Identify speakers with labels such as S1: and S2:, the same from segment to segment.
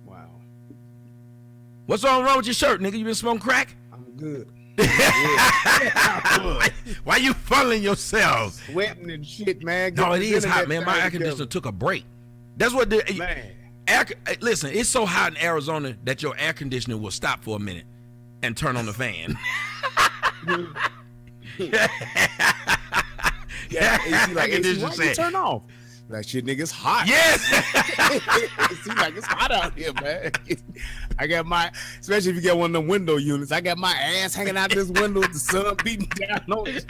S1: Wow.
S2: What's wrong with your shirt, nigga? You been smoking crack?
S1: I'm good.
S2: Why you funneling yourself?
S1: Sweating and shit, man.
S2: No, it is hot, man. My air conditioner took a break. That's what the
S1: man.
S2: Listen, it's so hot in Arizona that your air conditioner will stop for a minute and turn on the fan.
S1: Yeah, AC, like, AC, why you turn off? Like, shit, nigga, it's hot.
S2: Yes.
S1: It seems like it's hot out here, man. I got my, especially if you get one of them window units, I got my ass hanging out this window, the sun beating down on it,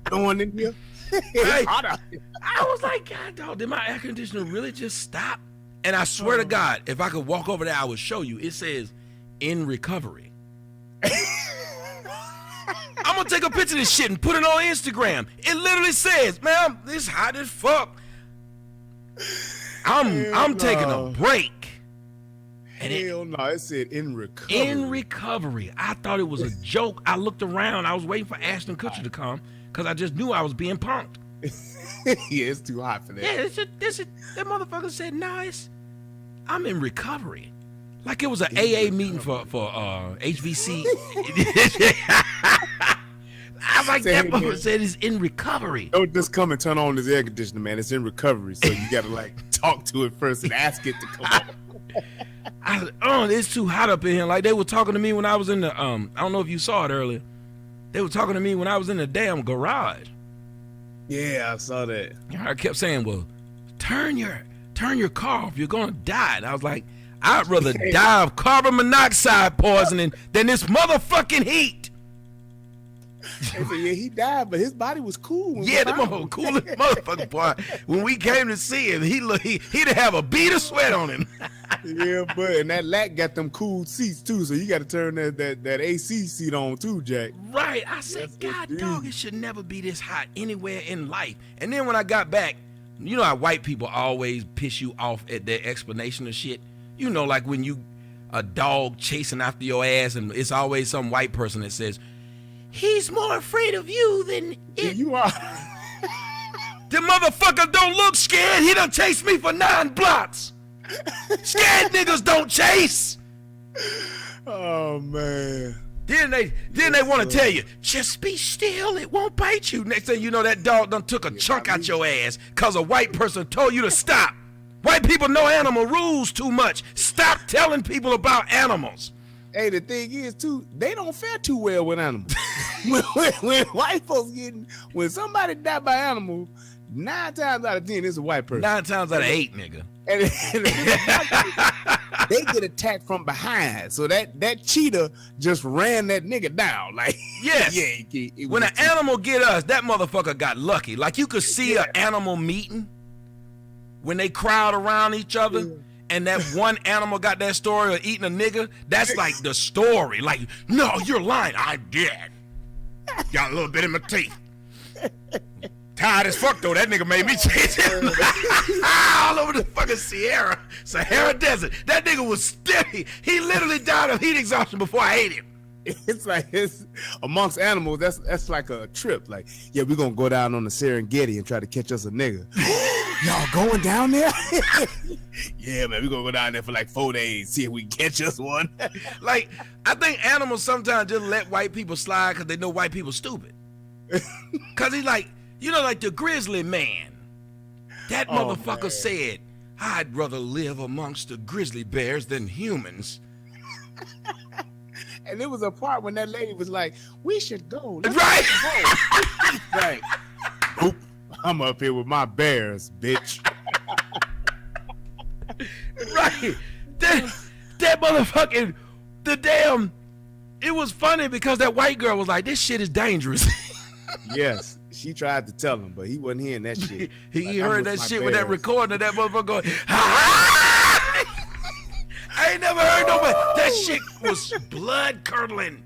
S1: going in here. It's hot out here.
S2: I was like, God, dog, did my air conditioner really just stop? And I swear to God, if I could walk over there, I would show you. It says, in recovery. I'm gonna take a picture of this shit and put it on Instagram. It literally says, man, this hot as fuck. I'm taking a break.
S1: And hell no, it said in recovery.
S2: In recovery. I thought it was a joke. I looked around. I was waiting for Ashton Kutcher to come because I just knew I was being punked.
S1: Yeah, it's too hot for that.
S2: Yeah, that motherfucker said, no, I'm in recovery. Like it was an AA meeting for HVC. I was like, that motherfucker said it's in recovery.
S1: Don't just come and turn on this air conditioner, man. It's in recovery. So you got to like talk to it first and ask it to come on.
S2: I said, oh, it's too hot up in here. Like they were talking to me when I was in the, I don't know if you saw it earlier. They were talking to me when I was in the damn garage.
S1: Yeah, I saw that.
S2: I kept saying, well, turn your car off. You're going to die. And I was like, I'd rather die of carbon monoxide poisoning than this motherfucking heat.
S1: They said, yeah, he died, but his body was cool.
S2: Yeah, the motherfucker, coolest motherfucker, boy. When we came to see him, he'd have a bead of sweat on him.
S1: Yeah, but and that lack got them cool seats too, so you got to turn that AC seat on too, Jack.
S2: Right. I said, God, dog, it should never be this hot anywhere in life. And then when I got back, you know how white people always piss you off at their explanation of shit? You know, like when a dog chasing after your ass, and it's always some white person that says, he's more afraid of you than it.
S1: You are.
S2: The motherfucker don't look scared. He done chased me for 9 blocks. Scared niggas don't chase.
S1: Oh man.
S2: Then they want to tell you, just be still, it won't bite you. Next thing you know, that dog done took a chunk out your ass because a white person told you to stop. White people know animal rules too much. Stop telling people about animals.
S1: Hey, the thing is too, they don't fare too well with animals. when white folks when somebody die by animals, 9 times out of 10 it's a white person.
S2: 9 times out of 8, nigga.
S1: And they get attacked from behind. So that cheetah just ran that nigga down. Like,
S2: yes.
S1: Yeah.
S2: When an animal get us, that motherfucker got lucky. Like you could see an animal meeting when they crowd around each other. Yeah. And that one animal got that story of eating a nigga, that's like the story. Like, no, you're lying. I did. Got a little bit in my teeth. Tired as fuck, though. That nigga made me chase him all over the fucking Sahara Desert. That nigga was steady. He literally died of heat exhaustion before I ate him.
S1: It's amongst animals, that's like a trip. Like, yeah, we're going to go down on the Serengeti and try to catch us a nigga. Y'all going down there? Yeah, man, we're going to go down there for like 4 days, see if we can catch us one.
S2: Like, I think animals sometimes just let white people slide because they know white people stupid. Because he's like, you know, like the grizzly man. That motherfucker said, I'd rather live amongst the grizzly bears than humans.
S1: And there was a part when that lady was like, we should go.
S2: Right.
S1: Right. Oop, I'm up here with my bears, bitch.
S2: Right. That motherfucking, it was funny because that white girl was like, this shit is dangerous.
S1: Yes. She tried to tell him, but he wasn't hearing that shit.
S2: He heard that shit with that recording of that motherfucker going, I ain't never heard nobody. That shit was blood curdling.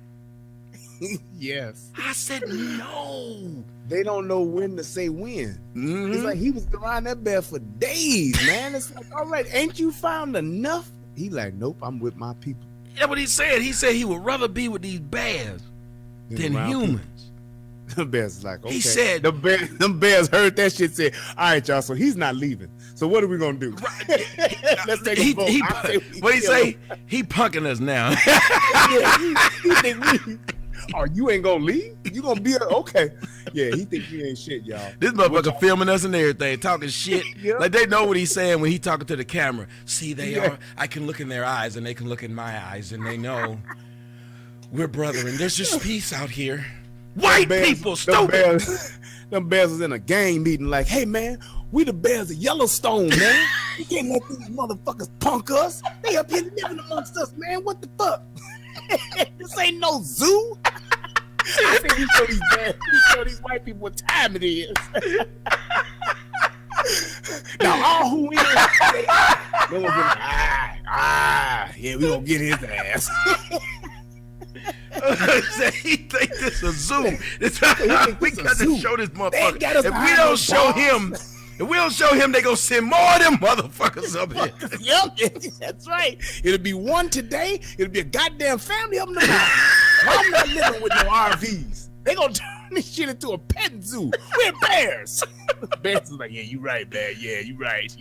S1: Yes.
S2: I said no.
S1: They don't know when to say when. Mm-hmm. It's like he was around that bear for days, man. It's like, all right, ain't you found enough? He like, nope, I'm with my people.
S2: Yeah, what he said. He said he would rather be with these bears than humans.
S1: The bears is like, okay.
S2: He said,
S1: them bears heard that shit. Said, all right, y'all. So he's not leaving. So what are we gonna do? Let's take a vote.
S2: What he say? He punking us now.
S1: He think we. Oh, you ain't gonna leave? You gonna be okay? Yeah, he think we ain't shit, y'all.
S2: This motherfucker filming us and everything, talking shit.
S1: Yeah.
S2: Like they know what he's saying when he talking to the camera. See, they are. I can look in their eyes and they can look in my eyes and they know we're brethren. There's just peace out here. White people, stupid.
S1: Them bears was in a gang meeting like, hey man, we the bears of Yellowstone, man. You can't let these motherfuckers punk us. They up here living amongst us, man. What the fuck? This ain't no zoo. I think we show these white people what time it is. Now all who in, they gonna be like, yeah, we gonna get his ass.
S2: He think this a zoo. We got to show this motherfucker. If we don't show him, they gonna send more of them motherfuckers up here.
S1: Yep, that's right. It'll be one today. It'll be a goddamn family of them tomorrow. I'm not living with no RVs. They gonna turn this shit into a pet zoo. We're bears. Bears is like, yeah, you right, man. Yeah, you right.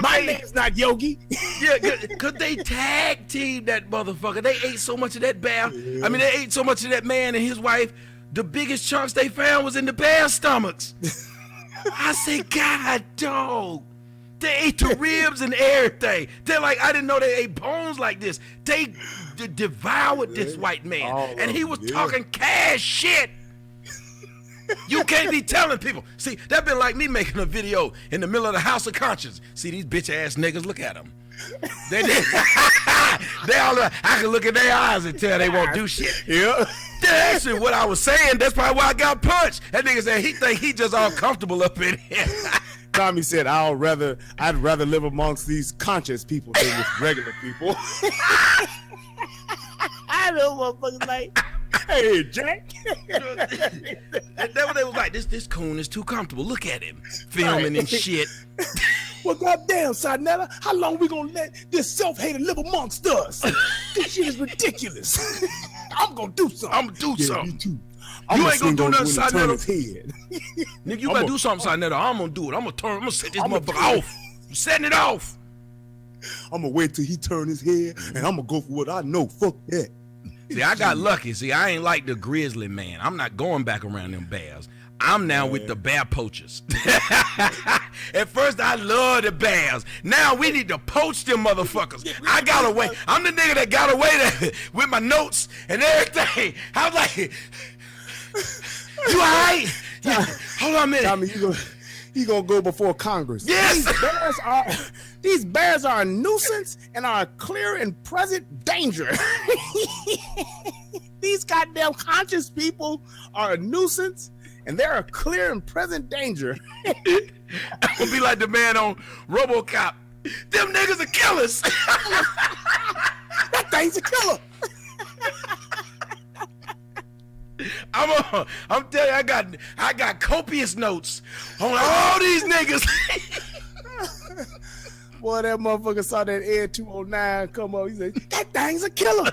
S1: My name's not Yogi.
S2: Yeah, cause they tag teamed that motherfucker. They ate so much of that bear. Yeah. I mean, they ate so much of that man and his wife. The biggest chunks they found was in the bear stomachs. I said, God, dog. They ate the ribs and everything. They're like, I didn't know they ate bones like this. They devoured this white man. And he was talking cash shit. You can't be telling people. See, that been like me making a video in the middle of the House of Conscience. See, these bitch ass niggas, look at them. They all, I can look in their eyes and tell they won't do shit.
S1: Yeah.
S2: That's actually what I was saying. That's probably why I got punched. That nigga said he think he just all comfortable up in here.
S1: Tommy said, I'd rather live amongst these conscious people than with regular people. I know motherfuckers like, hey, Jack.
S2: That's what they was like. This coon is too comfortable. Look at him filming and shit.
S1: Well, goddamn, Sarnetta, how long we gonna let this self-hater live amongst us? This shit is ridiculous. I'm gonna do something.
S2: I'm gonna do something.
S1: Me too.
S2: You ain't gonna do nothing, Sarnetta.
S1: Nigga,
S2: you gotta do something, Sarnetta. I'm gonna do it. I'm gonna set this motherfucker off. I'm setting it off.
S1: I'm gonna wait till he turn his head, and I'm gonna go for what I know. Fuck that.
S2: See, I got lucky. See, I ain't like the grizzly man. I'm not going back around them bears. I'm now with the bear poachers. At first, I love the bears. Now we need to poach them motherfuckers. I got away. I'm the nigga that got away there with my notes and everything. I was like, you all right? Yeah. Hold on a minute.
S1: Tommy, he gonna go before Congress.
S2: Yes.
S1: These bears are a nuisance and are a clear and present danger. These goddamn conscious people are a nuisance and they're a clear and present danger.
S2: I'm gonna be like the man on RoboCop. Them niggas are killers.
S1: That thing's a killer.
S2: I'm telling you, I got copious notes on all these niggas.
S1: Boy, that motherfucker saw that Air 209 come up. He said, that thing's a killer.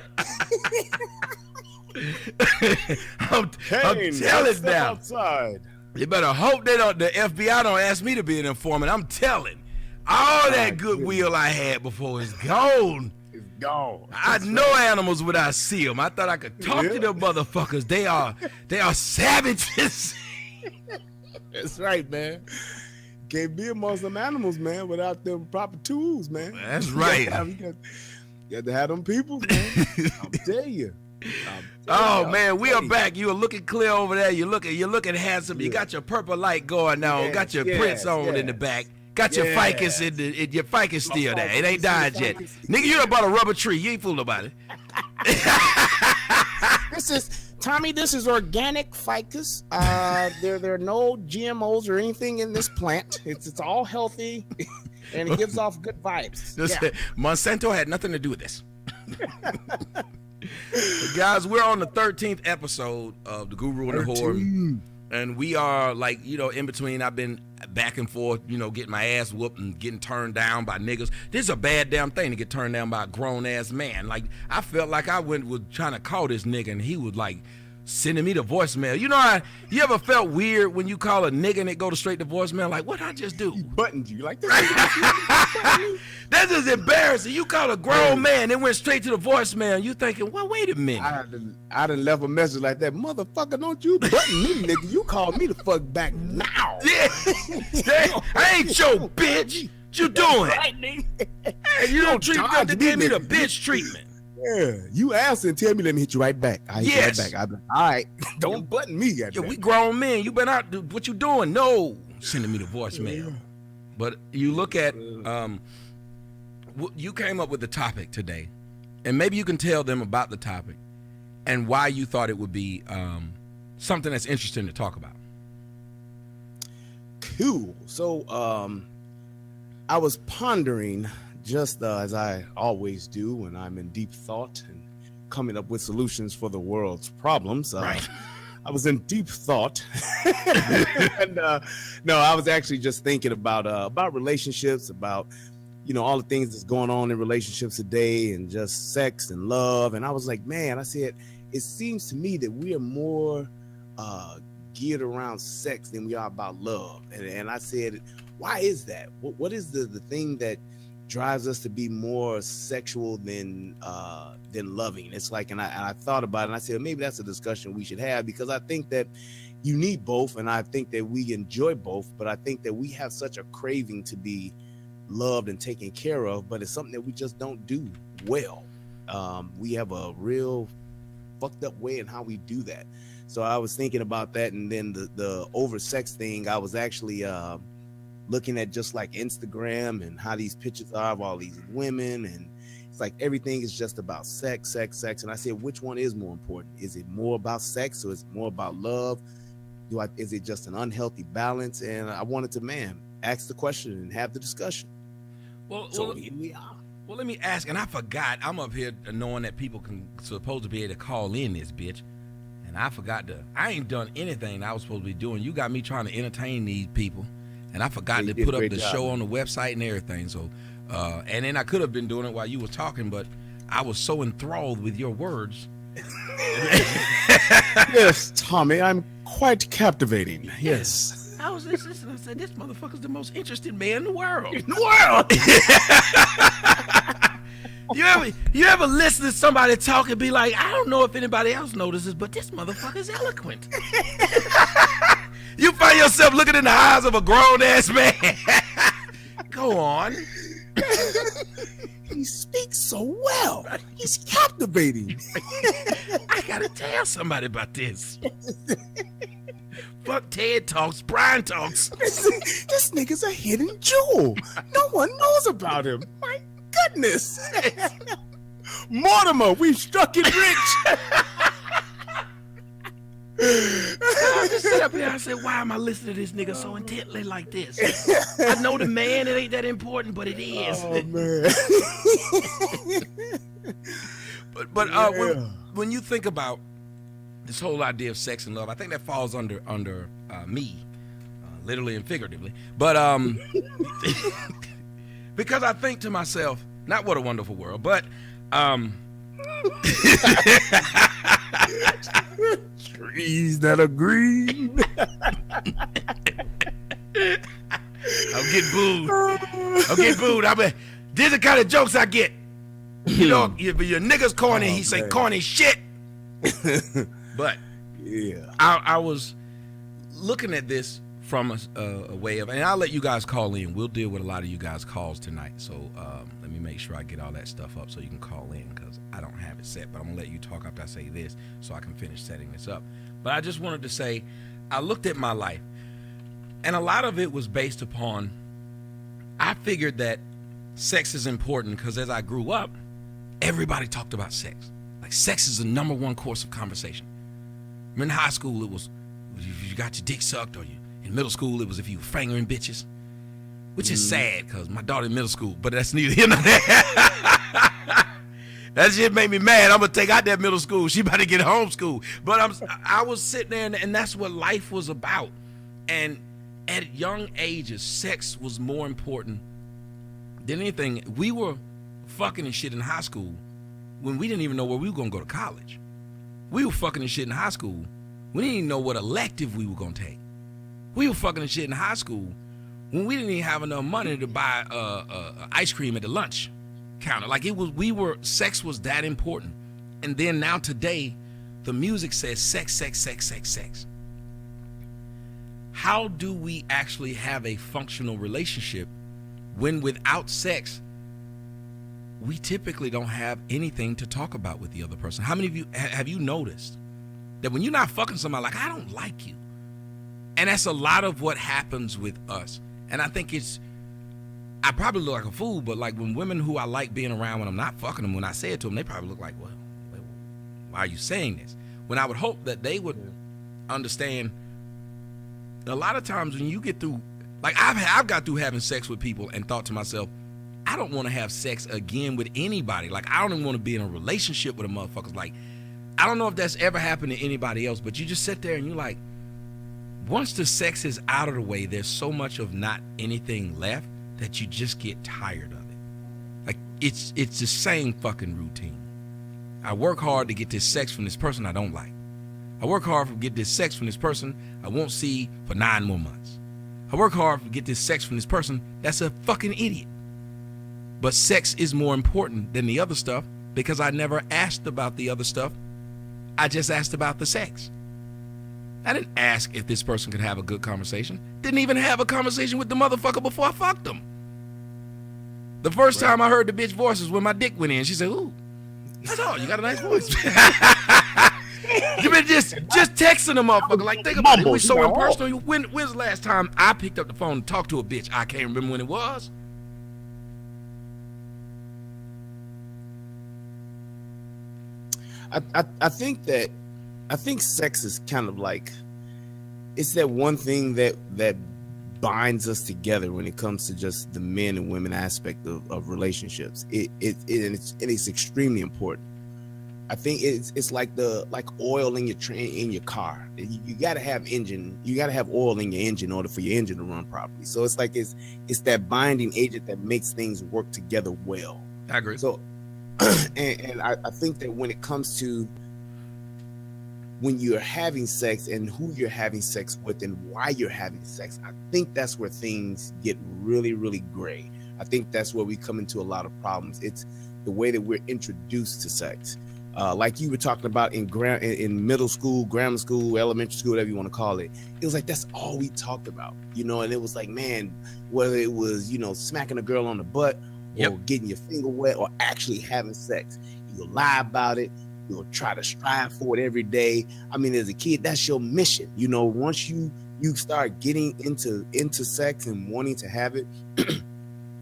S2: I'm telling now.
S1: Outside.
S2: You better hope the FBI don't ask me to be an informant. I'm telling. All that goodwill I had before is gone.
S1: It's gone.
S2: I know animals when I see them. I thought I could talk to them motherfuckers. They are savages.
S1: That's right, man. Can't be amongst them animals, man, without them proper tools, man.
S2: That's right.
S1: You got to have them people, man. I'm telling you.
S2: Man, we are back. You are looking clear over there. You're looking handsome. You got your purple light going on. Got your prints on in the back. Got your ficus in your ficus still there. It ain't died yet. Nigga, you done bought a rubber tree. You ain't fooling about it.
S1: This is organic ficus. There are no GMOs or anything in this plant. It's all healthy, and it gives off good vibes.
S2: Monsanto had nothing to do with this. Guys, we're on the 13th episode of The Guru and the Whore, and we are in between. I've been back and forth, getting my ass whooped and getting turned down by niggas. This is a bad damn thing to get turned down by a grown ass man. Like, I felt like I was trying to call this nigga, and he was like sending me the voicemail. You know, you ever felt weird when you call a nigga and it go to straight to voicemail? Like, what I just do?
S1: He buttoned you like this.
S2: That's just embarrassing. You call a grown man, it went straight to the voicemail. And you thinking, well, wait a minute.
S1: I done left a message like that. Motherfucker, don't you button me, nigga. You call me the fuck back now.
S2: Yeah. I ain't your bitch. What you doing? Hey, you don't treat me. They gave me the bitch treatment.
S1: Yeah, you answer and tell me, let me hit you right back. I hit you right back. All right, don't button me.
S2: Yeah, we grown men. You been out. What you doing? No, sending me the voicemail. But you look at, you came up with the topic today, and maybe you can tell them about the topic and why you thought it would be something that's interesting to talk about.
S1: Cool. So, I was pondering, just as I always do when I'm in deep thought and coming up with solutions for the world's problems.
S2: Right.
S1: I was in deep thought, and no, I was actually just thinking about relationships, about all the things that's going on in relationships today, and just sex and love. And I was like, man, I said, it seems to me that we are more geared around sex than we are about love. And I said, why is that? What is the thing that drives us to be more sexual than loving? It's like, and I thought about it, and I said, maybe that's a discussion we should have, because I think that you need both, and I think that we enjoy both, but I think that we have such a craving to be loved and taken care of, but it's something that we just don't do well. We have a real fucked up way in how we do that. So I was thinking about that, and then the over sex thing, I was actually looking at just like Instagram and how these pictures are of all these women, and it's like everything is just about sex. And I said, which one is more important? Is it more about sex, or is it more about love? Is it just an unhealthy balance? And I wanted to, ask the question and have the discussion. Well, here we are.
S2: Well, let me ask, and I forgot, I'm up here knowing that people supposed to be able to call in this bitch, and I ain't done anything I was supposed to be doing. You got me trying to entertain these people. And I forgot to put up the show on the website and everything. So, and then I could have been doing it while you were talking, but I was so enthralled with your words.
S1: Yes, Tommy, I'm quite captivating. Yes.
S2: I was listening. I said, this motherfucker's the most interesting man in the world. You ever listen to somebody talk and be like, I don't know if anybody else notices, but this motherfucker's eloquent. You find yourself looking in the eyes of a grown-ass man. Go on.
S1: He speaks so well. He's captivating.
S2: I gotta tell somebody about this. Fuck TED Talks, Brian Talks.
S1: This nigga's a hidden jewel. No one knows about him. My goodness. Mortimer, we've struck it rich.
S2: I just sit up here and I say, why am I listening to this nigga so intently like this? I know the man, it ain't that important, but it is.
S1: Oh, man.
S2: but when you think about this whole idea of sex and love, I think that falls under me, literally and figuratively. But because I think to myself, not what a wonderful world, but
S1: trees that are green.
S2: I'm getting booed. These are the kind of jokes I get. You know, if your nigga's corny, he say corny shit. But
S1: yeah,
S2: I was looking at this from a way of, and I'll let you guys call in. We'll deal with a lot of you guys' calls tonight. So let me make sure I get all that stuff up so you can call in, because I don't have it set. But I'm gonna let you talk after I say this so I can finish setting this up. But I just wanted to say, I looked at my life, and a lot of it was based upon, I figured that sex is important because as I grew up, everybody talked about sex. Like, sex is the number one course of conversation. In high school, it was if you got your dick sucked, or in middle school, it was if you were fingering bitches, which is sad because my daughter in middle school, but that's neither here nor there. That shit made me mad. I'm gonna take out that middle school. She about to get homeschooled. But I was sitting there, and that's what life was about. And at young ages, sex was more important than anything. We were fucking and shit in high school when we didn't even know where we were gonna go to college. We were fucking and shit in high school. We didn't even know what elective we were gonna take. We were fucking and shit in high school when we didn't even have enough money to buy ice cream at the lunch counter. Like sex was that important. And then now today, the music says sex, sex, sex, sex, sex. How do we actually have a functional relationship when without sex, we typically don't have anything to talk about with the other person? How many of you have you noticed that when you're not fucking somebody, like, I don't like you? And that's a lot of what happens with us. And I think I probably look like a fool, but like when women who I like being around when I'm not fucking them, when I say it to them, they probably look like, well, why are you saying this? When I would hope that they would understand. A lot of times when you get through, like I've got through having sex with people and thought to myself, I don't want to have sex again with anybody. Like, I don't even want to be in a relationship with a motherfucker. Like, I don't know if that's ever happened to anybody else, but you just sit there and you're like, once the sex is out of the way, there's so much of not anything left that you just get tired of it. Like, it's the same fucking routine. I work hard to get this sex from this person I don't like. I work hard to get this sex from this person I won't see for 9 more months. I work hard to get this sex from this person that's a fucking idiot. But sex is more important than the other stuff because I never asked about the other stuff. I just asked about the sex. I didn't ask if this person could have a good conversation. Didn't even have a conversation with the motherfucker before I fucked him. The first time I heard the bitch voice was when my dick went in. She said, ooh, that's all. You got a nice voice. You been just texting a motherfucker. Like, think about it. It was so impersonal. When's the last time I picked up the phone and talked to a bitch? I can't remember when it was.
S1: I think sex is kind of like, it's that one thing that binds us together when it comes to just the men and women aspect of relationships. It's extremely important. I think it's like oil in your car. You got to have oil in your engine in order for your engine to run properly. So it's like it's that binding agent that makes things work together well.
S2: I agree.
S1: So and I think that when it comes to when you're having sex and who you're having sex with and why you're having sex, I think that's where things get really, really gray. I think that's where we come into a lot of problems. It's the way that we're introduced to sex. Like you were talking about in middle school, grammar school, elementary school, whatever you want to call it. It was like, that's all we talked about, and it was like, man, whether it was, smacking a girl on the butt or getting your finger wet or actually having sex, you'll lie about it. You'll try to strive for it every day. I mean, as a kid, that's your mission. Once you start getting into sex and wanting to have it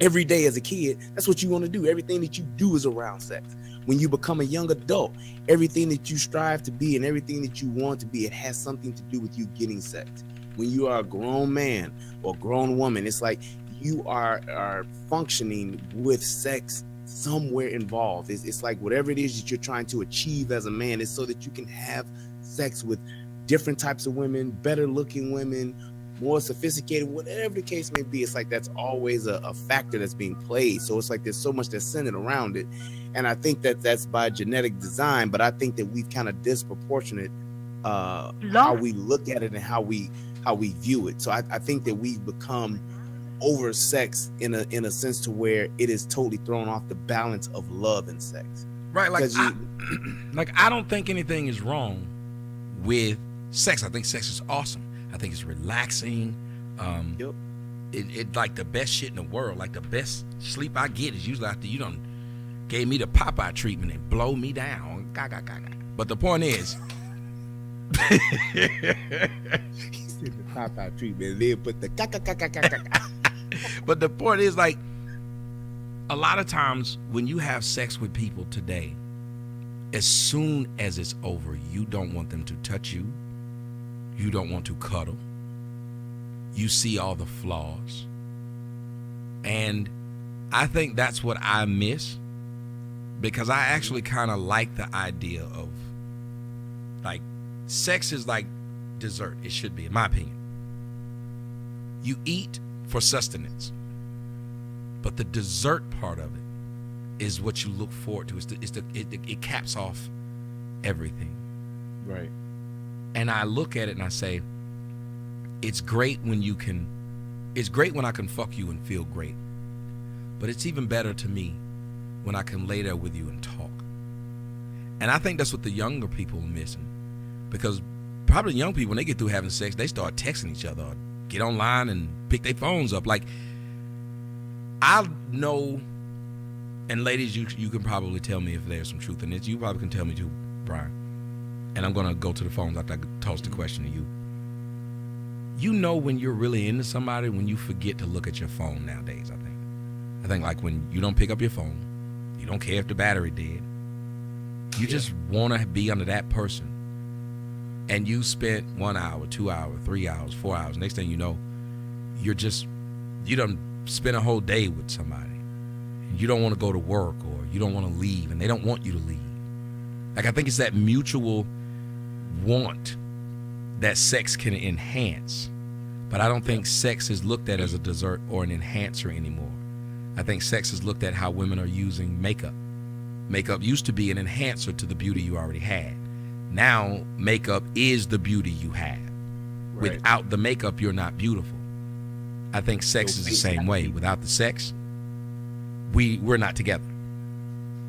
S1: every day as a kid, that's what you want to do. Everything that you do is around sex. When you become a young adult, everything that you strive to be and everything that you want to be, it has something to do with you getting sex. When you are a grown man or grown woman, it's like you are functioning with sex somewhere involved. It's like whatever it is that you're trying to achieve as a man is so that you can have sex with different types of women, better looking women, more sophisticated, whatever the case may be. It's like that's always a factor that's being played. So it's like there's so much that's centered around it. And I think that that's by genetic design, but I think that we've kind of disproportionate how we look at it and how we view it. So I think that we've become over sex in a sense to where it is totally thrown off the balance of love and sex.
S2: Right. Like I don't think anything is wrong with sex. I think sex is awesome. I think it's relaxing. It like the best shit in the world. Like the best sleep I get is usually after you done gave me the Popeye treatment and blow me down. But the point is,
S1: he said the Popeye treatment, and then put the
S2: But the point is, like, a lot of times when you have sex with people today, as soon as it's over, you don't want them to touch you. You don't want to cuddle. You see all the flaws. And I think that's what I miss, because I actually kind of like the idea of, like, sex is like dessert. It should be, in my opinion. You eat for sustenance, but the dessert part of it is what you look forward to. It caps off everything.
S1: Right.
S2: And I look at it and I say, it's great when I can fuck you and feel great. But it's even better to me when I can lay there with you and talk. And I think that's what the younger people are missing. Because probably young people, when they get through having sex, they start texting each other or get online and pick their phones up. Like, I know, and ladies, you can probably tell me if there's some truth in this. You probably can tell me too, Brian. And I'm going to go to the phones after I toss the question to you. You know when you're really into somebody when you forget to look at your phone nowadays, I think. I think like when you don't pick up your phone, you don't care if the battery dead. You just want to be under that person. And you spent 1 hour, 2 hours, 3 hours, 4 hours. Next thing you know, you done spent a whole day with somebody. And you don't want to go to work or you don't want to leave and they don't want you to leave. Like, I think it's that mutual want that sex can enhance. But I don't think sex is looked at as a dessert or an enhancer anymore. I think sex is looked at how women are using makeup. Makeup used to be an enhancer to the beauty you already had. Now, makeup is the beauty you have. Right. Without the makeup, you're not beautiful. I think sex is the same way. Without the sex, we're not together.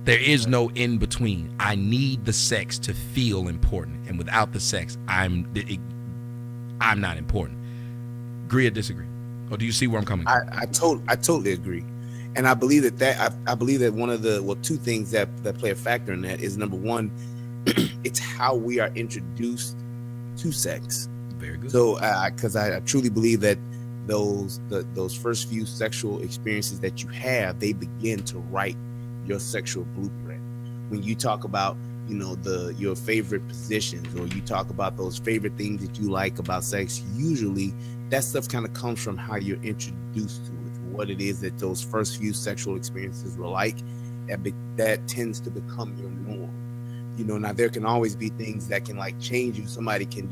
S2: There is no in between. I need the sex to feel important, and without the sex, I'm not important. Agree or disagree? Or do you see where I'm coming from?
S1: I totally agree. And I believe I believe that one of the two things that play a factor in that is, number one, it's how we are introduced to sex.
S2: Very good.
S1: So, because I truly believe that those first few sexual experiences that you have, they begin to write your sexual blueprint. When you talk about, your favorite positions, or you talk about those favorite things that you like about sex, usually that stuff kind of comes from how you're introduced to it, what it is that those first few sexual experiences were like. That tends to become your norm. Now there can always be things that can like change you. Somebody can,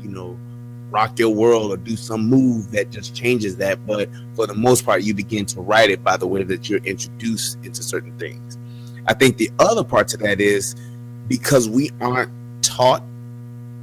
S1: rock your world or do some move that just changes that. But for the most part, you begin to write it by the way that you're introduced into certain things. I think the other part to that is because we aren't taught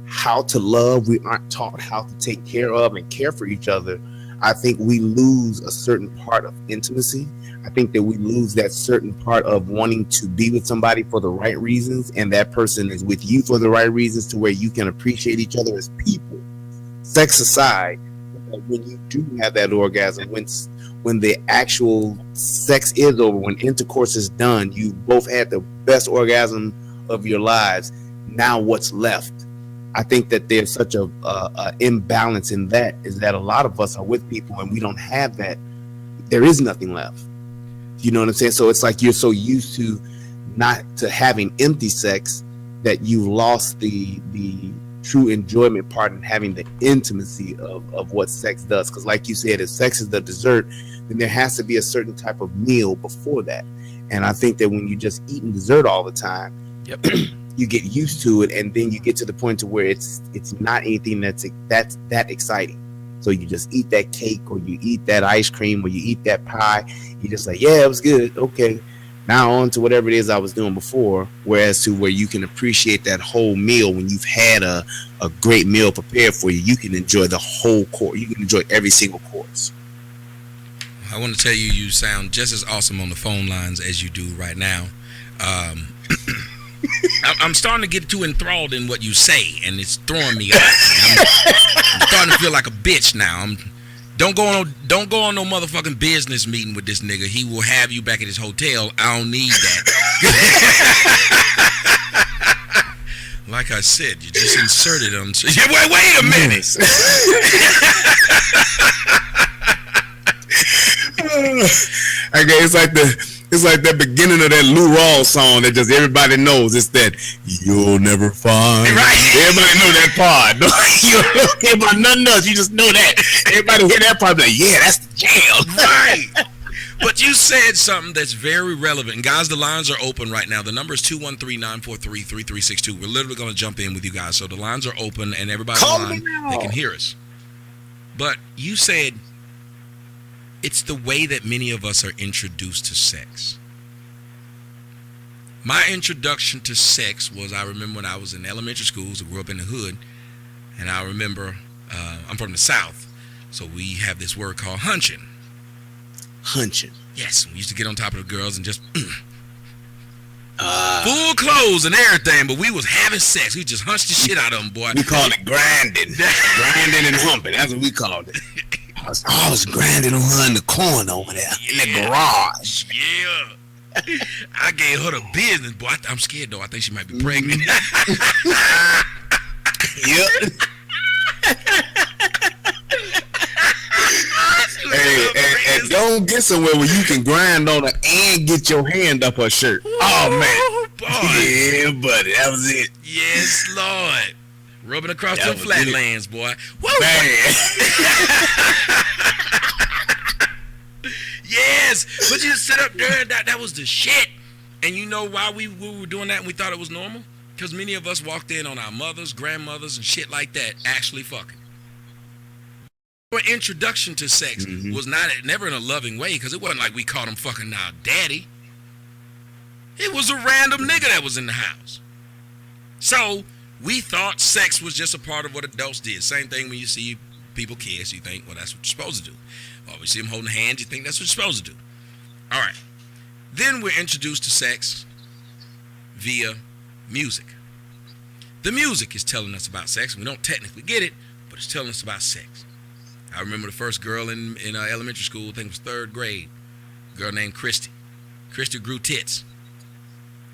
S1: how to love, we aren't taught how to take care of and care for each other. I think we lose a certain part of intimacy. I think that we lose that certain part of wanting to be with somebody for the right reasons, and that person is with you for the right reasons, to where you can appreciate each other as people. Sex aside, when you do have that orgasm, when the actual sex is over, when intercourse is done, you both had the best orgasm of your lives. Now what's left? I think that there's such a imbalance in that, is that a lot of us are with people and we don't have that. There is nothing left. You know what I'm saying? So it's like you're so used to not to having empty sex that you've lost the true enjoyment part in having the intimacy of what sex does. Because like you said, if sex is the dessert, then there has to be a certain type of meal before that. And I think that when you just eating dessert all the time,
S2: yep.
S1: You get used to it, and then you get to the point to where it's not anything that's that exciting. So you just eat that cake, or you eat that ice cream, or you eat that pie. You just like, yeah, it was good. Okay, now on to whatever it is I was doing before. Whereas to where you can appreciate that whole meal, when you've had a great meal prepared for you, you can enjoy the whole course. You can enjoy every single course.
S2: I want to tell you, you sound just as awesome on the phone lines as you do right now. I'm starting to get too enthralled in what you say, and it's throwing me off. I'm starting to feel like a bitch now. Don't go on no motherfucking business meeting with this nigga. He will have you back at his hotel. I don't need that. Like I said, you just inserted him. Wait a minute.
S1: Okay, it's like that beginning of that Lou Rawls song that just everybody knows. It's that you'll never find. Right. Everybody know that part. You don't care about nothing else. You just know that. Everybody hear that part, like, yeah, that's the jam.
S2: Right. But you said something that's very relevant. And guys, the lines are open right now. The number is 213-943-3362. We're literally going to jump in with you guys. So the lines are open, and everybody on the line, they can hear us. But you said it's the way that many of us are introduced to sex. My introduction to sex was, I remember when I was in elementary school, so I grew up in the hood, and I remember, I'm from the South, so we have this word called hunching.
S1: Hunching.
S2: Yes, we used to get on top of the girls and just full clothes and everything, but we was having sex. We just hunched the shit out of them, boy.
S1: We called it grinding. Grinding and humping. That's what we called it. I was grinding on her in the corner over there in the garage.
S2: Yeah. I gave her the business, boy. I'm scared though. I think she might be pregnant.
S1: Yep. And don't get somewhere where you can grind on her and get your hand up her shirt. Oh man,
S2: boy.
S1: Yeah, buddy, that was it.
S2: Yes, Lord. Rubbing across them flatlands, boy. Woo!
S1: Man.
S2: Yes, but you sit up there, that was the shit. And you know why we were doing that and we thought it was normal? Because many of us walked in on our mothers, grandmothers, and shit like that actually fucking. Our introduction to sex was never in a loving way, because it wasn't like we called him fucking our daddy. It was a random nigga that was in the house. So we thought sex was just a part of what adults did. Same thing when you see people kiss, you think, well, that's what you're supposed to do. Or we see them holding hands, you think that's what you're supposed to do. All right. Then we're introduced to sex via music. The music is telling us about sex. We don't technically get it, but it's telling us about sex. I remember the first girl in elementary school, I think it was third grade, a girl named Christy. Christy grew tits.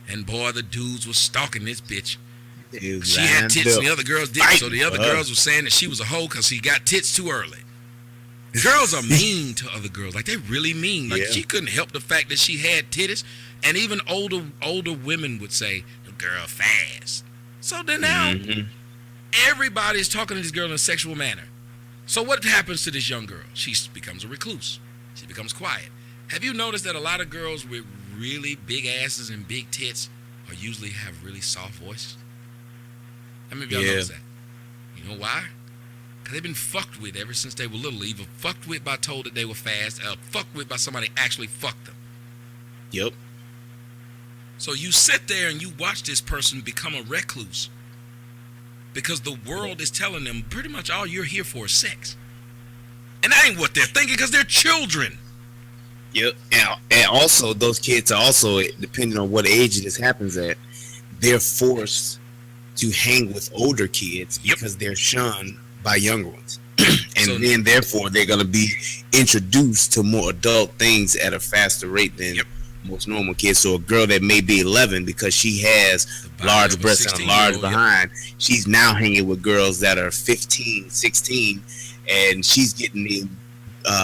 S2: And boy, the dudes were stalking this bitch. She had tits and the other girls didn't, so the other girls were saying that she was a hoe because she got tits too early. Girls are mean to other girls. Like, they really mean. Like, she couldn't help the fact that she had titties. And even older women would say, the girl fast. So then now, everybody's talking to this girl in a sexual manner. So what happens to this young girl? She becomes a recluse. She becomes quiet. Have you noticed that a lot of girls with really big asses and big tits usually have really soft voices? How many of y'all notice that? You know why? Because they've been fucked with ever since they were little. Either fucked with by told that they were fast, or fucked with by somebody actually fucked them.
S1: Yep.
S2: So you sit there and you watch this person become a recluse because the world is telling them pretty much all you're here for is sex. And that ain't what they're thinking, because they're children.
S1: Yep. And also, those kids are also, depending on what age this happens at, they're forced to hang with older kids because they're shunned by younger ones. And then therefore they're going to be introduced to more adult things at a faster rate than most normal kids. So a girl that may be 11, because she has large breasts and a large behind, she's now hanging with girls that are 15, 16, and she's getting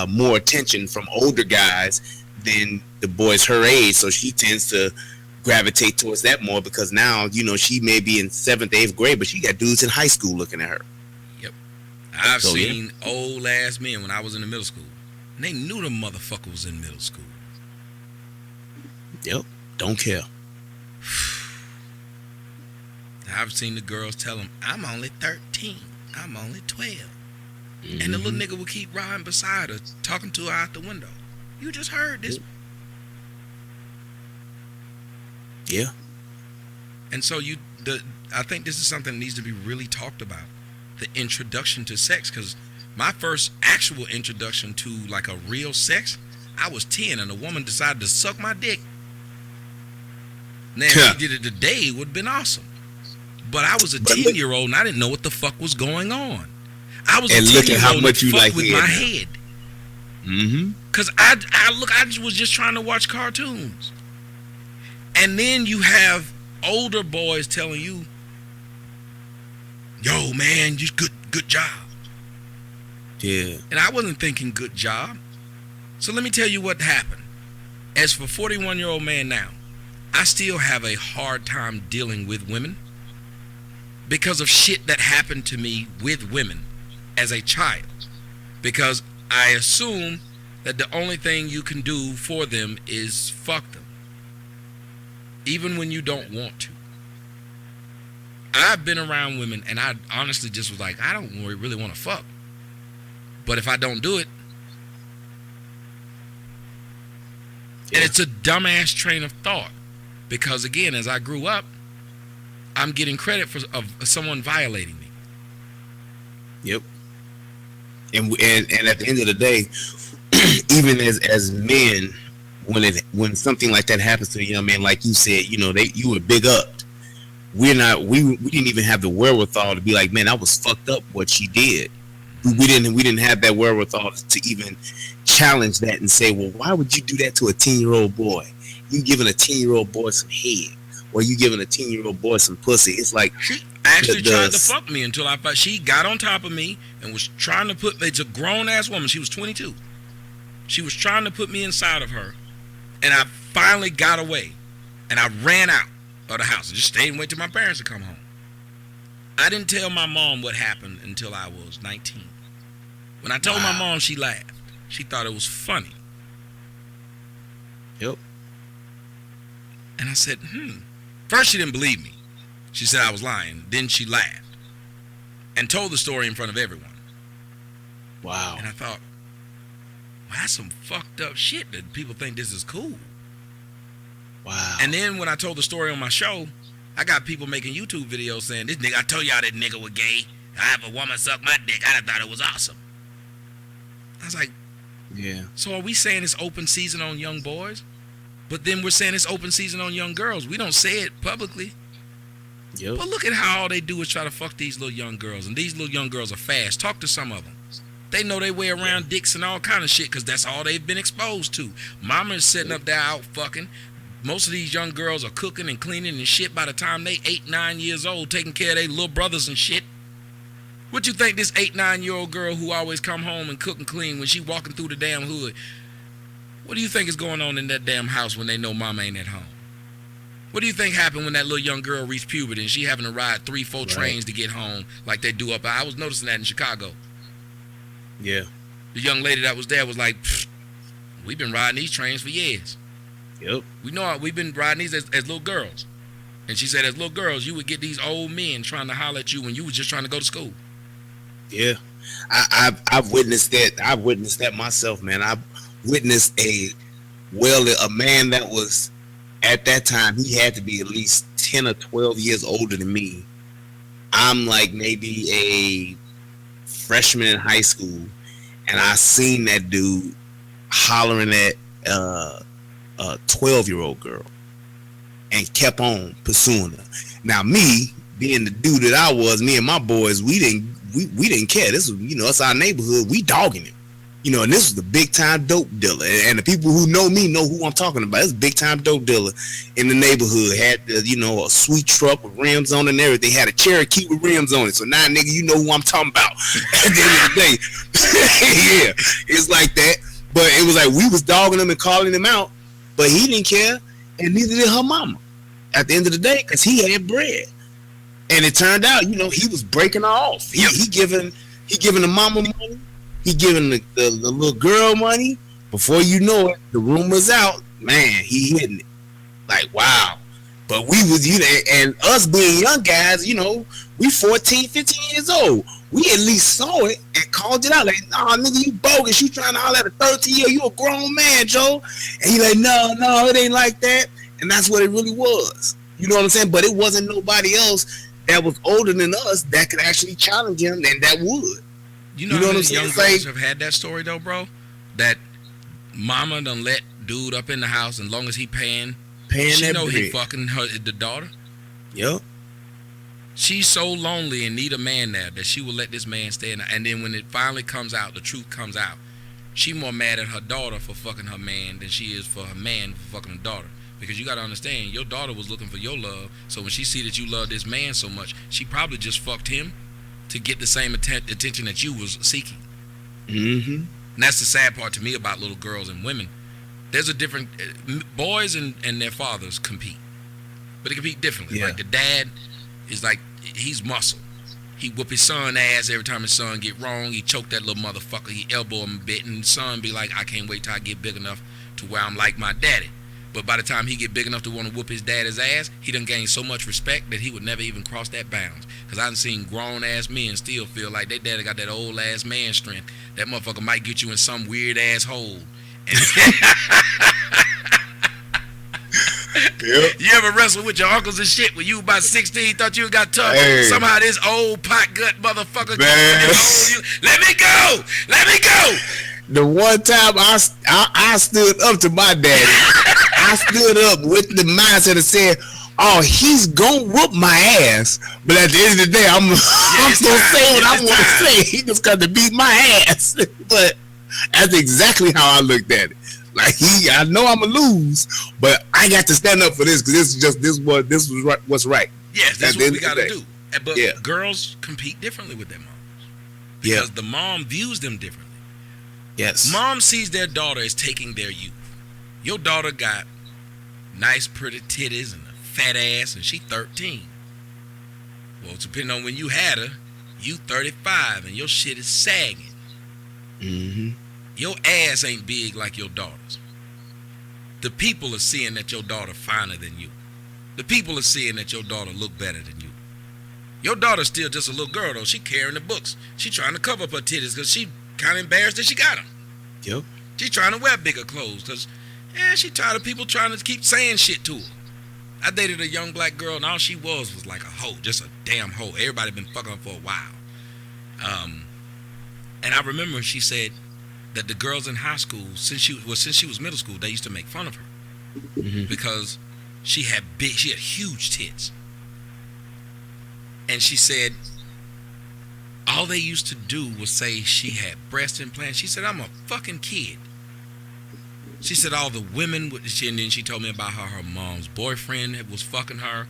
S1: more attention from older guys than the boys her age. So she tends to gravitate towards that more, because now, you know, she may be in 7th, 8th grade, but she got dudes in high school looking at her. Yep.
S2: I've seen old ass men when I was in the middle school, and they knew the motherfucker was in middle school.
S1: Yep. Don't care.
S2: I've seen the girls tell them, I'm only 13. I'm only 12. And the little nigga will keep riding beside her, talking to her out the window. You just heard this.
S1: Yeah.
S2: And so I think this is something that needs to be really talked about. The introduction to sex, because my first actual introduction to like a real sex, I was 10 and a woman decided to suck my dick. Now, if she did it today, it would have been awesome. But I was a 10-year-old and I didn't know what the fuck was going on. I was a 10-year-old that fucked with my head. Because I was just trying to watch cartoons. And then you have older boys telling you, yo, man, you good job.
S1: Yeah.
S2: And I wasn't thinking good job. So let me tell you what happened. As for 41-year-old man now, I still have a hard time dealing with women because of shit that happened to me with women as a child. Because I assume that the only thing you can do for them is fuck them, even when you don't want to. I've been around women and I honestly just was like, I don't really want to fuck. But if I don't do it, and it's a dumbass train of thought, Because again, as I grew up, I'm getting credit for someone violating me.
S1: Yep. And at the end of the day, even as men, when something like that happens to a young man, like you said, you were big up. We didn't even have the wherewithal to be like, man, I was fucked up what she did. We didn't have that wherewithal to even challenge that and say, well, why would you do that to a 10-year-old boy? You giving a 10-year-old boy some head, or you giving a 10-year-old boy some pussy? It's like
S2: she actually tried to fuck me until she got on top of me and was trying to put. It's a grown ass woman. She was 22. She was trying to put me inside of her, and I finally got away, and I ran out of the house and just stayed and waited till my parents to come home. I didn't tell my mom what happened until I was 19. When I told my mom, she laughed. She thought it was funny.
S1: Yep.
S2: And I said, First, she didn't believe me. She said I was lying. Then she laughed and told the story in front of everyone.
S1: Wow.
S2: And I thought, well, that's some fucked up shit that people think this is cool.
S1: Wow.
S2: And then when I told the story on my show, I got people making YouTube videos saying, this nigga, I told y'all that nigga was gay. I have a woman suck my dick. I thought it was awesome. I was like,
S1: yeah.
S2: So are we saying it's open season on young boys? But then we're saying it's open season on young girls. We don't say it publicly.
S1: Yep.
S2: But look at how all they do is try to fuck these little young girls. And these little young girls are fast. Talk to some of them. They know they way around dicks and all kind of shit because that's all they've been exposed to. Mama is sitting up there out fucking. Most of these young girls are cooking and cleaning and shit by the time they 8, 9 years old, taking care of their little brothers and shit. What you think this 8, 9-year-old girl who always come home and cook and clean when she walking through the damn hood, what do you think is going on in that damn house when they know mama ain't at home? What do you think happened when that little young girl reached puberty and she having to ride 3, 4 trains to get home like they do up? I was noticing that in Chicago.
S1: Yeah.
S2: The young lady that was there was like, we've been riding these trains for years.
S1: Yep.
S2: We know we've been riding these as little girls. And she said as little girls, you would get these old men trying to holler at you when you was just trying to go to school.
S1: Yeah. I've witnessed that. I've witnessed that myself, man. I've witnessed a man that was, at that time, he had to be at least 10 or 12 years older than me. I'm like maybe a freshman in high school, and I seen that dude hollering at a 12-year-old girl and kept on pursuing her. Now, me being the dude that I was, me and my boys, we didn't care. This was, it's our neighborhood. We dogging him. And this was the big time dope dealer. And the people who know me know who I'm talking about. This is a big time dope dealer in the neighborhood. Had, a sweet truck with rims on it and everything. Had a Cherokee with rims on it. So now, nigga, you know who I'm talking about. At the end of the day. Yeah, it's like that. But it was like we was dogging him and calling him out. But he didn't care. And neither did her mama. At the end of the day, because he had bread. And it turned out, he was breaking her off. He giving the mama money. He giving the little girl money. Before you know it, the rumor's out. Man, he hitting it. Like, wow. But we was, and us being young guys, we 14, 15 years old. We at least saw it and called it out. Like, nah, nigga, you bogus. You trying to holler at a 13-year-old. You a grown man, Joe. And he like, no, it ain't like that. And that's what it really was. You know what I'm saying? But it wasn't nobody else that was older than us that could actually challenge him, and that would.
S2: You know how many young girls have had that story though, bro? That mama done let dude up in the house, and long as he paying she
S1: that
S2: know
S1: bread.
S2: He fucking the daughter.
S1: Yep.
S2: She's so lonely and need a man there that she will let this man stay in her. And then when it finally comes out, the truth comes out, she more mad at her daughter for fucking her man than she is for her man for fucking her daughter. Because you got to understand, your daughter was looking for your love. So when she see that you love this man so much, she probably just fucked him to get the same attention that you was seeking.
S1: Mm-hmm.
S2: And that's the sad part to me about little girls and women. There's a different... boys and their fathers compete. But they compete differently.
S1: Yeah.
S2: Like the dad is like, he's muscle. He whoop his son ass every time his son get wrong. He choke that little motherfucker. He elbow him a bit. And the son be like, I can't wait till I get big enough to where I'm like my daddy. But by the time he get big enough to want to whoop his daddy's ass, he done gained so much respect that he would never even cross that bounds. Because I done seen grown-ass men still feel like their daddy got that old-ass man strength. That motherfucker might get you in some weird-ass hole.
S1: Yep.
S2: You ever wrestle with your uncles and shit when you about 16, thought you got tough?
S1: Hey.
S2: Somehow this old pot gut motherfucker
S1: Man.
S2: let me go! Let me go!
S1: The one time I stood up to my daddy, I stood up with the mindset of saying, oh, he's gonna whoop my ass. But at the end of the day, I'm gonna say what I want to say. He just got to beat my ass. But that's exactly how I looked at it. Like I know I'm gonna lose, but I got to stand up for this because this was what's right.
S2: Yes, that's what we gotta do. But
S1: yeah.
S2: Girls compete differently with their moms because the mom views them differently.
S1: Yes.
S2: Mom sees their daughter as taking their youth. Your daughter got nice, pretty titties and a fat ass, and she 13. Well, depending on when you had her, you 35, and your shit is sagging.
S1: Mm-hmm.
S2: Your ass ain't big like your daughter's. The people are seeing that your daughter finer than you. The people are seeing that your daughter look better than you. Your daughter's still just a little girl, though. She carrying the books. She trying to cover up her titties because she kind of embarrassed that she got them.
S1: Yep.
S2: She trying to wear bigger clothes because she tired of people trying to keep saying shit to her. I dated a young black girl, and all she was like a hoe, just a damn hoe. Everybody been fucking her for a while. And I remember she said that the girls in high school, since she was middle school, they used to make fun of her because she had huge tits. And she said all they used to do was say she had breast implants. She said, I'm a fucking kid. She said all the women would, and then she told me about how her mom's boyfriend was fucking her.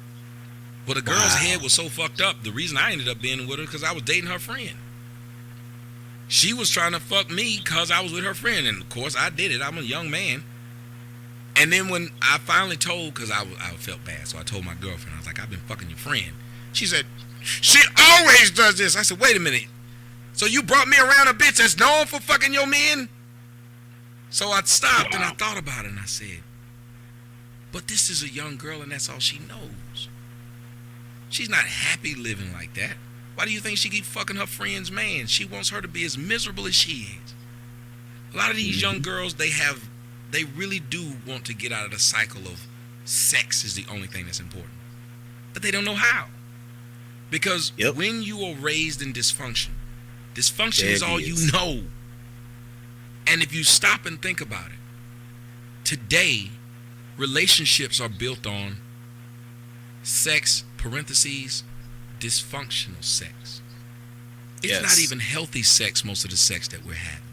S2: Well, the girl's head was so fucked up. The reason I ended up being with her because I was dating her friend. She was trying to fuck me because I was with her friend, and of course I did it. I'm a young man. And then when I finally told, because I felt bad, so I told my girlfriend, I was like, I've been fucking your friend. She said, she always does this. I said, wait a minute. So you brought me around a bitch that's known for fucking your men? So I stopped and I thought about it and I said, but this is a young girl and that's all she knows. She's not happy living like that. Why do you think she keep fucking her friend's man? She wants her to be as miserable as she is. A lot of these young girls, they really do want to get out of the cycle of sex is the only thing that's important. But they don't know how. Because when you are raised in dysfunction is all you know. And if you stop and think about it, today, relationships are built on sex, parentheses, dysfunctional sex. It's not even healthy sex, most of the sex that we're having.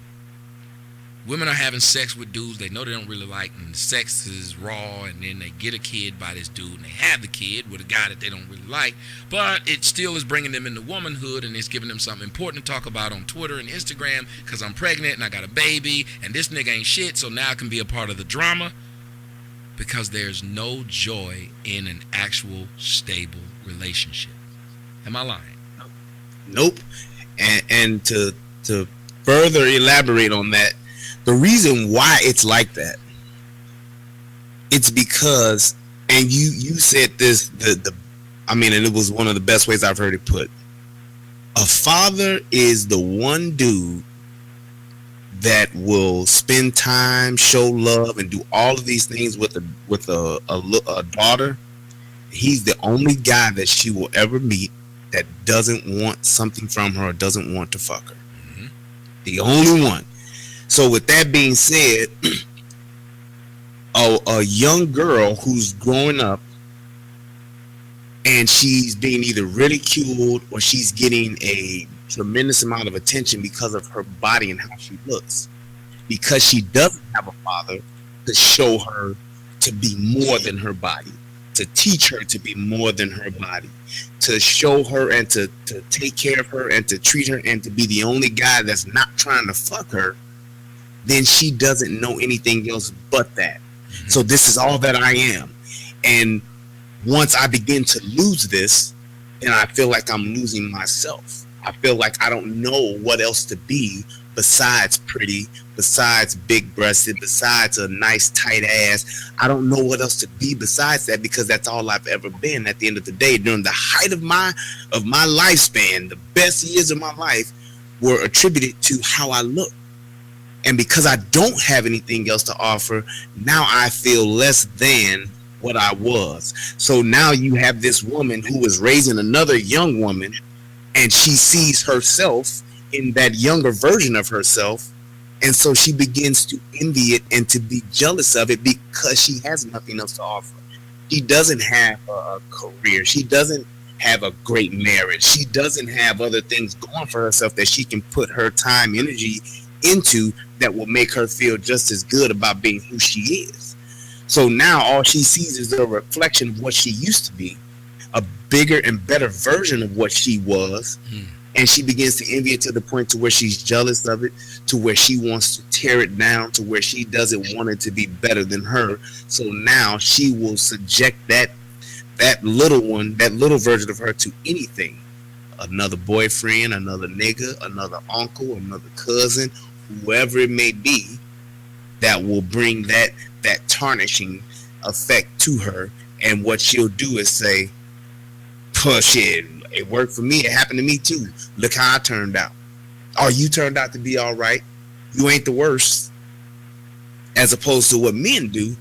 S2: Women are having sex with dudes they know they don't really like, and the sex is raw, and then they get a kid by this dude, and they have the kid with a guy that they don't really like, but it still is bringing them into womanhood, and it's giving them something important to talk about on Twitter and Instagram, because I'm pregnant, and I got a baby, and this nigga ain't shit, so now I can be a part of the drama, because there's no joy in an actual, stable relationship. Am I lying?
S1: Nope. And to further elaborate on that, the reason why it's like that, it's because, and you said this, and it was one of the best ways I've heard it put. A father is the one dude that will spend time, show love, and do all of these things with a daughter. He's the only guy that she will ever meet that doesn't want something from her or doesn't want to fuck her. Mm-hmm. The only one. So with that being said, a young girl who's growing up and she's being either ridiculed or she's getting a tremendous amount of attention because of her body and how she looks, because she doesn't have a father to show her to be more than her body, to teach her to be more than her body, to show her and to take care of her and to treat her and to be the only guy that's not trying to fuck her, then she doesn't know anything else but that. Mm-hmm. So this is all that I am. And once I begin to lose this, then I feel like I'm losing myself. I feel like I don't know what else to be besides pretty, besides big breasted, besides a nice tight ass. I don't know what else to be besides that, because that's all I've ever been. At the end of the day, during the height of my lifespan, the best years of my life were attributed to how I look. And because I don't have anything else to offer, now I feel less than what I was. So now you have this woman who is raising another young woman, and she sees herself in that younger version of herself, and so she begins to envy it and to be jealous of it because she has nothing else to offer. She doesn't have a career. She doesn't have a great marriage. She doesn't have other things going for herself that she can put her time, energy into that will make her feel just as good about being who she is. So now all she sees is a reflection of what she used to be, a bigger and better version of what she was. And she begins to envy it to the point to where she's jealous of it, to where she wants to tear it down, to where she doesn't want it to be better than her. So now she will subject that little one, that little version of her, to anything. Another boyfriend, another nigga, another uncle, another cousin, whoever it may be, that will bring that tarnishing effect to her. And what she'll do is say, push it. It worked for me. It happened to me too. Look how I turned out. Oh, you turned out to be all right. You ain't the worst. As opposed to what men do,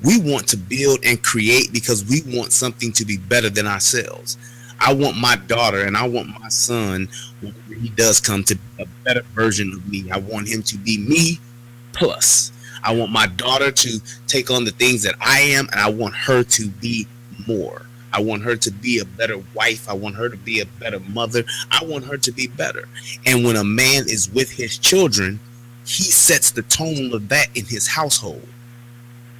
S1: we want to build and create because we want something to be better than ourselves. I want my daughter and I want my son, when he does come, to be a better version of me. I want him to be me plus. I want my daughter to take on the things that I am, and I want her to be more. I want her to be a better wife. I want her to be a better mother. I want her to be better. And when a man is with his children, he sets the tone of that in his household.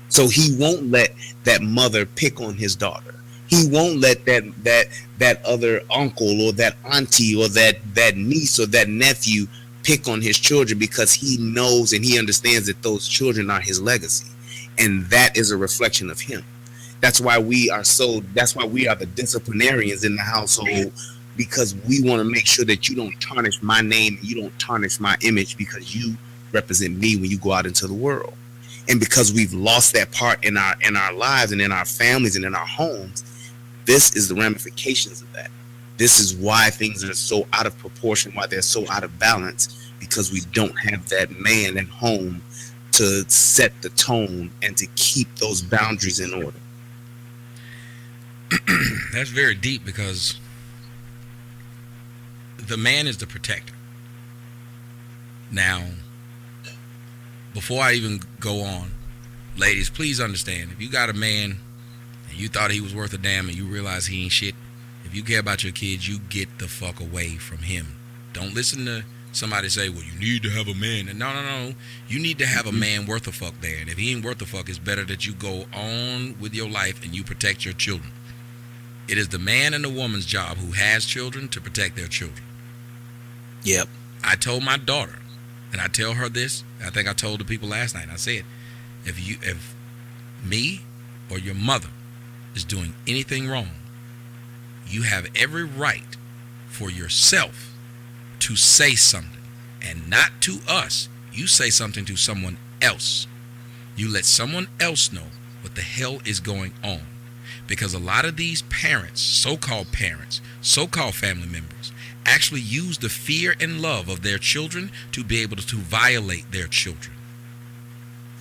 S1: So he won't let that mother pick on his daughter. He won't let that other uncle or that auntie or that niece or that nephew pick on his children, because he knows and he understands that those children are his legacy. And that is a reflection of him. That's why we are the disciplinarians in the household, because we want to make sure that you don't tarnish my name and you don't tarnish my image, because you represent me when you go out into the world. And because we've lost that part in our lives and in our families and in our homes, this is the ramifications of that. This is why things are so out of proportion, why they're so out of balance, because we don't have that man at home to set the tone and to keep those boundaries in order.
S2: That's very deep, because the man is the protector. Now, before I even go on, ladies, please understand, if you got a man and you thought he was worth a damn and you realize he ain't shit, if you care about your kids, you get the fuck away from him. Don't listen to somebody say, well, you need to have a man. And no. You need to have a man worth a fuck there. And if he ain't worth a fuck, it's better that you go on with your life and you protect your children. It is the man and the woman's job who has children to protect their children.
S1: Yep.
S2: I told my daughter, and I tell her this, I think I told the people last night, I said, if me or your mother is doing anything wrong, you have every right for yourself to say something, and not to us. You say something to someone else. You let someone else know what the hell is going on. Because a lot of these parents, so-called family members, actually use the fear and love of their children to be able to violate their children.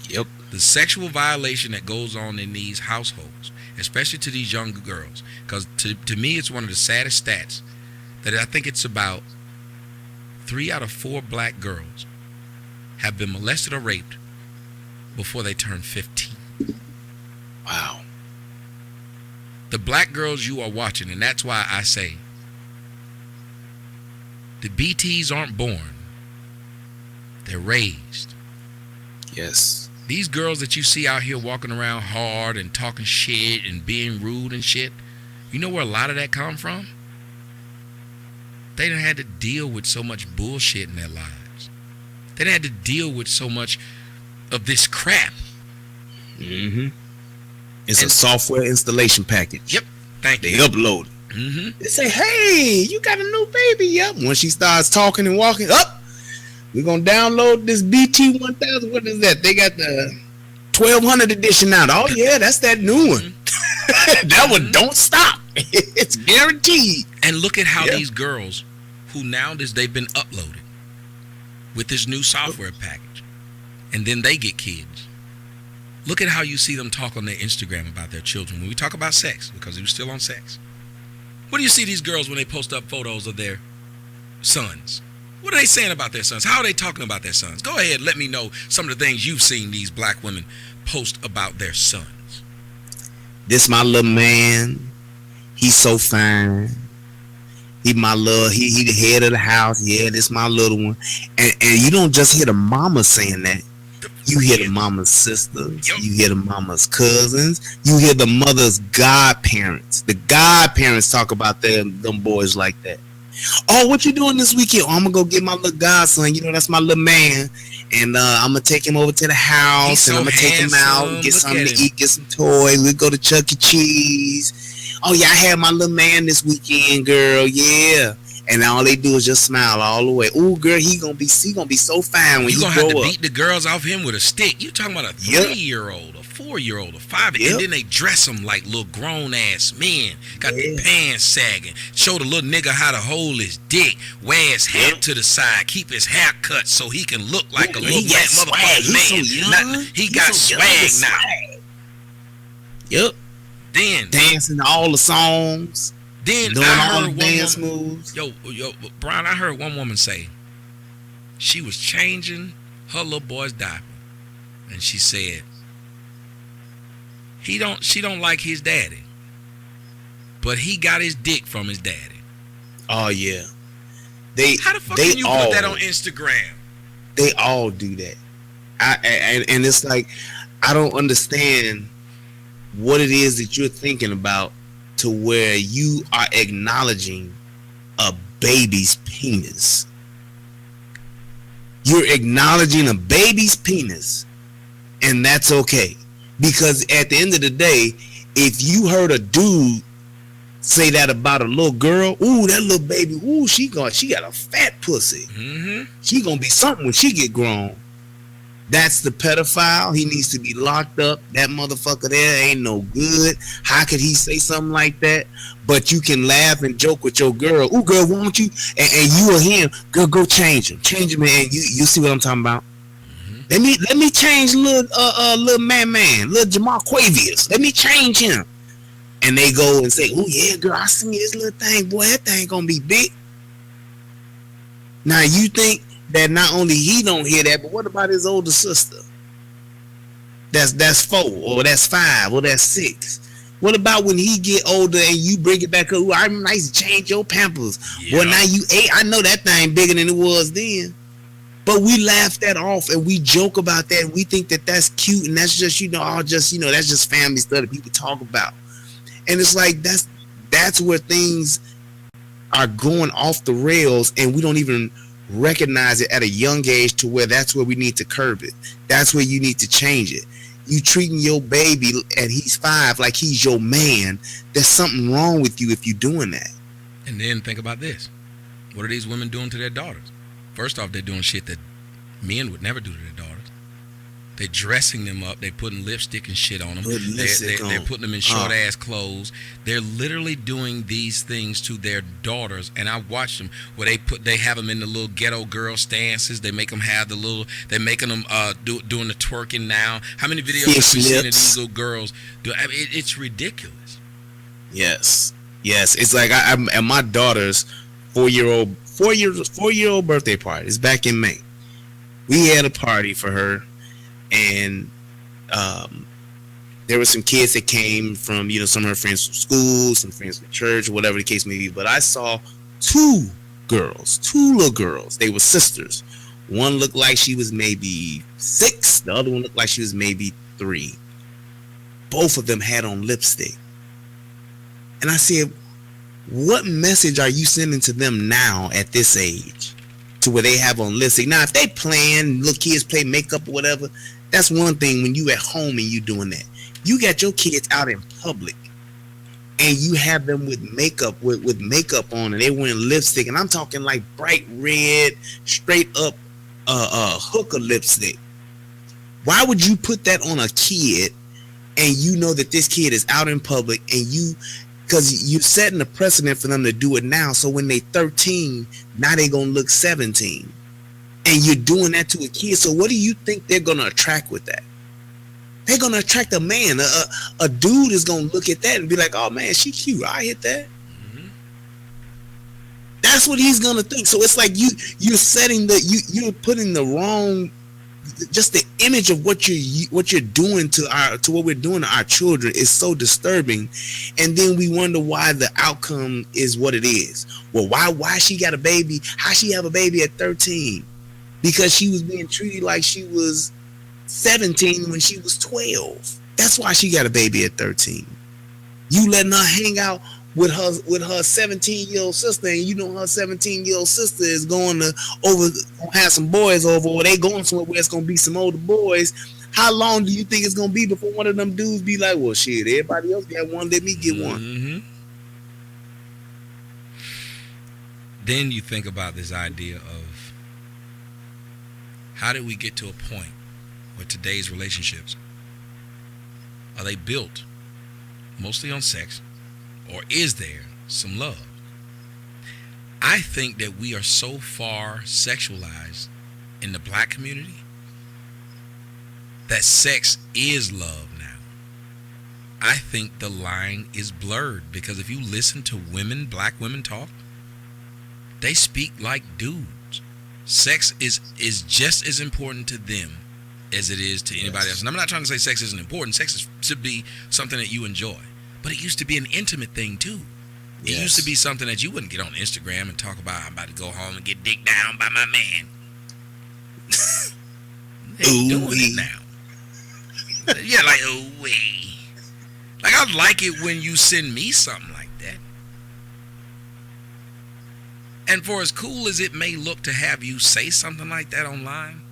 S1: Yep.
S2: The sexual violation that goes on in these households, especially to these young girls, because to me it's one of the saddest stats, that I think it's about 3 out of 4 black girls have been molested or raped before they turn 15.
S1: Wow.
S2: The black girls you are watching, and that's why I say the BTs aren't born, they're raised.
S1: Yes.
S2: These girls that you see out here walking around hard and talking shit and being rude and shit, you know where a lot of that come from? They done had to deal with so much bullshit in their lives. They done had to deal with so much of this crap.
S1: Mm-hmm. It's a software installation package.
S2: Yep. Thank you.
S1: They upload it.
S2: Mm-hmm.
S1: They say, hey, you got a new baby. Yep. When she starts talking and walking up, we're going to download this BT 1000. What is that? They got the 1200 edition out. Oh, yeah, that's that new one. That one don't stop. It's guaranteed.
S2: And look at how these girls, who now they've been uploaded with this new software package, and then they get kids. Look at how you see them talk on their Instagram about their children. When we talk about sex, because we were still on sex. What do you see these girls when they post up photos of their sons? What are they saying about their sons? How are they talking about their sons? Go ahead, let me know some of the things you've seen these black women post about their sons.
S1: This my little man. He's so fine. He my little, he the head of the house. Yeah, this my little one. And you don't just hear the mama saying that. You hear the mama's sisters. Yep. You hear the mama's cousins. You hear the mother's godparents. The godparents talk about them boys like that. Oh, what you doing this weekend? Oh, I'm going to go get my little godson. You know, that's my little man. And I'm going to take him over to the house. And I'm going to take him out, get something to eat, get some toys. We'll go to Chuck E. Cheese. Oh, yeah, I had my little man this weekend, girl. Yeah. And all they do is just smile all the way. Ooh, girl, he gonna be so fine when he grow up. You gonna have to beat
S2: the girls off him with a stick. You talking about a 3-year-old, a 4-year-old, a 5, and then they dress them like little grown ass men. Got their pants sagging. Show the little nigga how to hold his dick. Wear his hat to the side. Keep his hair cut so he can look like a little motherfucking man. He got swag now.
S1: Yep.
S2: Then
S1: dancing to all the songs.
S2: Then
S1: doing
S2: I
S1: all
S2: heard
S1: the dance moves.
S2: Yo, Brian, I heard one woman say she was changing her little boy's diaper, and she said she don't like his daddy, but he got his dick from his daddy.
S1: Oh yeah,
S2: how the fuck can you put that on Instagram?
S1: They all do that. And it's like I don't understand what it is that you're thinking about to where you are acknowledging a baby's penis. You're acknowledging a baby's penis, and that's okay. Because at the end of the day, if you heard a dude say that about a little girl, ooh, that little baby, ooh, she got a fat pussy.
S2: Mm-hmm.
S1: She gonna be something when she get grown. That's the pedophile. He needs to be locked up. That motherfucker there ain't no good. How could he say something like that? But you can laugh and joke with your girl. Ooh, girl, won't you? And you or him, girl, go change him. Change him, and you see what I'm talking about? Mm-hmm. Let me change little man, little Jamal Quavius. Let me change him. And they go and say, oh yeah, girl, I seen this little thing. Boy, that thing gonna be big. Now you think that not only he don't hear that, but what about his older sister? That's 4, or that's 5, or that's 6. What about when he get older and you bring it back up? Ooh, I remember I used to change your Pampers. Yeah. Well, now you 8. I know that thing bigger than it was then. But we laugh that off and we joke about that. And we think that that's cute and that's just, that's just family stuff that people talk about. And it's like that's where things are going off the rails, and we don't even recognize it at a young age to where that's where we need to curb it. That's where you need to change it. You treating your baby and he's 5 like he's your man. There's something wrong with you if you're doing that.
S2: And then think about this. What are these women doing to their daughters? First off, they're doing shit that men would never do to their daughters. They're dressing them up. They're putting lipstick and shit on them. They're putting them in short-ass clothes. They're literally doing these things to their daughters. And I watch them where they have them in the little ghetto girl stances. They make them have they're making them doing the twerking now. How many videos have we seen of these little girls do? I mean, it's ridiculous.
S1: Yes. It's like at my daughter's 4-year-old birthday party. It's back in May. We had a party for her. And there were some kids that came from, some of her friends from school, some friends from church, whatever the case may be. But I saw 2 little girls. They were sisters. One looked like she was maybe 6. The other one looked like she was maybe 3. Both of them had on lipstick. And I said, what message are you sending to them now at this age? To where they have on lipstick. Now, if they playing, little kids play makeup or whatever, that's one thing when you at home and you doing that. You got your kids out in public and you have them with makeup, with makeup on, and they wearing lipstick, and I'm talking like bright red, straight up hooker lipstick. Why would you put that on a kid and you know that this kid is out in public and because you're setting a precedent for them to do it now, so when they 13, now they gonna look 17. And you're doing that to a kid, so what do you think they're gonna attract with that? they're gonna attract a man. A dude is gonna look at that and be like, "Oh man, she cute. I hit that."
S2: Mm-hmm.
S1: That's what he's gonna think. So it's like you're setting you're putting the wrong, just the image of what you're doing to what we're doing to our children is so disturbing, and then we wonder why the outcome is what it is. Well, why she got a baby? How she have a baby at 13? Because she was being treated like she was 17 when she was 12. That's why she got a baby at 13. You letting her hang out with her 17-year-old sister, and you know her 17-year-old sister is going to have some boys over, or they going somewhere where it's going to be some older boys. How long do you think it's going to be before one of them dudes be like, well, shit, everybody else got one, let me get one?
S2: Mm-hmm. Then you think about this idea of how did we get to a point where today's relationships, are they built mostly on sex, or is there some love? I think that we are so far sexualized in the black community that sex is love now. I think the line is blurred, because if you listen to black women talk, they speak like dudes. Sex is just as important to them as it is to anybody else. And I'm not trying to say sex isn't important. Sex should be something that you enjoy. But it used to be an intimate thing too. It used to be something that you wouldn't get on Instagram and talk about, I'm about to go home and get dicked down by my man. They're doing it now. Yeah, like, oh wait. Like, I like it when you send me something like that. And for as cool as it may look to have you say something like that online,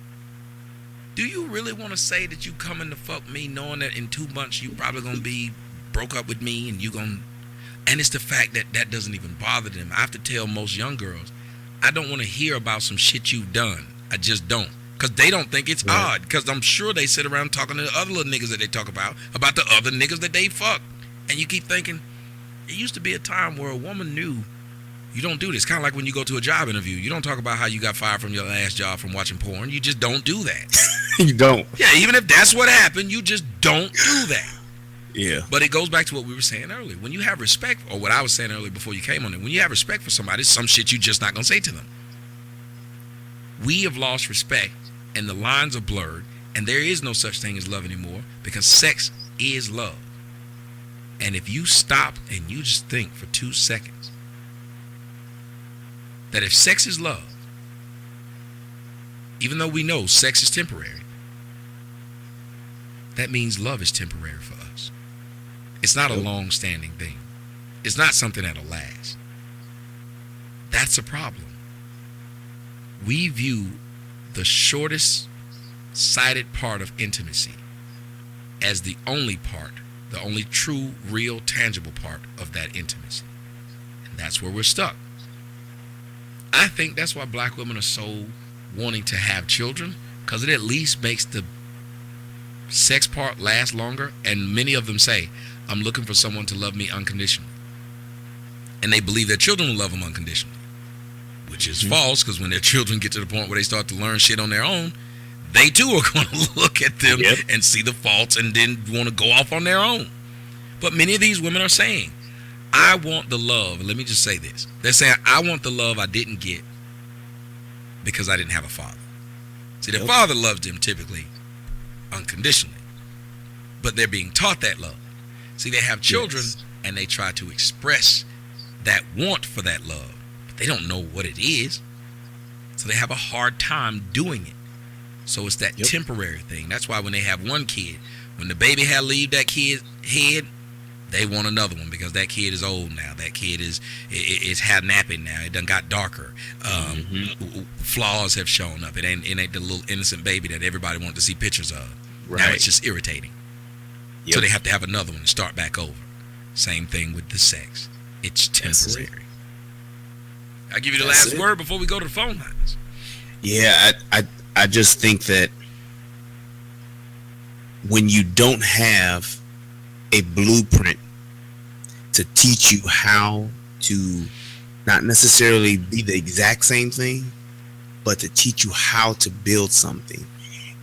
S2: do you really want to say that you coming to fuck me knowing that in 2 months you probably going to be broke up with me, and and it's the fact that doesn't even bother them. I have to tell most young girls, I don't want to hear about some shit you've done. I just don't. Because they don't think it's odd. Because I'm sure they sit around talking to the other little niggas that they talk about the other niggas that they fuck. And you keep thinking, it used to be a time where a woman knew you don't do this. Kind of like when you go to a job interview. You don't talk about how you got fired from your last job from watching porn. You just don't do that.
S1: You don't.
S2: Yeah, even if that's what happened, you just don't do that.
S1: Yeah.
S2: But it goes back to what we were saying earlier. When you have respect, or what I was saying earlier before you came on it, when you have respect for somebody, some shit you just not going to say to them. We have lost respect, and the lines are blurred, and there is no such thing as love anymore, because sex is love. And if you stop and you just think for 2 seconds that if sex is love, even though we know sex is temporary, that means love is temporary for us. It's not a long-standing thing. It's not something that'll last. That's a problem. We view the shortest sighted part of intimacy as the only part, the only true, real, tangible part of that intimacy. And that's where we're stuck. I think that's why black women are so wanting to have children, because it at least makes the sex part last longer. And many of them say, I'm looking for someone to love me unconditionally. And they believe their children will love them unconditionally, which is false, because when their children get to the point where they start to learn shit on their own, they too are going to look at them and see the faults and then want to go off on their own. But many of these women are saying, I want the love. And let me just say this. They're saying, I want the love I didn't get because I didn't have a father. See, their father loves them typically unconditionally, but they're being taught that love. See, they have children and they try to express that want for that love, but they don't know what it is. So they have a hard time doing it. So it's that temporary thing. That's why when they have one kid, when the baby hair leave that kid's head, they want another one because that kid is old now. That kid is had napping now. It done got darker. Flaws have shown up. It ain't the little innocent baby that everybody wanted to see pictures of. Right. Now it's just irritating. So they have to have another one and start back over. Same thing with the sex. It's temporary. I'll give you the last word before we go to the phone lines.
S1: Yeah, I just think that when you don't have a blueprint to teach you how to not necessarily be the exact same thing, but to teach you how to build something.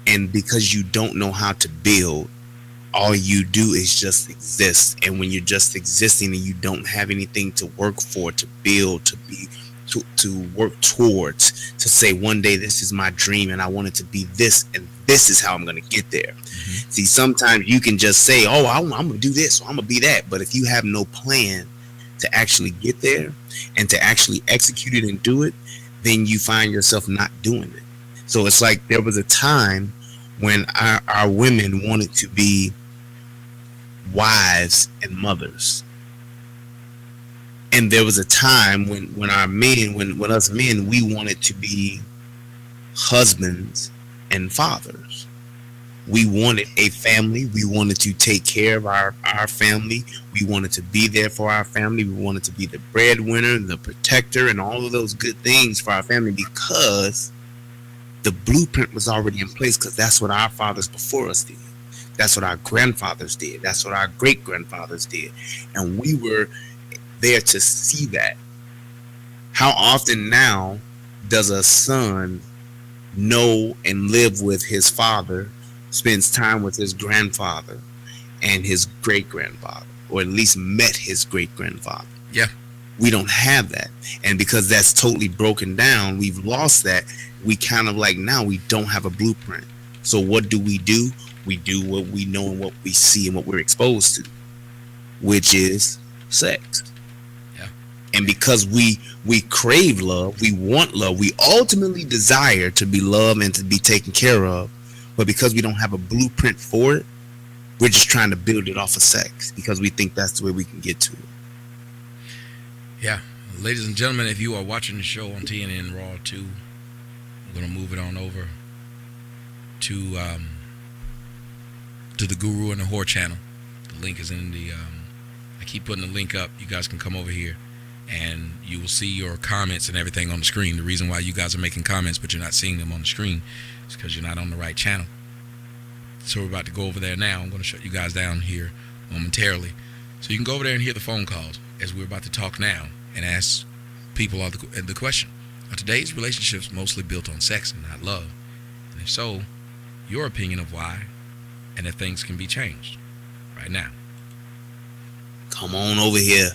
S1: And because you don't know how to build, all you do is just exist. And when you're just existing and you don't have anything to work for, to build, to work towards, to say one day this is my dream and I want it to be this, and this is how I'm going to get there. Mm-hmm. See, sometimes you can just say, oh, I'm going to do this, or I'm going to be that. But if you have no plan to actually get there and to actually execute it and do it, then you find yourself not doing it. So it's like there was a time when our women wanted to be wives and mothers. And there was a time when our men, when us men, we wanted to be husbands and fathers. We wanted a family. We wanted to take care of our family. We wanted to be there for our family. We wanted to be the breadwinner, the protector, and all of those good things for our family, because the blueprint was already in place, because that's what our fathers before us did. That's what our grandfathers did. That's what our great-grandfathers did. And we were there to see that. How often now does a son know and live with his father, spends time with his grandfather and his great-grandfather, or at least met his great-grandfather?
S2: Yeah.
S1: We don't have that. And because that's totally broken down, we've lost that. We kind of like, now we don't have a blueprint. So what do? We do what we know and what we see and what we're exposed to, which is sex.
S2: Yeah.
S1: And because we crave love, we want love, we ultimately desire to be loved and to be taken care of, but because we don't have a blueprint for it, we're just trying to build it off of sex because we think that's the way we can get to it.
S2: Yeah. Ladies and gentlemen, if you are watching the show on TNN Raw 2, I'm going to move it on over to the Guru and the Whore channel. The link is in the I keep putting the link up. You guys can come over here and you will see your comments and everything on the screen. The reason why you guys are making comments but you're not seeing them on the screen is because you're not on the right channel. So we're about to go over there now. I'm going to shut you guys down here momentarily, so you can go over there and hear the phone calls as we're about to talk now and ask people all the question: are today's relationships mostly built on sex and not love? And if so, your opinion of why, and if things can be changed right now.
S1: Come on over here.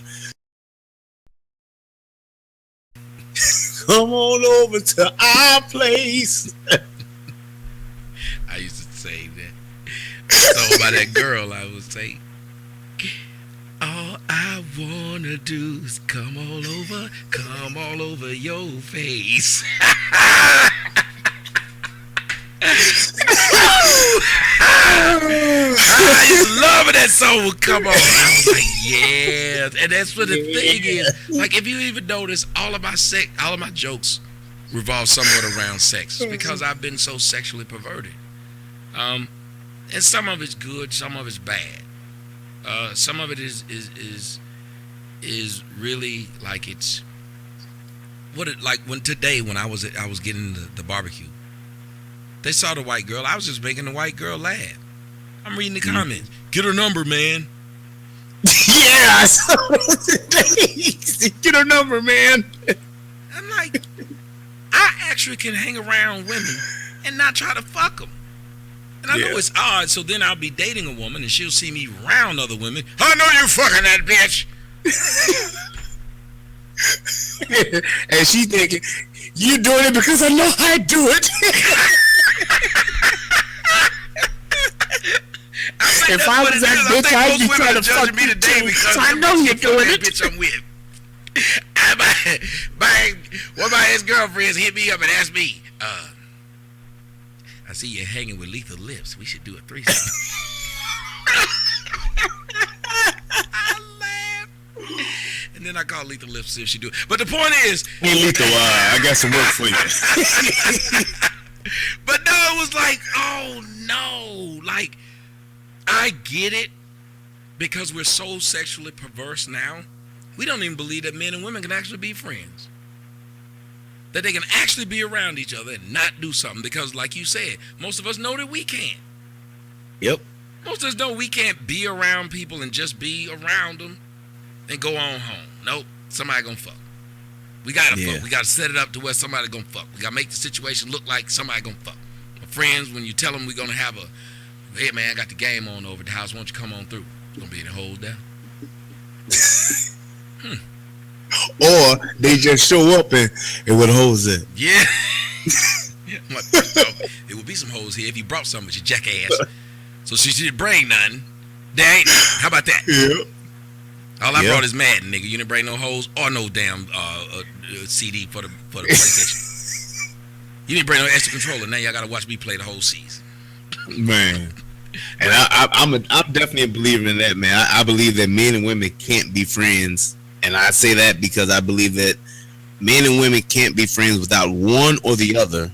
S1: Come on over to our place.
S2: I used to say that. So by that girl, I would say, all I wanna do is come all over your face. I used to love it. That song would come on. I was like, yeah. And that's what the thing is. Like, if you even notice, all of my jokes revolve somewhat around sex. It's because I've been so sexually perverted. And some of it's good, some of it's bad. Some of it is really like it's like when I was getting the barbecue. They saw the white girl. I was just making the white girl laugh. I'm reading the comments. Get her number, man.
S1: Yeah, I saw it. Get her number, man.
S2: I'm like, I actually can hang around women and not try to fuck them. And I know it's odd, so then I'll be dating a woman and she'll see me around other women. I know you fucking that bitch.
S1: And she's thinking, you doing it because I know I do it. If I was that bitch, I'd be trying to fuck me today because I know you're doing it.
S2: Bitch I'm with. One of my ex-girlfriends hit me up and asked me, I see you hanging with Lethal Lips. We should do a threesome. I laughed. And then I called Lethal Lips to see if she do it. But the point is...
S1: Hey, Lethal, I got some work for you.
S2: But no, it was like, oh, no. Like, I get it. Because we're so sexually perverse now. We don't even believe that men and women can actually be friends. That they can actually be around each other and not do something. Because like you said, most of us know that we can't.
S1: Yep.
S2: Most of us know we can't be around people and just be around them and go on home. Nope. Somebody gonna fuck. We gotta fuck. We gotta set it up to where somebody gonna fuck. We gotta make the situation look like somebody gonna fuck. My friends, when you tell them we're gonna Hey man, I got the game on over at the house. Why don't you come on through? It's gonna be in the whole down.
S1: Or they just show up and where the hoes at.
S2: Yeah. There would be some hoes here if you brought some with your jackass. So she didn't bring nothing. There ain't. How about that?
S1: Yeah.
S2: All I brought is Madden, nigga. You didn't bring no hoes or no damn CD for the PlayStation. You didn't bring no extra controller. Now y'all gotta watch me play the whole season.
S1: Man. And I'm definitely a believer in that, man. I believe that men and women can't be friends, and I say that because I believe that men and women can't be friends without one or the other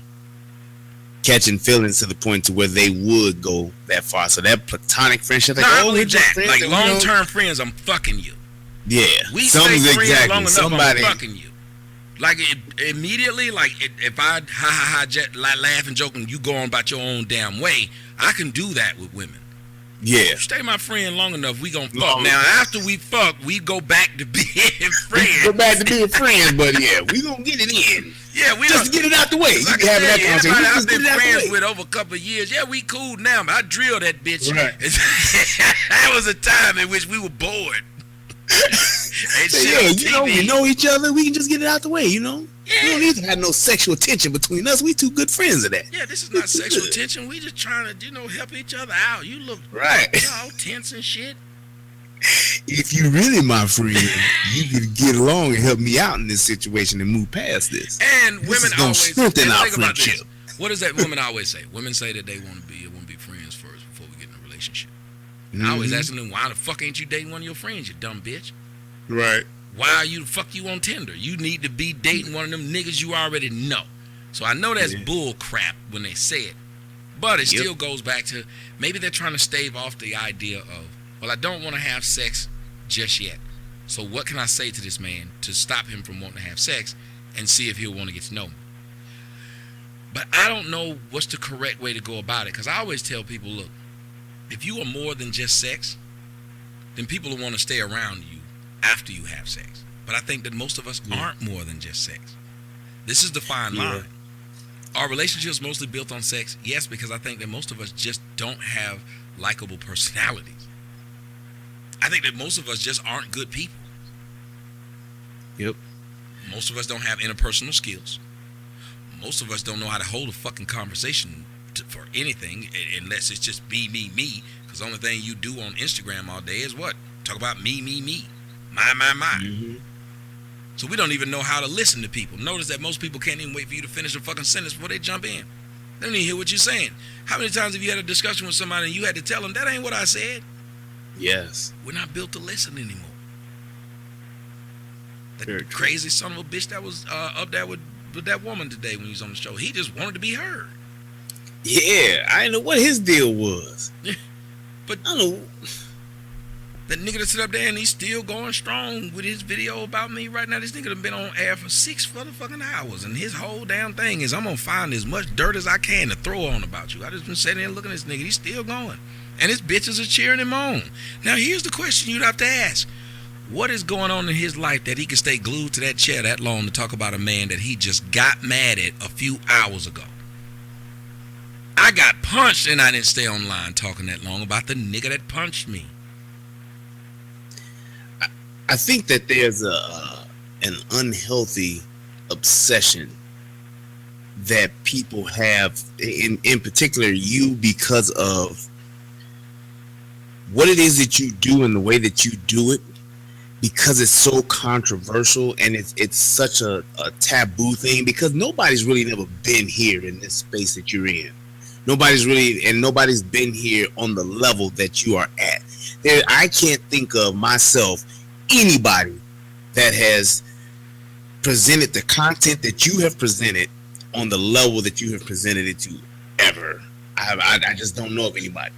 S1: catching feelings to the point to where they would go that far. So that platonic friendship, like,
S2: I believe that. Like long-term friends, I'm fucking you.
S1: Yeah,
S2: we stay friends long enough. I'm fucking you. Like immediately, like if I laugh and joke and you go on about your own damn way, I can do that with women.
S1: Yeah.
S2: Stay my friend long enough, we gonna fuck. Now after we fuck, we go back to being friends.
S1: Go back to being friends, but yeah, we gonna get it in.
S2: Yeah, we
S1: just get it out the way.
S2: Like you can have that conversation. I've been friends with over a couple of years. Yeah, we cool now, but I drilled that bitch. Right. That was a time in which we were bored.
S1: We know each other. We can just get it out the way, you know. Yeah. We don't need to have no sexual tension between us. We two good friends of that.
S2: Yeah, this is not sexual tension. We just trying to, help each other out. You look
S1: right,
S2: all tense and shit.
S1: If you really my friend, you can get along and help me out in this situation and move past this.
S2: And women always
S1: strengthen our friendship.
S2: What does that women always say? Women say that they want to be friends first before we get in a relationship. Mm-hmm. I always ask them, why the fuck ain't you dating one of your friends, you dumb bitch?
S1: Right.
S2: Why are you on Tinder? You need to be dating one of them niggas you already know. So I know that's bull crap when they say it. But it still goes back to maybe they're trying to stave off the idea of, well, I don't want to have sex just yet. So what can I say to this man to stop him from wanting to have sex and see if he'll want to get to know me? But I don't know what's the correct way to go about it, because I always tell people, look, if you are more than just sex, then people will want to stay around you after you have sex. But I think that most of us aren't more than just sex. This is the fine line. Our relationship's mostly built on sex, yes, because I think that most of us just don't have likable personalities. I think that most of us just aren't good people.
S1: Yep.
S2: Most of us don't have interpersonal skills. Most of us don't know how to hold a fucking conversation for anything unless it's just me. Because the only thing you do on Instagram all day is what? Talk about me. My. Mm-hmm. So we don't even know how to listen to people. Notice that most people can't even wait for you to finish a fucking sentence before they jump in. They don't even hear what you're saying. How many times have you had a discussion with somebody and you had to tell them, that ain't what I said?
S1: Yes.
S2: We're not built to listen anymore. That crazy son of a bitch that was up there with that woman today when he was on the show, he just wanted to be heard.
S1: Yeah, I didn't know what his deal was.
S2: But
S1: I don't know.
S2: That nigga that sit up there and he's still going strong with his video about me right now. This nigga done been on air for 6 motherfucking hours, and his whole damn thing is, I'm gonna find as much dirt as I can to throw on about you. I just been sitting there looking at this nigga. He's still going, and his bitches are cheering him on. Now here's the question you'd have to ask: what is going on in his life that he can stay glued to that chair that long to talk about a man that he just got mad at a few hours ago? I got punched and I didn't stay online talking that long about the nigga that punched me.
S1: I think that there's an unhealthy obsession that people have, in particular you, because of what it is that you do and the way that you do it, because it's so controversial and it's such a taboo thing, because nobody's really never been here in this space that you're in. Nobody's been here on the level that you are at. I can't think of myself anybody that has presented the content that you have presented on the level that you have presented it to ever. I just don't know of anybody.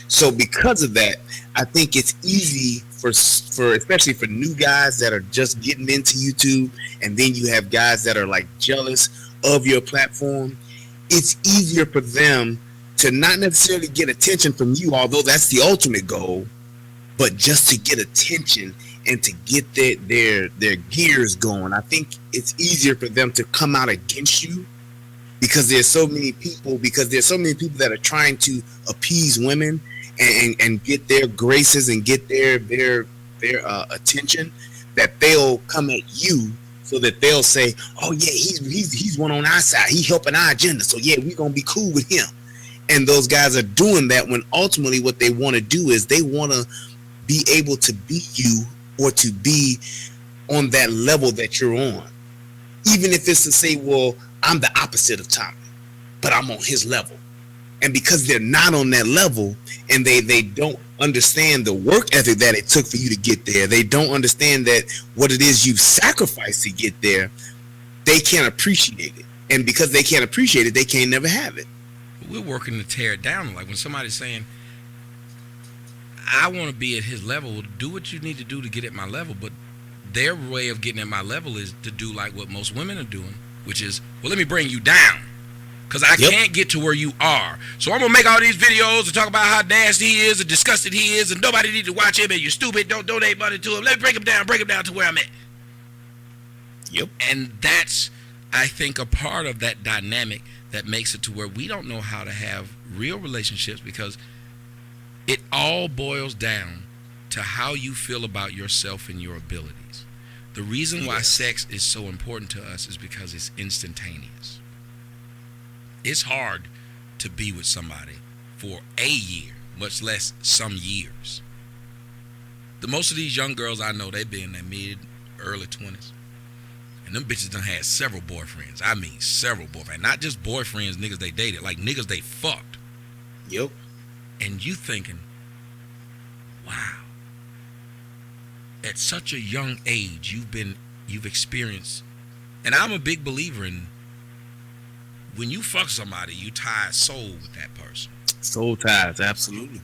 S1: So because of that, I think it's easy for especially for new guys that are just getting into YouTube, and then you have guys that are like jealous of your platform. It's easier for them to not necessarily get attention from you, although that's the ultimate goal, but just to get attention and to get their gears going. I think it's easier for them to come out against you because there's so many people that are trying to appease women and get their graces and get their attention, that they'll come at you, so that they'll say, oh yeah, he's one on our side, he helping our agenda, so yeah, we're gonna be cool with him. And those guys are doing that when ultimately what they want to do is they want to be able to be you, or to be on that level that you're on, even if it's to say, well, I'm the opposite of Tommy, but I'm on his level. And because they're not on that level, and they don't understand the work ethic that it took for you to get there, they don't understand that what it is you've sacrificed to get there, they can't appreciate it. And because they can't appreciate it, they can't never have it.
S2: We're working to tear it down. Like when somebody's saying, I want to be at his level, do what you need to do to get at my level. But their way of getting at my level is to do like what most women are doing, which is, well, let me bring you down, because I can't get to where you are. So I'm going to make all these videos and talk about how nasty he is and disgusted he is, and nobody needs to watch him, and you're stupid, don't donate money to him. Let me bring him down to where I'm at.
S1: Yep.
S2: And that's, I think, a part of that dynamic that makes it to where we don't know how to have real relationships, because it all boils down to how you feel about yourself and your abilities. The reason why sex is so important to us is because it's instantaneous. It's hard to be with somebody for a year, much less some years. The most of these young girls I know, they be in their mid, early 20s. And them bitches done had several boyfriends. I mean several boyfriends. Not just boyfriends, niggas they dated, like niggas they fucked.
S1: Yep.
S2: And you thinking, wow, at such a young age, you've experienced, and I'm a big believer in, when you fuck somebody, you tie a soul with that person.
S1: Soul ties, absolutely.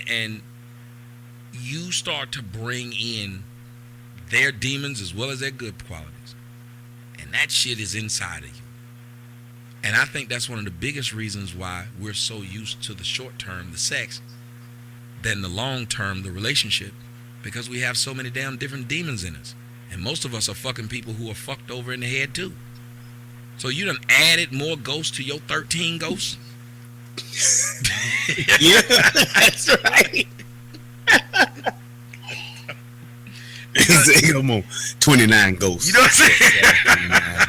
S2: And you start to bring in their demons as well as their good qualities. And that shit is inside of you. And I think that's one of the biggest reasons why we're so used to the short term, the sex, than the long term, the relationship, because we have so many damn different demons in us. And most of us are fucking people who are fucked over in the head too. So you done added more ghosts to your 13 ghosts?
S1: Yeah, that's right. Come on, 29 ghosts.
S2: You know what I'm saying?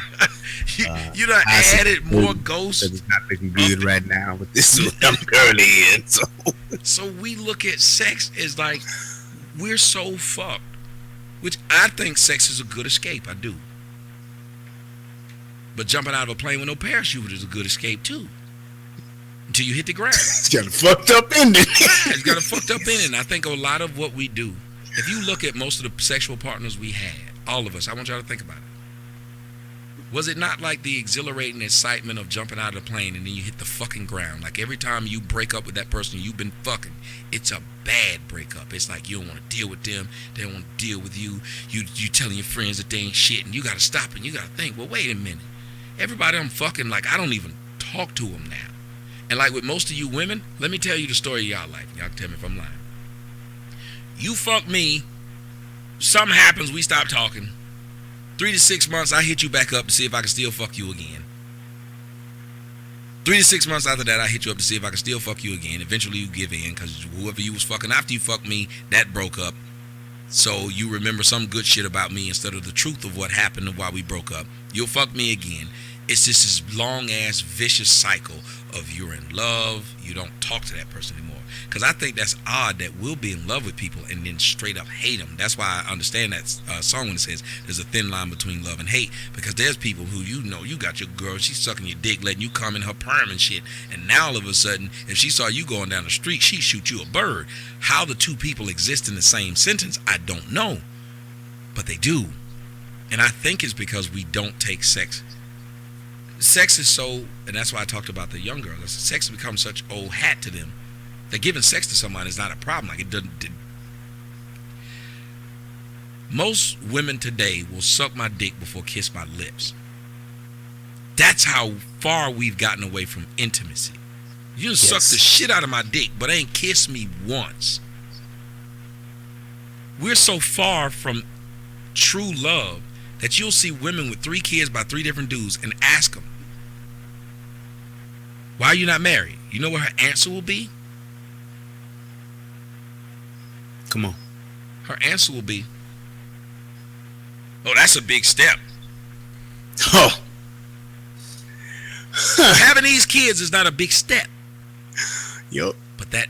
S2: You done added more ghosts.
S1: It's not looking good right now, but this is what I'm currently in.
S2: So we look at sex as like we're so fucked, which I think sex is a good escape. I do. But jumping out of a plane with no parachute is a good escape too, until you hit the ground.
S1: It's got a fucked up ending.
S2: It's got a fucked up ending. I think a lot of what we do, if you look at most of the sexual partners we had, all of us, I want y'all to think about it. Was it not like the exhilarating excitement of jumping out of the plane and then you hit the fucking ground? Like every time you break up with that person you've been fucking, it's a bad breakup. It's like you don't want to deal with them. They don't want to deal with you. You telling your friends that they ain't shit, and you got to stop and you got to think, well, wait a minute. Everybody I'm fucking, like, I don't even talk to them now. And like with most of you women, let me tell you the story of y'all life. Y'all can tell me if I'm lying. You fuck me, something happens, we stop talking. 3 to 6 months, I hit you back up to see if I can still fuck you again. 3 to 6 months after that, I hit you up to see if I can still fuck you again. Eventually, you give in, because whoever you was fucking after you fucked me, that broke up. So you remember some good shit about me instead of the truth of what happened and why we broke up. You'll fuck me again. It's just this long-ass, vicious cycle of you're in love, you don't talk to that person anymore. Because I think that's odd that we'll be in love with people and then straight up hate them. That's why I understand that song when it says there's a thin line between love and hate. Because there's people who, you know, you got your girl, she's sucking your dick, letting you come in her perm and shit. And now all of a sudden, if she saw you going down the street, she'd shoot you a bird. How the two people exist in the same sentence, I don't know. But they do. And I think it's because we don't take sex. Sex is so, and that's why I talked about the young girls. Sex has become such old hat to them that giving sex to somebody is not a problem. Like it doesn't. Most women today will suck my dick before kiss my lips. That's how far we've gotten away from intimacy. You just suck the shit out of my dick, but ain't kiss me once. We're so far from true love that you'll see women with 3 kids by 3 different dudes and ask them, Why are you not married? You know what her answer will be?
S1: Come on.
S2: Her answer will be, oh, that's a big step.
S1: Oh.
S2: Having these kids is not a big step.
S1: Yup.
S2: But that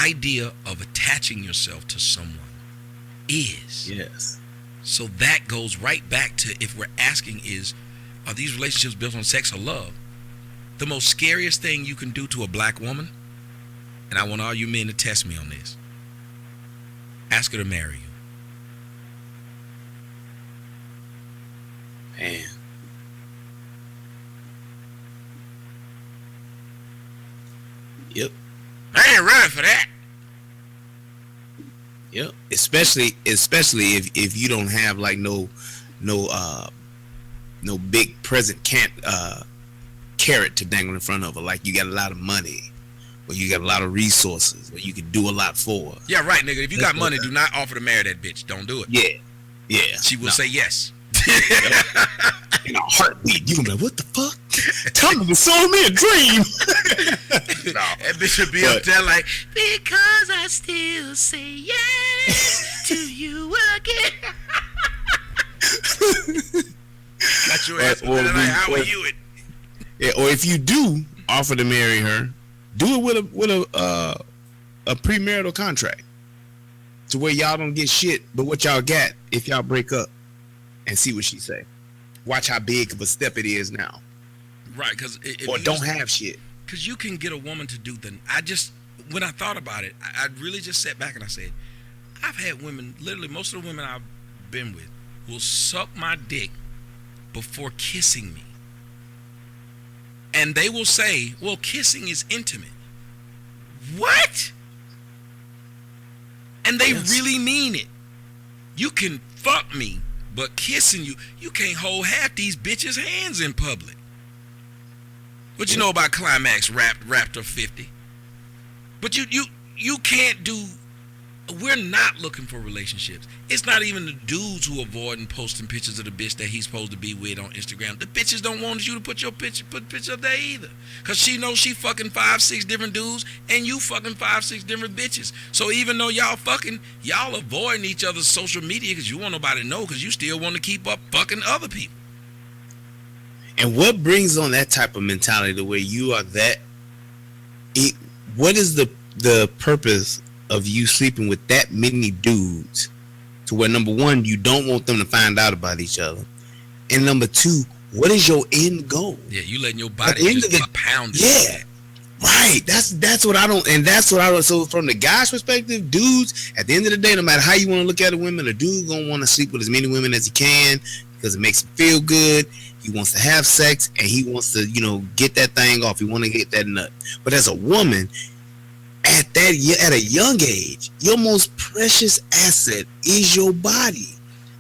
S2: idea of attaching yourself to someone is.
S1: Yes.
S2: So that goes right back to, if we're asking, are these relationships built on sex or love? The most scariest thing you can do to a black woman, and I want all you men to test me on this, ask her to marry you.
S1: Man. Yep.
S2: I ain't running for that.
S1: Yep. Especially if you don't have like no big present carrot to dangle in front of her. Like you got a lot of money, or you got a lot of resources, or you can do a lot for her.
S2: Yeah, right, nigga. If you got money, do not offer to marry that bitch. Don't do it.
S1: Yeah.
S2: She will say yes.
S1: In a heartbeat, you gonna be like, what the fuck? Tommy was sold me a dream.
S2: That bitch would be up there like, because I still say yes to you again. Got your ass like, how are you?
S1: Yeah, or if you do offer to marry her, do it with a premarital contract, to where y'all don't get shit, but what y'all got if y'all break up, and see what she say. Watch how big of a step it is now.
S2: Right, because
S1: or don't have shit.
S2: Because you can get a woman to do the. When I thought about it, I really just sat back and I said, I've had women, literally most of the women I've been with, will suck my dick before kissing me. And they will say, well, kissing is intimate. What? And they really mean it. You can fuck me, but kissing you can't hold half these bitches' hands in public. What you know about Climax Raptor 50? But you can't do. We're not looking for relationships. It's not even the dudes who avoiding posting pictures of the bitch that he's supposed to be with on Instagram. The bitches don't want you to put picture up there either. Cause she knows she fucking 5-6 different dudes and you fucking 5-6 different bitches. So even though y'all fucking, y'all avoiding each other's social media because you want nobody to know, because you still want to keep up fucking other people.
S1: And what brings on that type of mentality the way you are what is the purpose of you sleeping with that many dudes, to where number one, you don't want them to find out about each other, and number two, what is your end goal? Yeah,
S2: you letting your body just get pounded.
S1: Yeah, right. That's what I don't. So from the guy's perspective, dudes, at the end of the day, no matter how you want to look at a woman, a dude gonna want to sleep with as many women as he can because it makes him feel good. He wants to have sex and he wants to, get that thing off. He want to get that nut. But as a woman, at a young age, your most precious asset is your body,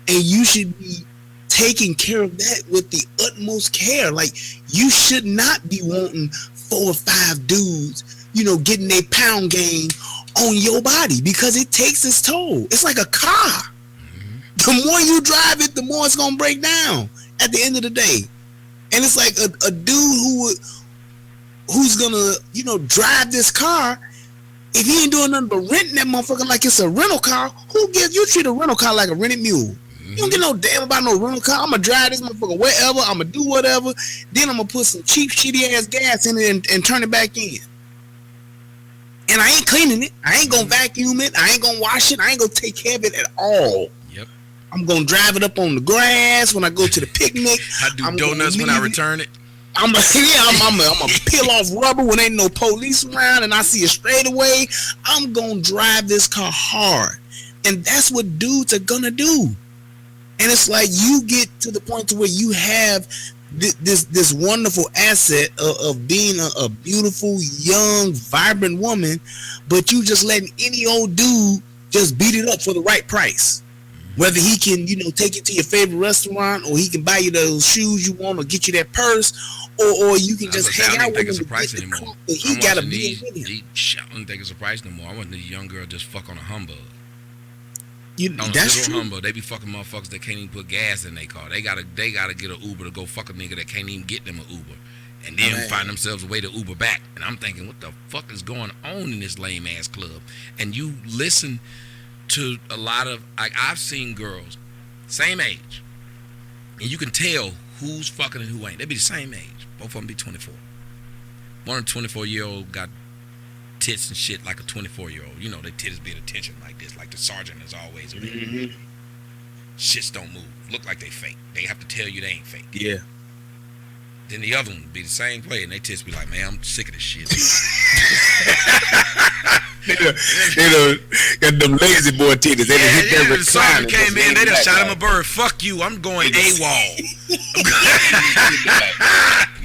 S1: and you should be taking care of that with the utmost care. Like, you should not be wanting 4 or 5 dudes, getting a pound game on your body, because it takes its toll. It's like a car. The more you drive it, the more it's gonna break down at the end of the day. And it's like a dude who's gonna drive this car. If he ain't doing nothing but renting that motherfucker like it's a rental car, you treat a rental car like a rented mule. You don't get no damn about no rental car. I'm gonna drive this motherfucker wherever. I'm gonna do whatever. Then I'm gonna put some cheap, shitty ass gas in it and turn it back in. And I ain't cleaning it. I ain't gonna vacuum it. I ain't gonna wash it. I ain't gonna take care of it at all.
S2: Yep.
S1: I'm gonna drive it up on the grass when I go to the picnic.
S2: I do donuts when I return it.
S1: I'm gonna peel off rubber when ain't no police around and I see a straightaway. I'm gonna drive this car hard, and that's what dudes are gonna do. And it's like you get to the point to where you have this wonderful asset of being a beautiful, young, vibrant woman, but you just letting any old dude just beat it up for the right price. Whether he can, take you to your favorite restaurant, or he can buy you those shoes you want, or get you that purse, or you can just hang out with him. I don't think it's a price anymore. He got to be in it.
S2: I don't think it's a price no more. I want the young girl just fuck on a humbug.
S1: That's true.
S2: Humbug, they be fucking motherfuckers that can't even put gas in their car. They gotta get an Uber to go fuck a nigga that can't even get them an Uber. and then find themselves a way to Uber back. And I'm thinking, what the fuck is going on in this lame ass club? And you listen to a lot of, like, I've seen girls same age, and you can tell who's fucking and who ain't. They be the same age. Both of them be 24. One 24-year-old got tits and shit like a 24-year-old. You know, their titties be at attention like this, like the sergeant is always around. Mm-hmm. Shits don't move. Look like they fake. They have to tell you they ain't fake.
S1: Yeah.
S2: Then the other one be the same way, and they tits be like, man, I'm sick of this shit.
S1: they got them lazy boy titties. They done hit that
S2: the sergeant came in, they done shot him a bird. Fuck you, I'm going AWOL.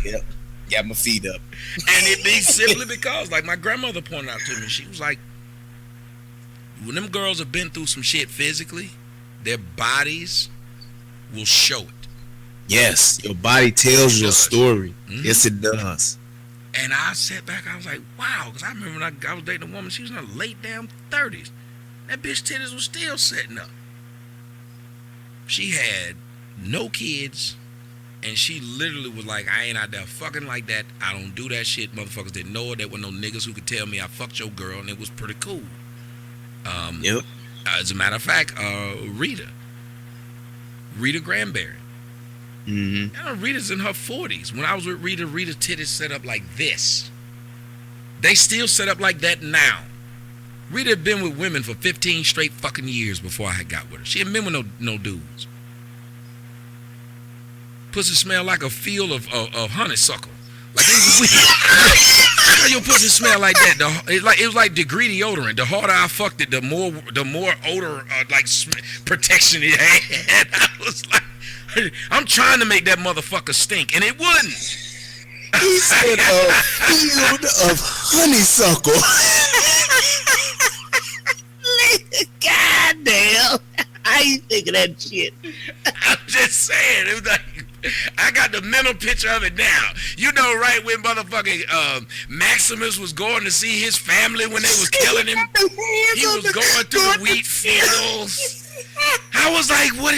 S1: Yep. Got my feet up.
S2: And it be simply because, like my grandmother pointed out to me, she was like, when them girls have been through some shit physically, their bodies will show it.
S1: Yes, your body tells your story. Mm-hmm. Yes, it does.
S2: And I sat back, I was like, wow, because I remember when I was dating a woman, she was in her late damn 30s. That bitch titties was still setting up. She had no kids, and she literally was like, I ain't out there fucking like that. I don't do that shit. Motherfuckers didn't know it. There were no niggas who could tell me I fucked your girl, and it was pretty cool.
S1: Yep.
S2: As a matter of fact, Rita Granberry. Mm-hmm. Rita's in her 40s. When I was with Rita titties set up like this. They still set up like that now. Rita had been with women for 15 straight fucking years before I had got with her. She hadn't been with no dudes. Pussy smell like a field of honeysuckle. Like, it was weird. How your pussy smell like that? It was like degree deodorant. The harder I fucked it, the more odor protection it had. I was like, I'm trying to make that motherfucker stink, and it wouldn't.
S1: He said a field of honeysuckle. God damn. I ain't thinking that shit.
S2: I'm just saying. It was like, I got the mental picture of it now. You know, right when motherfucking Maximus was going to see his family when they was killing him? He was going through the wheat fields. I was like, what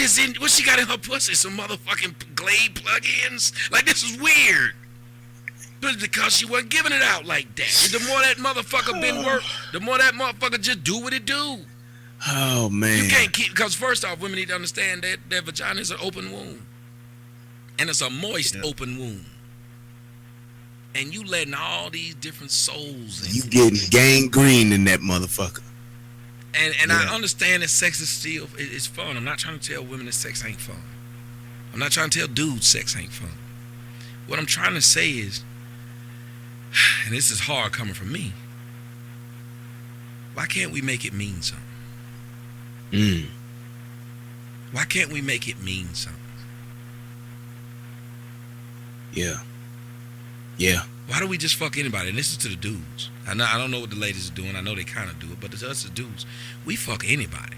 S2: she got in her pussy? Some motherfucking Glade plug-ins? Like, this is weird. But because she wasn't giving it out like that. The more that motherfucker been work, the more that motherfucker just do what it do.
S1: Oh, man.
S2: You can't keep, because first off, women need to understand that their vagina is an open wound. And it's a moist open wound. And you letting all these different souls in.
S1: You getting gangrene in that motherfucker.
S2: And I understand that sex is still, it's fun. I'm not trying to tell women that sex ain't fun. I'm not trying to tell dudes sex ain't fun. What I'm trying to say is, and this is hard coming from me, why can't we make it mean something? Why can't we make it mean something? Yeah. Why do we just fuck anybody? And this is to the dudes. I don't know what the ladies are doing. I know they kind of do it, but to us as dudes, we fuck anybody.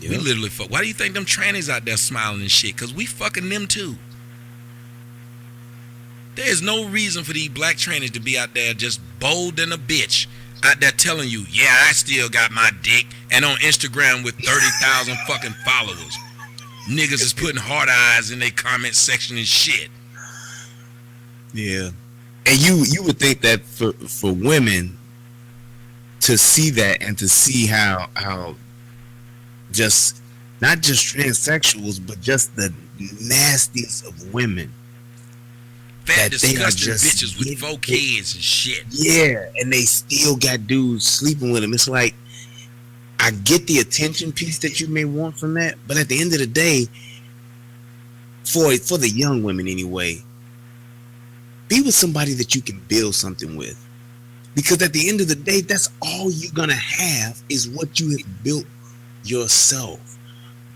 S2: Yep. We literally fuck. Why do you think them trannies out there smiling and shit? Because we fucking them too. There's no reason for these black trannies to be out there just bold than a bitch out there telling you, yeah, I still got my dick, and on Instagram with 30,000 fucking followers. Niggas is putting hard eyes in their comment section and shit.
S1: Yeah. And you would think that for women to see that and to see how just not just transsexuals but just the nastiest of women,
S2: fat disgusting bitches with 4 kids and shit.
S1: Yeah, and they still got dudes sleeping with them. It's like, I get the attention piece that you may want from that, but at the end of the day, for the young women anyway, be with somebody that you can build something with. Because at the end of the day, that's all you're going to have is what you have built yourself.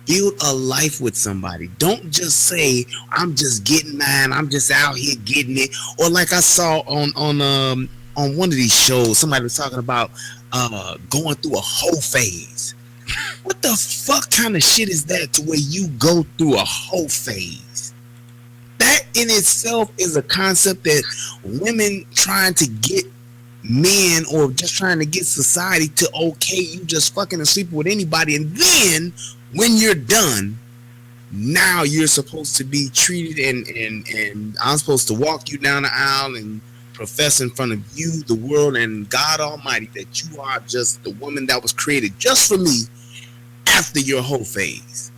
S1: Build a life with somebody. Don't just say, I'm just getting mine. I'm just out here getting it. Or like I saw on one of these shows, somebody was talking about going through a hoe phase. What the fuck kind of shit is that to where you go through a hoe phase? That in itself is a concept that women trying to get men or just trying to get society to okay you just fucking and sleeping with anybody, and then when you're done, Now you're supposed to be treated, and I'm supposed to walk you down the aisle and profess in front of you, the world, and God Almighty that you are just the woman that was created just for me after your whole phase.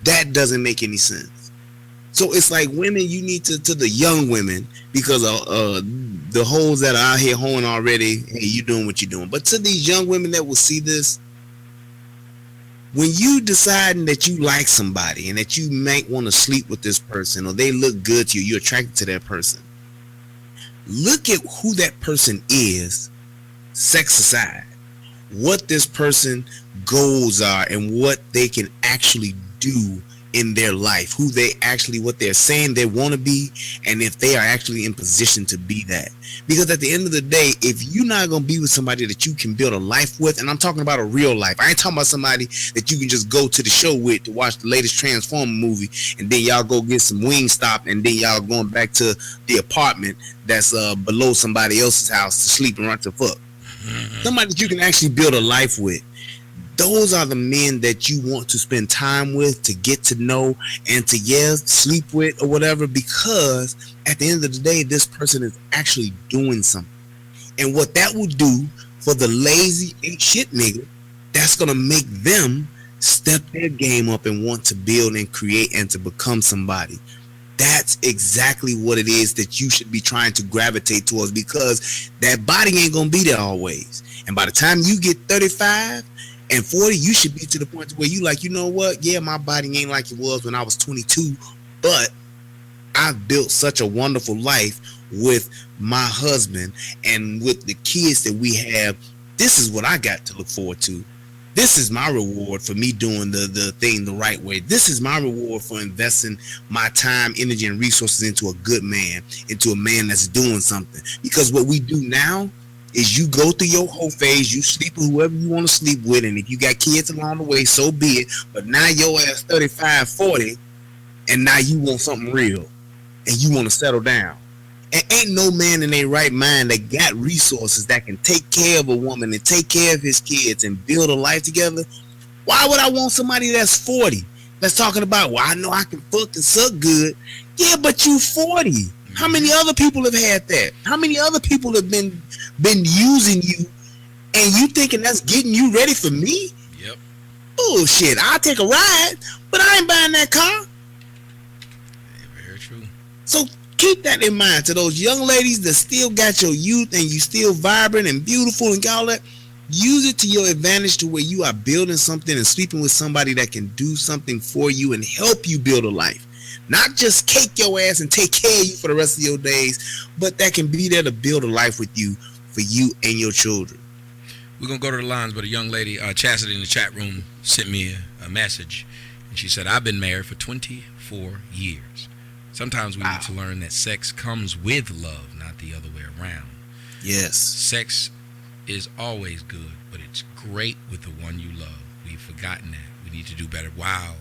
S1: That doesn't make any sense. So it's like, women, you need to the young women, because the hoes that are out here hoeing already, hey, you doing what you're doing. But to these young women that will see this, when you deciding that you like somebody and that you might want to sleep with this person, or they look good to you, you're attracted to that person, look at who that person is, sex aside, what this person goals are and what they can actually do in their life, who they actually, what they're saying they want to be, and if they are actually in position to be that. Because at the end of the day, if you're not going to be with somebody that you can build a life with, and I'm talking about a real life, I ain't talking about somebody that you can just go to the show with to watch the latest Transformer movie, and then y'all go get some Wingstop, and then y'all going back to the apartment that's below somebody else's house to sleep and run to fuck. Somebody that you can actually build a life with. Those are the men that you want to spend time with, to get to know, and to, sleep with or whatever, because at the end of the day, this person is actually doing something. And what that will do for the lazy ain't shit nigga, that's going to make them step their game up and want to build and create and to become somebody. That's exactly what it is that you should be trying to gravitate towards, because that body ain't going to be there always. And by the time you get 35 and 40, you should be to the point where you like, you know what? Yeah, my body ain't like it was when I was 22, but I've built such a wonderful life with my husband and with the kids that we have. This is what I got to look forward to. This is my reward for me doing the thing the right way. This is my reward for investing my time, energy, and resources into a good man, into a man that's doing something. Because what we do now is you go through your whole phase, you sleep with whoever you want to sleep with, and if you got kids along the way, so be it. But now your ass 35, 40, and now you want something real, and you want to settle down. And ain't no man in their right mind that got resources that can take care of a woman and take care of his kids and build a life together. Why would I want somebody that's 40 that's talking about, well, I know I can fuck and suck good? Yeah, but you 40. How many other people have had that? How many other people have been using you, and you thinking that's getting you ready for me?
S2: Yep.
S1: Bullshit. I'll take a ride, but I ain't buying that car.
S2: Yeah, very true.
S1: So keep that in mind to those young ladies that still got your youth and you still vibrant and beautiful and all that. Use it to your advantage to where you are building something and sleeping with somebody that can do something for you and help you build a life. Not just cake your ass and take care of you for the rest of your days, but that can be there to build a life with you, for you and your children.
S2: We're going to go to the lines, but a young lady, Chastity, in the chat room sent me a message, and she said, I've been married for 24 years. Sometimes we need to learn that sex comes with love, not the other way around.
S1: Yes.
S2: Sex is always good, but it's great with the one you love. We've forgotten that. We need to do better. Wow.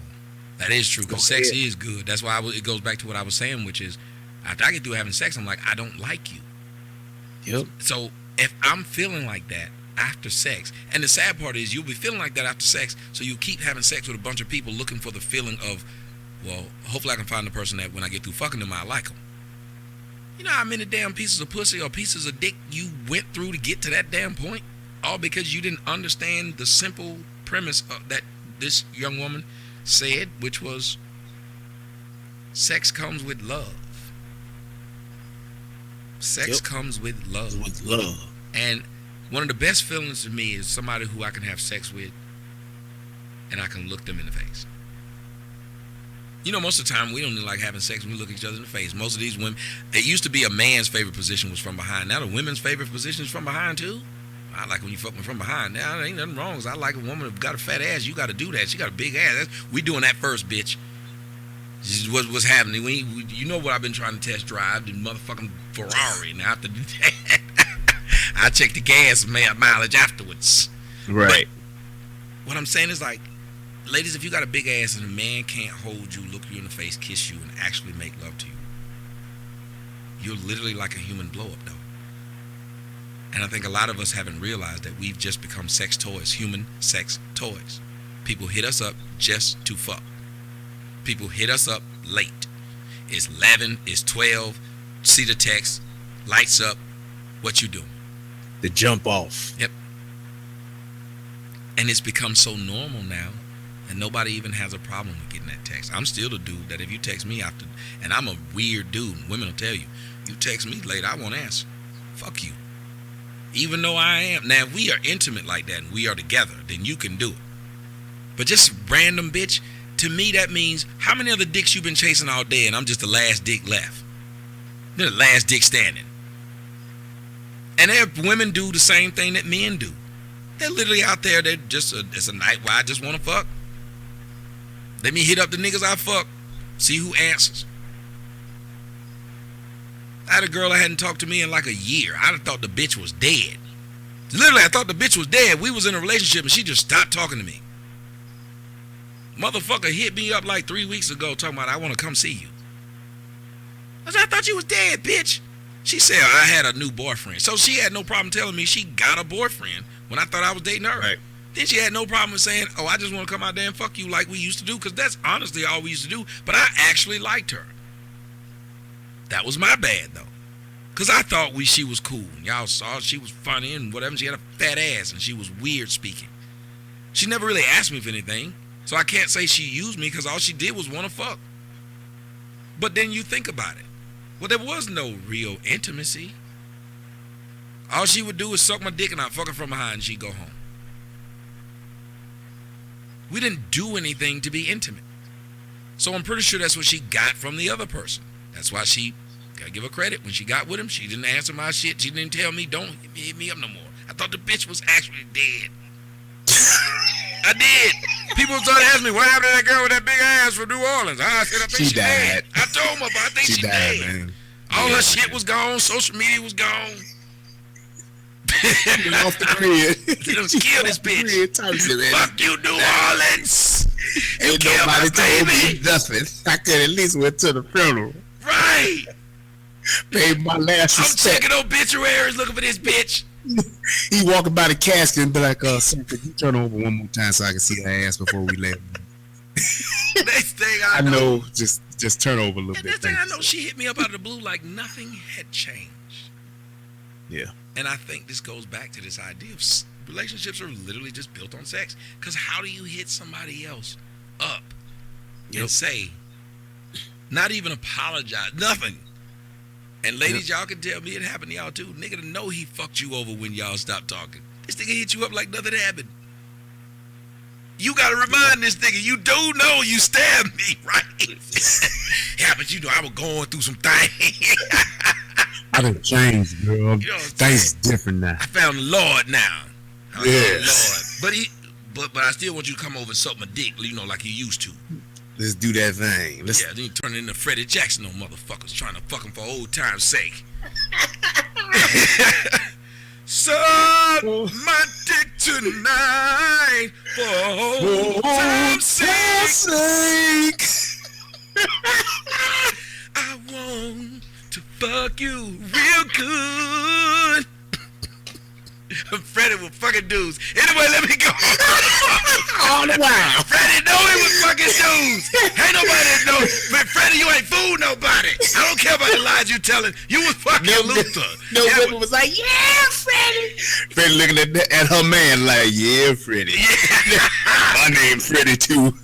S2: That is true, because sex is good. That's why it goes back to what I was saying, which is, after I get through having sex, I'm like, I don't like you.
S1: Yep.
S2: So if I'm feeling like that after sex, and the sad part is you'll be feeling like that after sex, so you keep having sex with a bunch of people looking for the feeling of, well, hopefully I can find the person that when I get through fucking them, I like them. You know how many damn pieces of pussy or pieces of dick you went through to get to that damn point? All because you didn't understand the simple premise that this young woman said, which was sex comes with love. Sex comes with love.
S1: With love.
S2: And one of the best feelings to me is somebody who I can have sex with and I can look them in the face. You know, most of the time we don't even like having sex when we look each other in the face. Most of these women, it used to be a man's favorite position was from behind. Now the women's favorite position is from behind too. I like when you fuck me from behind. Now there ain't nothing wrong. I like a woman who got a fat ass. You got to do that. She got a big ass. We doing that first, bitch. This is what's happening. You know what I've been trying to test drive? The motherfucking Ferrari. Now after that, I check the gas mileage afterwards.
S1: Right.
S2: But what I'm saying is, like, ladies, if you got a big ass and a man can't hold you, look you in the face, kiss you, and actually make love to you, you're literally like a human blow-up, though. And I think a lot of us haven't realized that we've just become sex toys, human sex toys. People hit us up just to fuck. People hit us up late. It's 11, it's 12, see the text, lights up, what you doing?
S1: The jump off.
S2: Yep. And it's become so normal now, and nobody even has a problem with getting that text. I'm still the dude that if you text me after, and I'm a weird dude, women will tell you, you text me late, I won't answer. Fuck you. Even though I am. Now, if we are intimate like that and we are together, then you can do it. But just random bitch, to me that means how many other dicks you been chasing all day and I'm just the last dick left. They're the last dick standing. And women do the same thing that men do. They're literally out there, they're just, it's a night where I just want to fuck. Let me hit up the niggas I fuck, see who answers. I had a girl that hadn't talked to me in like a year. I'd have thought the bitch was dead. Literally, I thought the bitch was dead. We was in a relationship and she just stopped talking to me. Motherfucker hit me up like 3 weeks ago talking about, I want to come see you. I said, I thought you was dead, bitch. She said, I had a new boyfriend. So she had no problem telling me she got a boyfriend when I thought I was dating her.
S1: Right.
S2: Then she had no problem with saying, oh, I just want to come out there and fuck you like we used to do, because that's honestly all we used to do. But I actually liked her. That was my bad, though. Because I thought she was cool. And y'all saw she was funny and whatever. She had a fat ass and she was weird speaking. She never really asked me for anything. So I can't say she used me because all she did was want to fuck. But then you think about it. Well, there was no real intimacy. All she would do is suck my dick and I'd fuck her from behind and she'd go home. We didn't do anything to be intimate. So I'm pretty sure that's what she got from the other person. That's why she, gotta give her credit, when she got with him, she didn't answer my shit. She didn't tell me, don't hit me up no more. I thought the bitch was actually dead. I did. People started asking me, what happened to that girl with that big ass from New Orleans? I said, I think she died. I told them, but I think she died. Man. All her shit was gone. Social media was gone.
S1: Off the grid.
S2: Let's kill this bitch. Fuck you, New Orleans. You killed my baby.
S1: Nothing. I could at least went to the funeral.
S2: Right.
S1: Paid my last respect.
S2: I'm checking obituaries looking for this bitch.
S1: He walking by the casket and be like, sir, could you turn over one more time so I can see her ass before we leave?
S2: Next thing I
S1: know, just turn over a little bit.
S2: Next thing I know, she hit me up out of the blue like nothing had changed.
S1: Yeah.
S2: And I think this goes back to this idea of relationships are literally just built on sex. Because how do you hit somebody else up and say, not even apologize, nothing? And ladies, y'all can tell me it happened to y'all too. Nigga to know he fucked you over when y'all stopped talking. This nigga hit you up like nothing happened. You gotta remind this nigga, you do know you stabbed me, right? Yeah, but you know I was going through some things.
S1: I done changed, girl. You know things different now.
S2: I found the Lord now.
S1: Yes.
S2: Lord. But I still want you to come over and suck my dick, you know, like you used to.
S1: Let's do that thing.
S2: Yeah, then you turn it into Freddie Jackson on motherfuckers trying to fuck him for old time's sake. Suck my dick tonight for old time's sake. I want to fuck you real good. Freddie was fucking dudes. Anyway, let me go.
S1: All the while.
S2: Freddie know he was fucking dudes. Ain't nobody know. But Freddie, you ain't fooled nobody. I don't care about the lies you telling. You was fucking Luther.
S1: No woman was like, yeah, Freddie. Freddie looking at her man like, yeah, Freddie. Yeah. My name's Freddie too.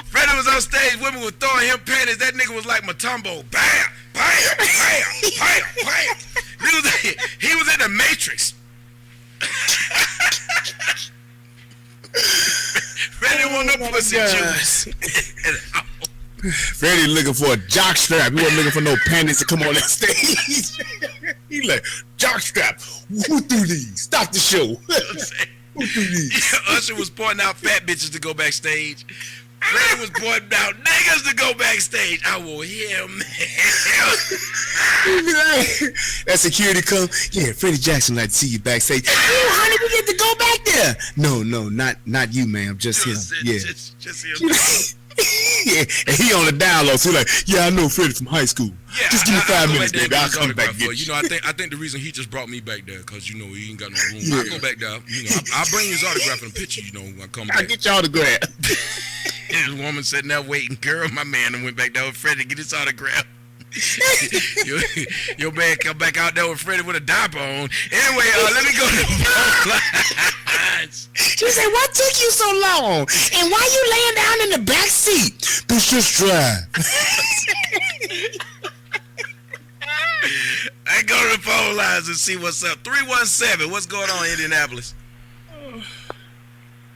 S2: Freddie was on stage. Women were throwing him panties. That nigga was like Matumbo. Bam, bam, bam, bam, bam. He was in the Matrix. Freddie want no pussy juice.
S1: Freddie looking for a jock strap. He wasn't looking for no panties to come on that stage. He like, jock strap. Who threw these? Stop the show. Who threw these?
S2: Usher was pointing out fat bitches to go backstage. Freddie was pointing out niggas to go backstage. I will hear him.
S1: That security come. Yeah, Freddie Jackson like to see you backstage. Oh, how did we get to go back there? No, not you, ma'am. Just him. Yeah.
S2: Just him.
S1: Yeah, and he on the down low, so he like, yeah, I know Freddie from high school.
S2: Yeah,
S1: just give me 5 minutes, baby. I'll come back and get you.
S2: You know, I think the reason he just brought me back there, because, you know, he ain't got no room. I'll go back there. You know, I'll bring his autograph and a picture, you know, when I come back.
S1: I'll get your autograph.
S2: This woman sitting there waiting. Girl, my man done went back there with Freddie to get his autograph. your man come back out there with Freddie with a diaper on. Anyway, let me go to the phone lines.
S1: She said, "What took you so long? And why you laying down in the back seat?" Bitch, just drive.
S2: I go to the phone lines and see what's up. 317, what's going on in Indianapolis?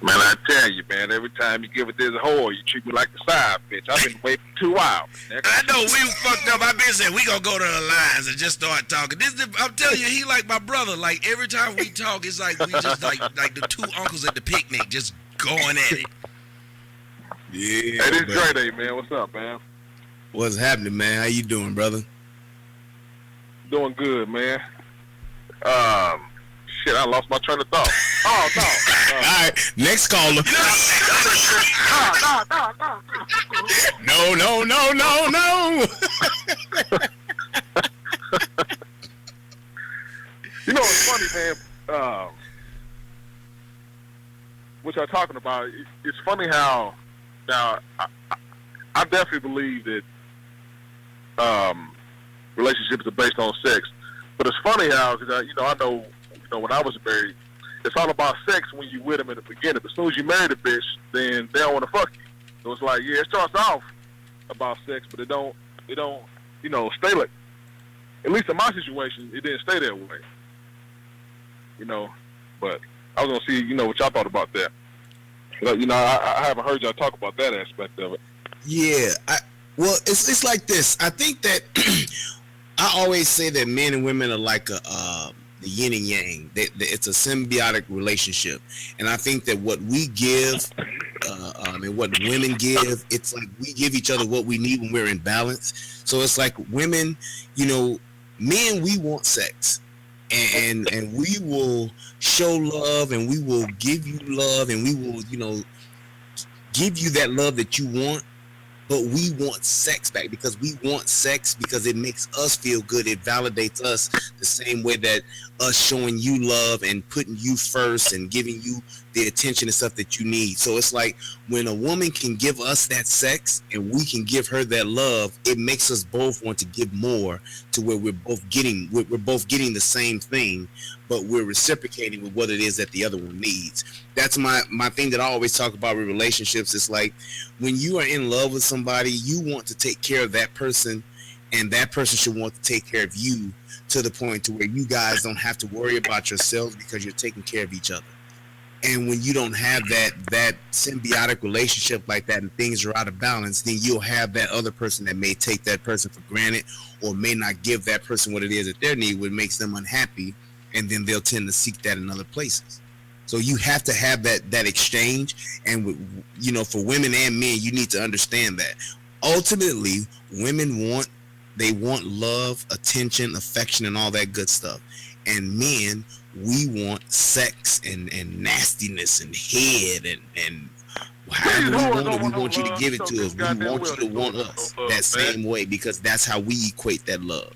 S3: Man, I tell you, man, every time you give it this whore, you treat me like the side bitch. I've been waiting 2 hours.
S2: I know, we fucked up. I've been saying we gonna go to the lines and just start talking. I'm telling you, he like my brother. Like, every time we talk, it's like we just like the two uncles at the picnic just going at it.
S1: Yeah.
S3: Hey, this is Dre Day, man. What's up, man?
S1: What's happening, man? How you doing, brother?
S3: Doing good, man. Shit, I lost my train of thought. Oh, no.
S1: All right, next caller. No.
S3: You know what's funny, man? What y'all talking about? It's funny how now I definitely believe that relationships are based on sex, but it's funny how because I know when I was married, it's all about sex when you with them in the beginning. But as soon as you marry the bitch, then they don't want to fuck you. So it's like, yeah, it starts off about sex, but it don't stay like. At least in my situation, it didn't stay that way. But I was gonna see, what y'all thought about that. I haven't heard y'all talk about that aspect of it.
S1: Yeah, well, it's like this. I think that I always say that men and women are like the yin and yang. It's a symbiotic relationship, and I think that what we give and what women give, it's like we give each other what we need when we're in balance. So it's like women, men, we want sex, and we will show love, and we will give you love, and we will give you that love that you want. But we want sex back because we want sex because it makes us feel good. It validates us the same way that us showing you love and putting you first and giving you the attention and stuff that you need. So it's like when a woman can give us that sex and we can give her that love, it makes us both want to give more to where we're both getting the same thing, but we're reciprocating with what it is that the other one needs. That's my thing that I always talk about with relationships. It's like when you are in love with somebody, you want to take care of that person, and that person should want to take care of you to the point to where you guys don't have to worry about yourselves because you're taking care of each other. And when you don't have that symbiotic relationship like that and things are out of balance, then you'll have that other person that may take that person for granted or may not give that person what it is that they need, what makes them unhappy, and then they'll tend to seek that in other places. So you have to have that exchange, and for women and men, you need to understand that. Ultimately, women want love, attention, affection, and all that good stuff. And men, we want sex and nastiness and head and however we want you to give it to us. We want you to want us that same way because that's how we equate that love.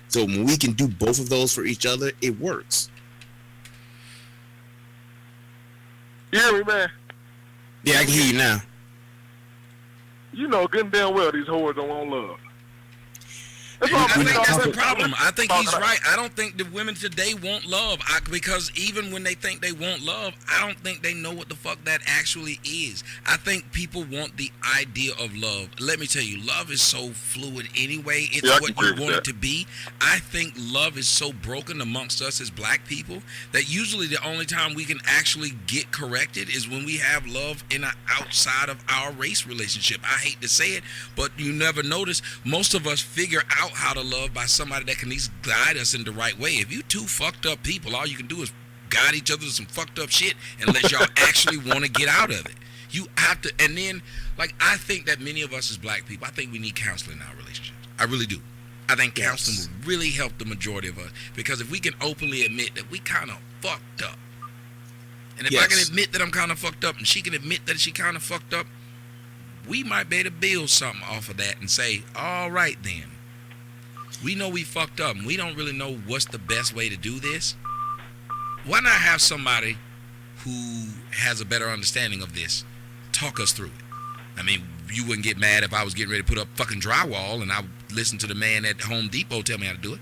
S1: So when we can do both of those for each other, it works.
S3: You hear me, man?
S1: Yeah, I can hear you now.
S3: You know good and damn well these whores don't want love.
S2: I think that's the problem. I think he's right. I don't think the women today want love because even when they think they want love, I don't think they know what the fuck that actually is. I think people want the idea of love. Let me tell you, love is so fluid anyway. It's what you want it to be. I think love is so broken amongst us as black people that usually the only time we can actually get corrected is when we have love in an outside of our race relationship. I hate to say it, but you never notice most of us figure out how to love by somebody that can at least guide us in the right way. If you two fucked up people, all you can do is guide each other to some fucked up shit unless y'all actually want to get out of it. You have to, and then, I think that many of us as black people, I think we need counseling in our relationships. I really do. I think counseling will really help the majority of us because if we can openly admit that we kind of fucked up, and if I can admit that I'm kind of fucked up and she can admit that she kind of fucked up, we might be able to build something off of that and say, all right then. We know we fucked up and we don't really know what's the best way to do this. Why not have somebody who has a better understanding of this talk us through it? I mean, you wouldn't get mad if I was getting ready to put up fucking drywall and I listened to the man at Home Depot tell me how to do it.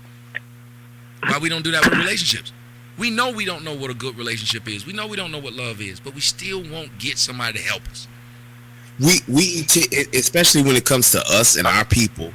S2: Why we don't do that with relationships? We know we don't know what a good relationship is. We know we don't know what love is, but we still won't get somebody to help us.
S1: We especially when it comes to us and our people,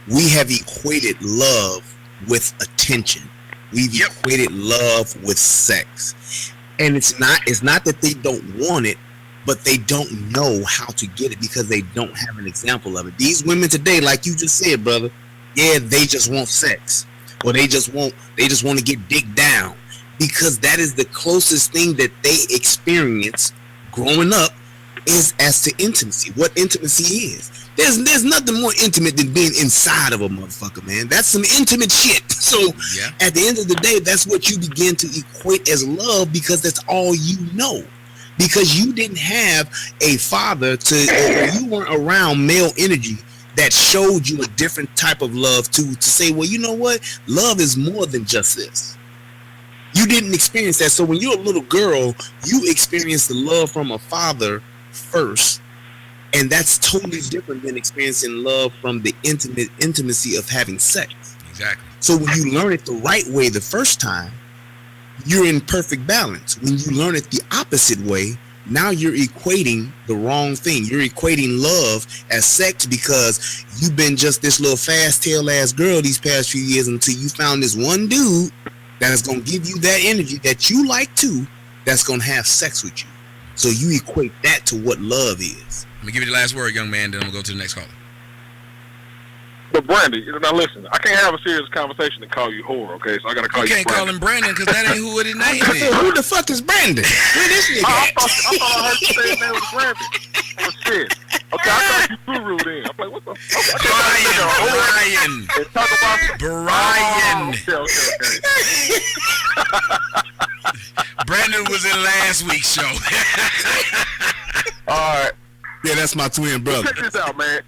S1: we have equated love with attention. We've equated love with sex. And it's not that they don't want it, but they don't know how to get it because they don't have an example of it. These women today, like you just said, brother, yeah, they just want sex. Or they just want to get dick down. Because that is the closest thing that they experience growing up is as to intimacy. What intimacy is. There's nothing more intimate than being inside of a motherfucker, man. That's some intimate shit. So at the end of the day, that's what you begin to equate as love because that's all you know. Because you didn't have a father or you weren't around male energy that showed you a different type of love to say, well, you know what? Love is more than just this. You didn't experience that. So when you're a little girl, you experience the love from a father first. And that's totally different than experiencing love from the intimacy of having sex.
S2: Exactly.
S1: So when you learn it the right way the first time, you're in perfect balance. When you learn it the opposite way, now you're equating the wrong thing. You're equating love as sex because you've been just this little fast tail ass girl these past few years until you found this one dude that is going to give you that energy that you like too, that's going to have sex with you. So you equate that to what love is.
S2: Let me give you the last word, young man, then I'm going to go to the next caller.
S3: But Brandy, now listen, I can't have a serious conversation and call you whore, okay? So I got to call you
S2: Brandon. You can't call him Brandon because that ain't who his name is.
S1: Who the fuck is Brandon? Where this nigga
S3: I
S1: at?
S3: thought I heard you say his name was Brandon. Oh, shit. Okay, I thought you Guru then. I'm like, what the fuck?
S2: Brian.
S3: Talk about
S2: Brian.
S3: Okay.
S2: Brandon was in last week's show.
S3: All right.
S1: Yeah, that's my twin brother.
S3: Check this out, man.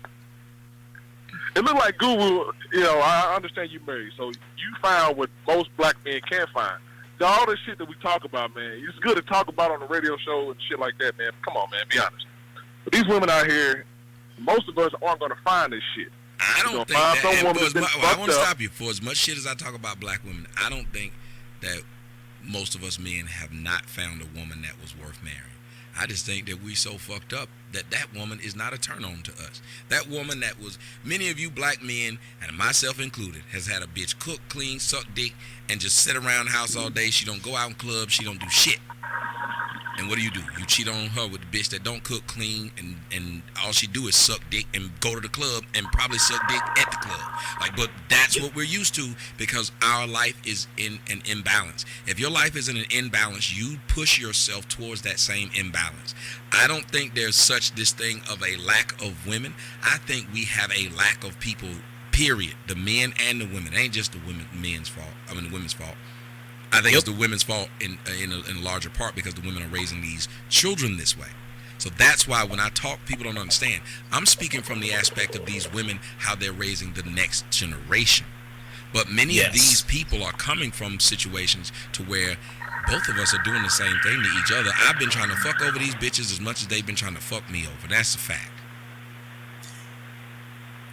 S3: It looked like Guru, I understand you married, so you found what most black men can't find. All this shit that we talk about, man, it's good to talk about on the radio show and shit like that, man. Come on, man, be honest. But these women out here, most of us aren't going to find this shit.
S2: I don't think that, I want to stop you. For as much shit as I talk about black women, I don't think that most of us men have not found a woman that was worth marrying. I just think that we so fucked up that woman is not a turn on to us. That woman that was, many of you black men, and myself included, has had a bitch cook, clean, suck dick, and just sit around the house all day. She don't go out in clubs. She don't do shit. And what do? You cheat on her with the bitch that don't cook, clean, and all she do is suck dick and go to the club and probably suck dick at the club. But that's what we're used to because our life is in an imbalance. If your life is in an imbalance, you push yourself towards that same imbalance. I don't think there's this thing of a lack of women. I think we have a lack of people, period. The men and the women. It ain't just the women's fault. I think it's the women's fault in a larger part because the women are raising these children this way. So that's why when I talk, people don't understand. I'm speaking from the aspect of these women, how they're raising the next generation. But many of these people are coming from situations to where both of us are doing the same thing to each other. I've been trying to fuck over these bitches as much as they've been trying to fuck me over. That's a fact.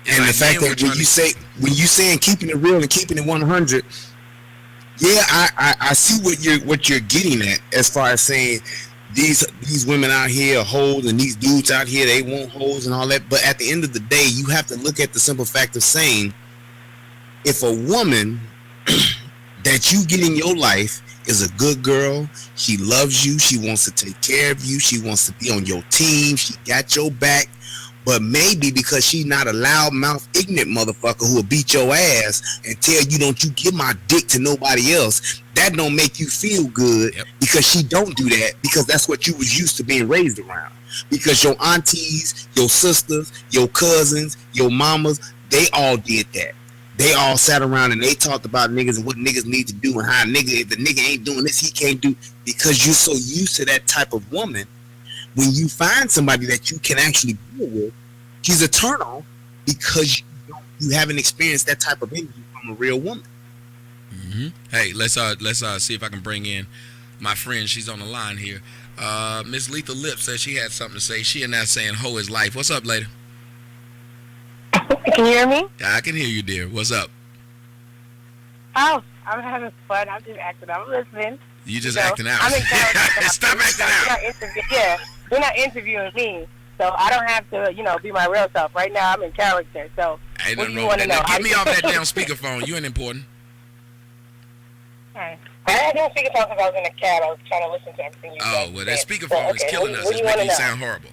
S1: And the fact that when you saying keeping it real and keeping it 100, yeah, I see what you're getting at as far as saying these women out here are hoes and these dudes out here they want hoes and all that. But at the end of the day, you have to look at the simple fact of saying, if a woman that you get in your life is a good girl, she loves you, she wants to take care of you, she wants to be on your team, she got your back. But maybe because she's not a loudmouth, ignorant motherfucker who will beat your ass and tell you don't you give my dick to nobody else, that don't make you feel good because she don't do that because that's what you was used to being raised around. Because your aunties, your sisters, your cousins, your mamas, they all did that. They all sat around and they talked about niggas and what niggas need to do and how if the nigga ain't doing this, he can't do, because you're so used to that type of woman. When you find somebody that you can actually deal with, she's a turn on because you haven't experienced that type of energy from a real woman.
S2: Mm-hmm. Hey, let's see if I can bring in my friend. She's on the line here. Miss Lethal Lip said she had something to say. She and that saying hoe is life. What's up, lady?
S4: Can you hear me?
S2: I can hear you, dear. What's up?
S4: Oh, I'm having fun. I'm just acting. I'm listening.
S2: You just acting out.
S4: I'm in character.
S2: Stop acting out.
S4: You're not interviewing me, so I don't have to, be my real self. Right now, I'm in character. So,
S2: Ain't
S4: what do
S2: nothing
S4: you
S2: wrong
S4: want
S2: with
S4: to know?
S2: that. Now, get me off that damn speakerphone. You ain't important.
S4: I had no speakerphone because I was in the cab. I was trying to listen to everything you said.
S2: Oh, well, that speakerphone is killing us.
S4: What do
S2: It's
S4: you want
S2: making
S4: to
S2: you
S4: know?
S2: sound horrible.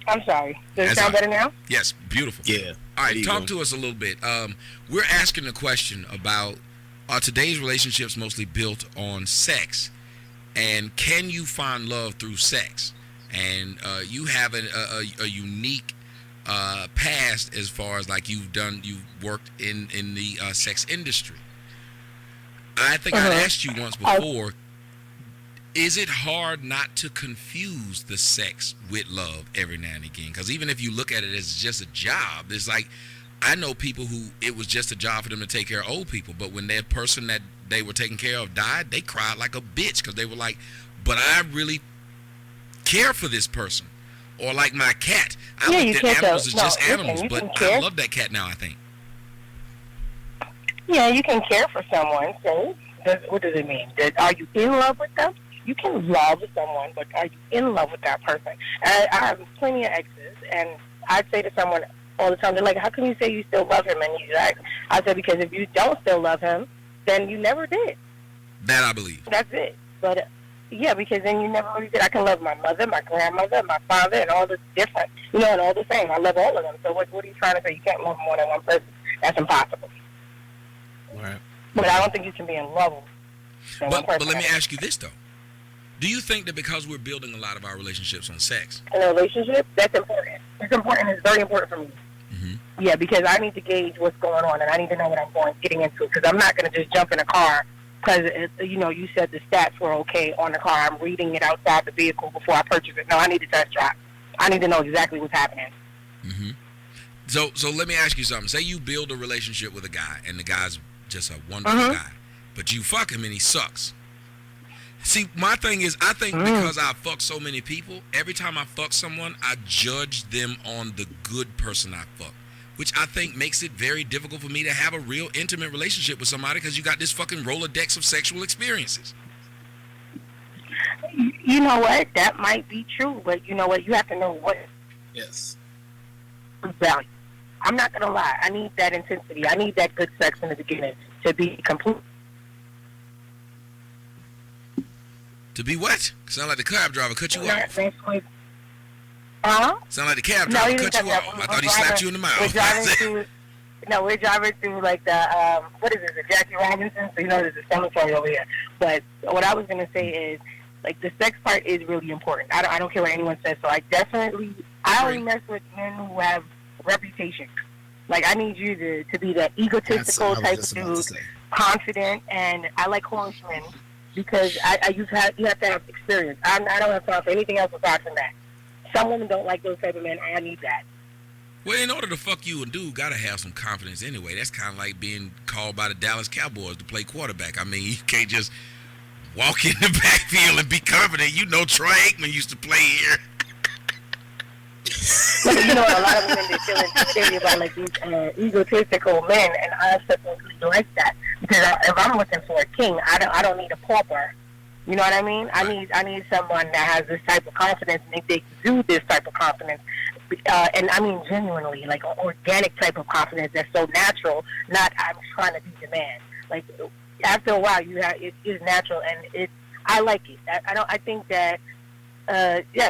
S4: I'm sorry. Does it
S2: That's
S4: sound
S2: all
S4: better now?
S2: Yes, beautiful.
S1: Yeah.
S2: All right,
S1: There you
S2: talk
S1: go.
S2: to us a little bit. We're asking a question about are today's relationships mostly built on sex, and can you find love through sex? And you have a unique past as far as like you've worked in the sex industry. I think I asked you once before. Is it hard not to confuse the sex with love every now and again? Because even if you look at it as just a job, it's like I know people who it was just a job for them to take care of old people, but when that person that they were taking care of died, they cried like a bitch because they were like, but I really care for this person. Or like my cat. I looked at animals as just animals, but I love that cat now, I think.
S4: Yeah, you can care for someone. So what does it mean? Are you in love with them? You can love someone, but are you in love with that person? I have plenty of exes, and I'd say to someone all the time, they're like, how can you say you still love him? And he's like, I said, because if you don't still love him, then you never did.
S2: That I believe.
S4: That's it. But, yeah, because then you never really did. I can love my mother, my grandmother, my father, and all the different, and all the same. I love all of them. So what are you trying to say? You can't love more than one person. That's impossible.
S1: Right.
S4: But I don't think you can be in love with one person.
S2: But let me ask you this, though. Do you think that because we're building a lot of our relationships on sex?
S4: In a relationship, that's important. It's important. It's very important for me. Mm-hmm. Yeah, because I need to gauge what's going on, and I need to know what I'm getting into. Because I'm not going to just jump in a car because, you said the stats were okay on the car. I'm reading it outside the vehicle before I purchase it. No, I need to test drive. I need to know exactly what's happening.
S2: Mm-hmm. So let me ask you something. Say you build a relationship with a guy, and the guy's just a wonderful guy, but you fuck him and he sucks. See, my thing is, I think because I fuck so many people, every time I fuck someone, I judge them on the good person I fuck, which I think makes it very difficult for me to have a real intimate relationship with somebody because you got this fucking Rolodex of sexual experiences.
S4: You know what? That might be true, but you know what? You have to know what value. I'm not going to lie. I need that intensity. I need that good sex in the beginning to be complete.
S2: To be what? Sound like the cab driver cut you off. Sound like the cab driver cut you off. I thought he slapped you in the mouth.
S4: We're driving through like the, what is it, the Jackie Robinson? So there's a cemetery over here. But what I was going to say is, like, the sex part is really important. I don't care what anyone says. So I only mess with men who have reputation. Like, I need you to be that egotistical type of dude, confident, and I like horsemen. Because you have to have experience. I don't have time for anything else aside from that. Some women don't like those type of men. I need that.
S2: Well, in order to fuck you, a dude got to have some confidence anyway. That's kind of like being called by the Dallas Cowboys to play quarterback. I mean, you can't just walk in the backfield and be confident. Troy Aikman used to play here.
S4: But a lot of women, they feel insecure about like these egotistical men, and I certainly like that. Because if I'm looking for a king, I don't need a pauper. You know what I mean? I need someone that has this type of confidence, and they do this type of confidence, and I mean genuinely, like an organic type of confidence that's so natural. Not I'm trying to be the man. Like after a while, it is natural, and I like it. I think that.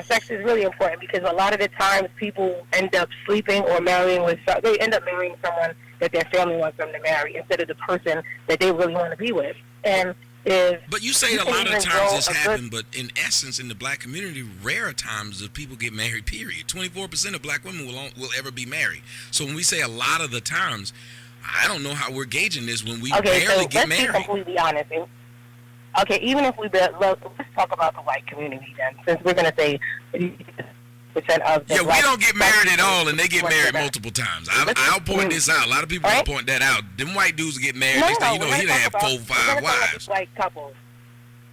S4: Sex is really important because a lot of the times people end up sleeping or they end up marrying someone that their family wants them to marry instead of the person that they really want to be with.
S2: But you say a lot of times this happens, but in essence, in the black community, rare times do people get married, period. 24% of black women will ever be married. So when we say a lot of the times, I don't know how we're gauging this when we barely get married.
S4: Let's be completely honest. Okay, even if let's talk about the white community then, since we're going to say 80% of the
S2: we don't get married at all, and they get married multiple times. I'll point this out. A lot of people point that out. Them white dudes get married. Next thing you know, he done have 4 or 5 wives.
S4: White couples.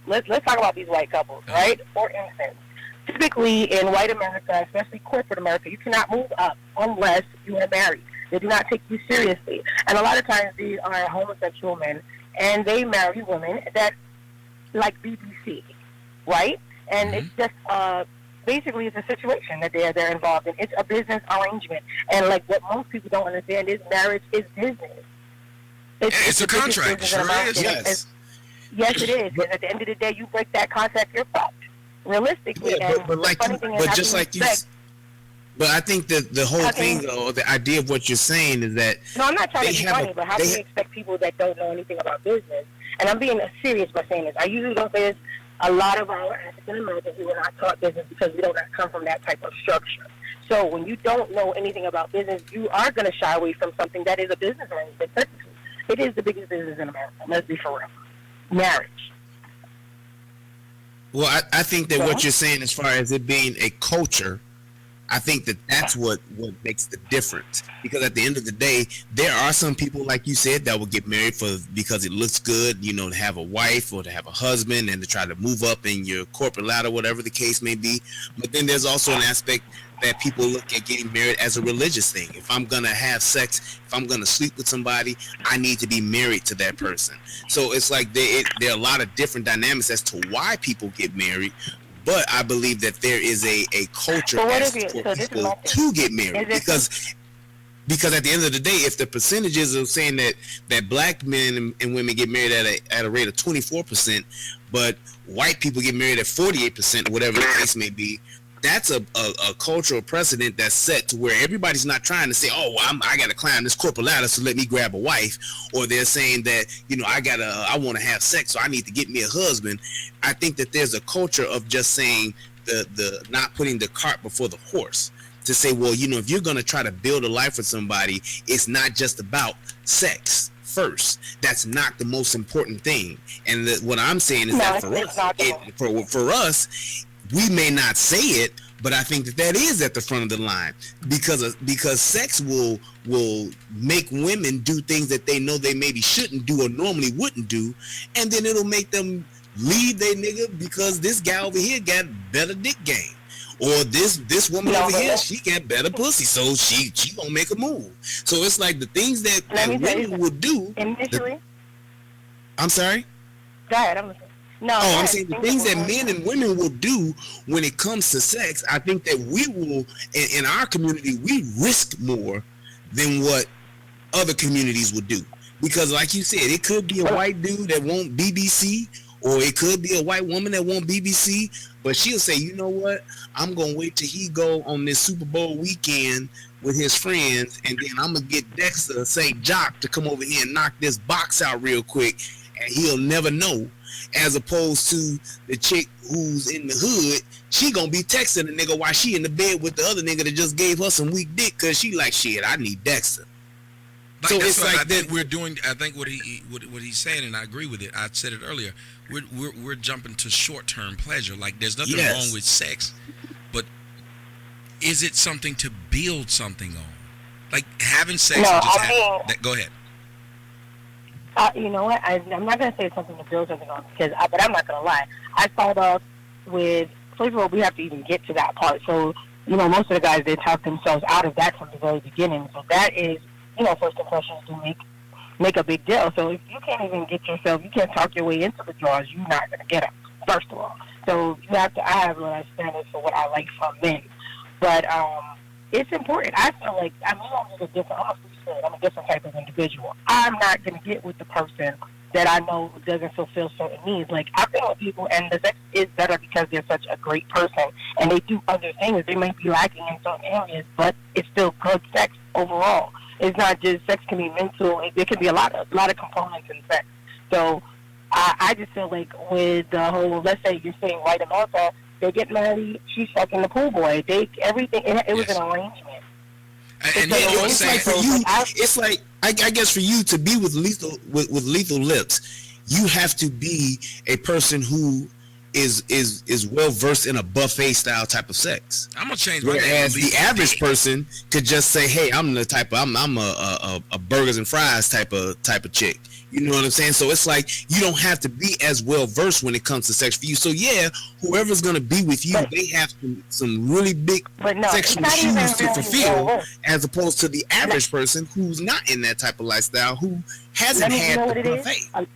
S4: let's talk about these white couples, right? For instance, typically in white America, especially corporate America, you cannot move up unless you are married. They do not take you seriously. And a lot of times these are homosexual men, and they marry women that like BBC, right? And it's just basically it's a situation that they're involved in. It's a business arrangement. And like what most people don't understand is marriage is business.
S2: It's a contract. Sure is.
S1: Yes.
S4: Yes, it is. And at the end of the day, you break that contract, you're fucked. Realistically,
S1: Yeah,
S4: and the funny thing is,
S1: just like you. But I think that the whole thing, though, the idea of what you're saying is that
S4: no, I'm not trying to be funny, but how do you expect people that don't know anything about business? And I'm being serious by saying this. I usually don't say this. A lot of our African Americans who are not taught business because we don't come from that type of structure. So when you don't know anything about business, you are going to shy away from something that is a business arrangement. It is the biggest business in America. Let's be for real. Marriage.
S1: Well, I think that what you're saying as far as it being a culture, I think that that's what makes the difference. Because at the end of the day, there are some people, like you said, that will get married because it looks good, you know, to have a wife or to have a husband and to try to move up in your corporate ladder, whatever the case may be. But then there's also an aspect that people look at getting married as a religious thing. If I'm going to have sex, if I'm going to sleep with somebody, I need to be married to that person. So it's like there are a lot of different dynamics as to why people get married. But I believe that there is a culture for people to get married because at the end of the day, if the percentages of saying that black men and women get married at a rate of 24%, but white people get married at 48%, whatever the case may be, that's a cultural precedent that's set to where everybody's not trying to say, oh, well, I got to climb this corporate ladder, so let me grab a wife. Or they're saying that, you know, I want to have sex, so I need to get me a husband. I think that there's a culture of just saying the not putting the cart before the horse. To say, well, you know, if you're going to try to build a life with somebody, it's not just about sex first. That's not the most important thing. And what I'm saying is that for us, we may not say it, but I think that is at the front of the line because sex will make women do things that they know they maybe shouldn't do or normally wouldn't do, and then it'll make them leave their nigga because this guy over here got better dick game, or this woman over here, she got better pussy, so she gonna make a move. So it's like the things that women would do
S4: initially.
S1: I'm sorry.
S4: Go ahead. I'm
S1: saying the things that men and women will do when it comes to sex, I think that we will, in our community, we risk more than what other communities would do. Because like you said, it could be a white dude that won't BBC, or it could be a white woman that won't BBC, but she'll say, you know what, I'm going to wait till he go on this Super Bowl weekend with his friends, and then I'm going to get Dexter, say Jock, to come over here and knock this box out real quick, and he'll never know. As opposed to the chick who's in the hood, she gonna be texting the nigga while she in the bed with the other nigga that just gave her some weak dick because she like, shit, I need Dexter.
S2: Like, so it's like I think we're doing. I think what he's saying, and I agree with it. I said it earlier. We're jumping to short-term pleasure. Like there's nothing wrong with sex, but is it something to build something on? Like having sex. Go ahead.
S4: You know what? I'm not going to say it's something to build something on, but I'm not going to lie. I started off with, first of all, we have to even get to that part. So, you know, most of the guys, they talk themselves out of that from the very beginning. So that is, you know, first impressions do make a big deal. So if you can't even get yourself, you can't talk your way into the drawers, you're not going to get them, first of all. So you have to, I have what I standards for what I like from men. But it's important. I feel like, I'm just a different, I'm a different type of individual. I'm not going to get with the person that I know doesn't fulfill certain needs. Like, I've been with people, and the sex is better because they're such a great person, and they do other things. They may be lacking in certain areas, but it's still good sex overall. It's not just sex can be mental. There can be a lot of components in sex. So I just feel like with the whole, let's say you're saying white America, they get married, she's fucking the pool boy. Everything, it was an arrangement.
S2: And
S1: it's like for you, it's like I guess for you to be with lethal lips, you have to be a person who is well versed in a buffet style type of sex.
S2: I'm gonna change my name.
S1: Whereas the average person could just say, "Hey, I'm the type of I'm a burgers and fries type of chick." You know what I'm saying? So it's like you don't have to be as well versed when it comes to sex for you. So yeah, whoever's gonna be with you, they have some really big sexual shoes to fulfill, as opposed to the average person who's not in that type of lifestyle, who hasn't had the buffet.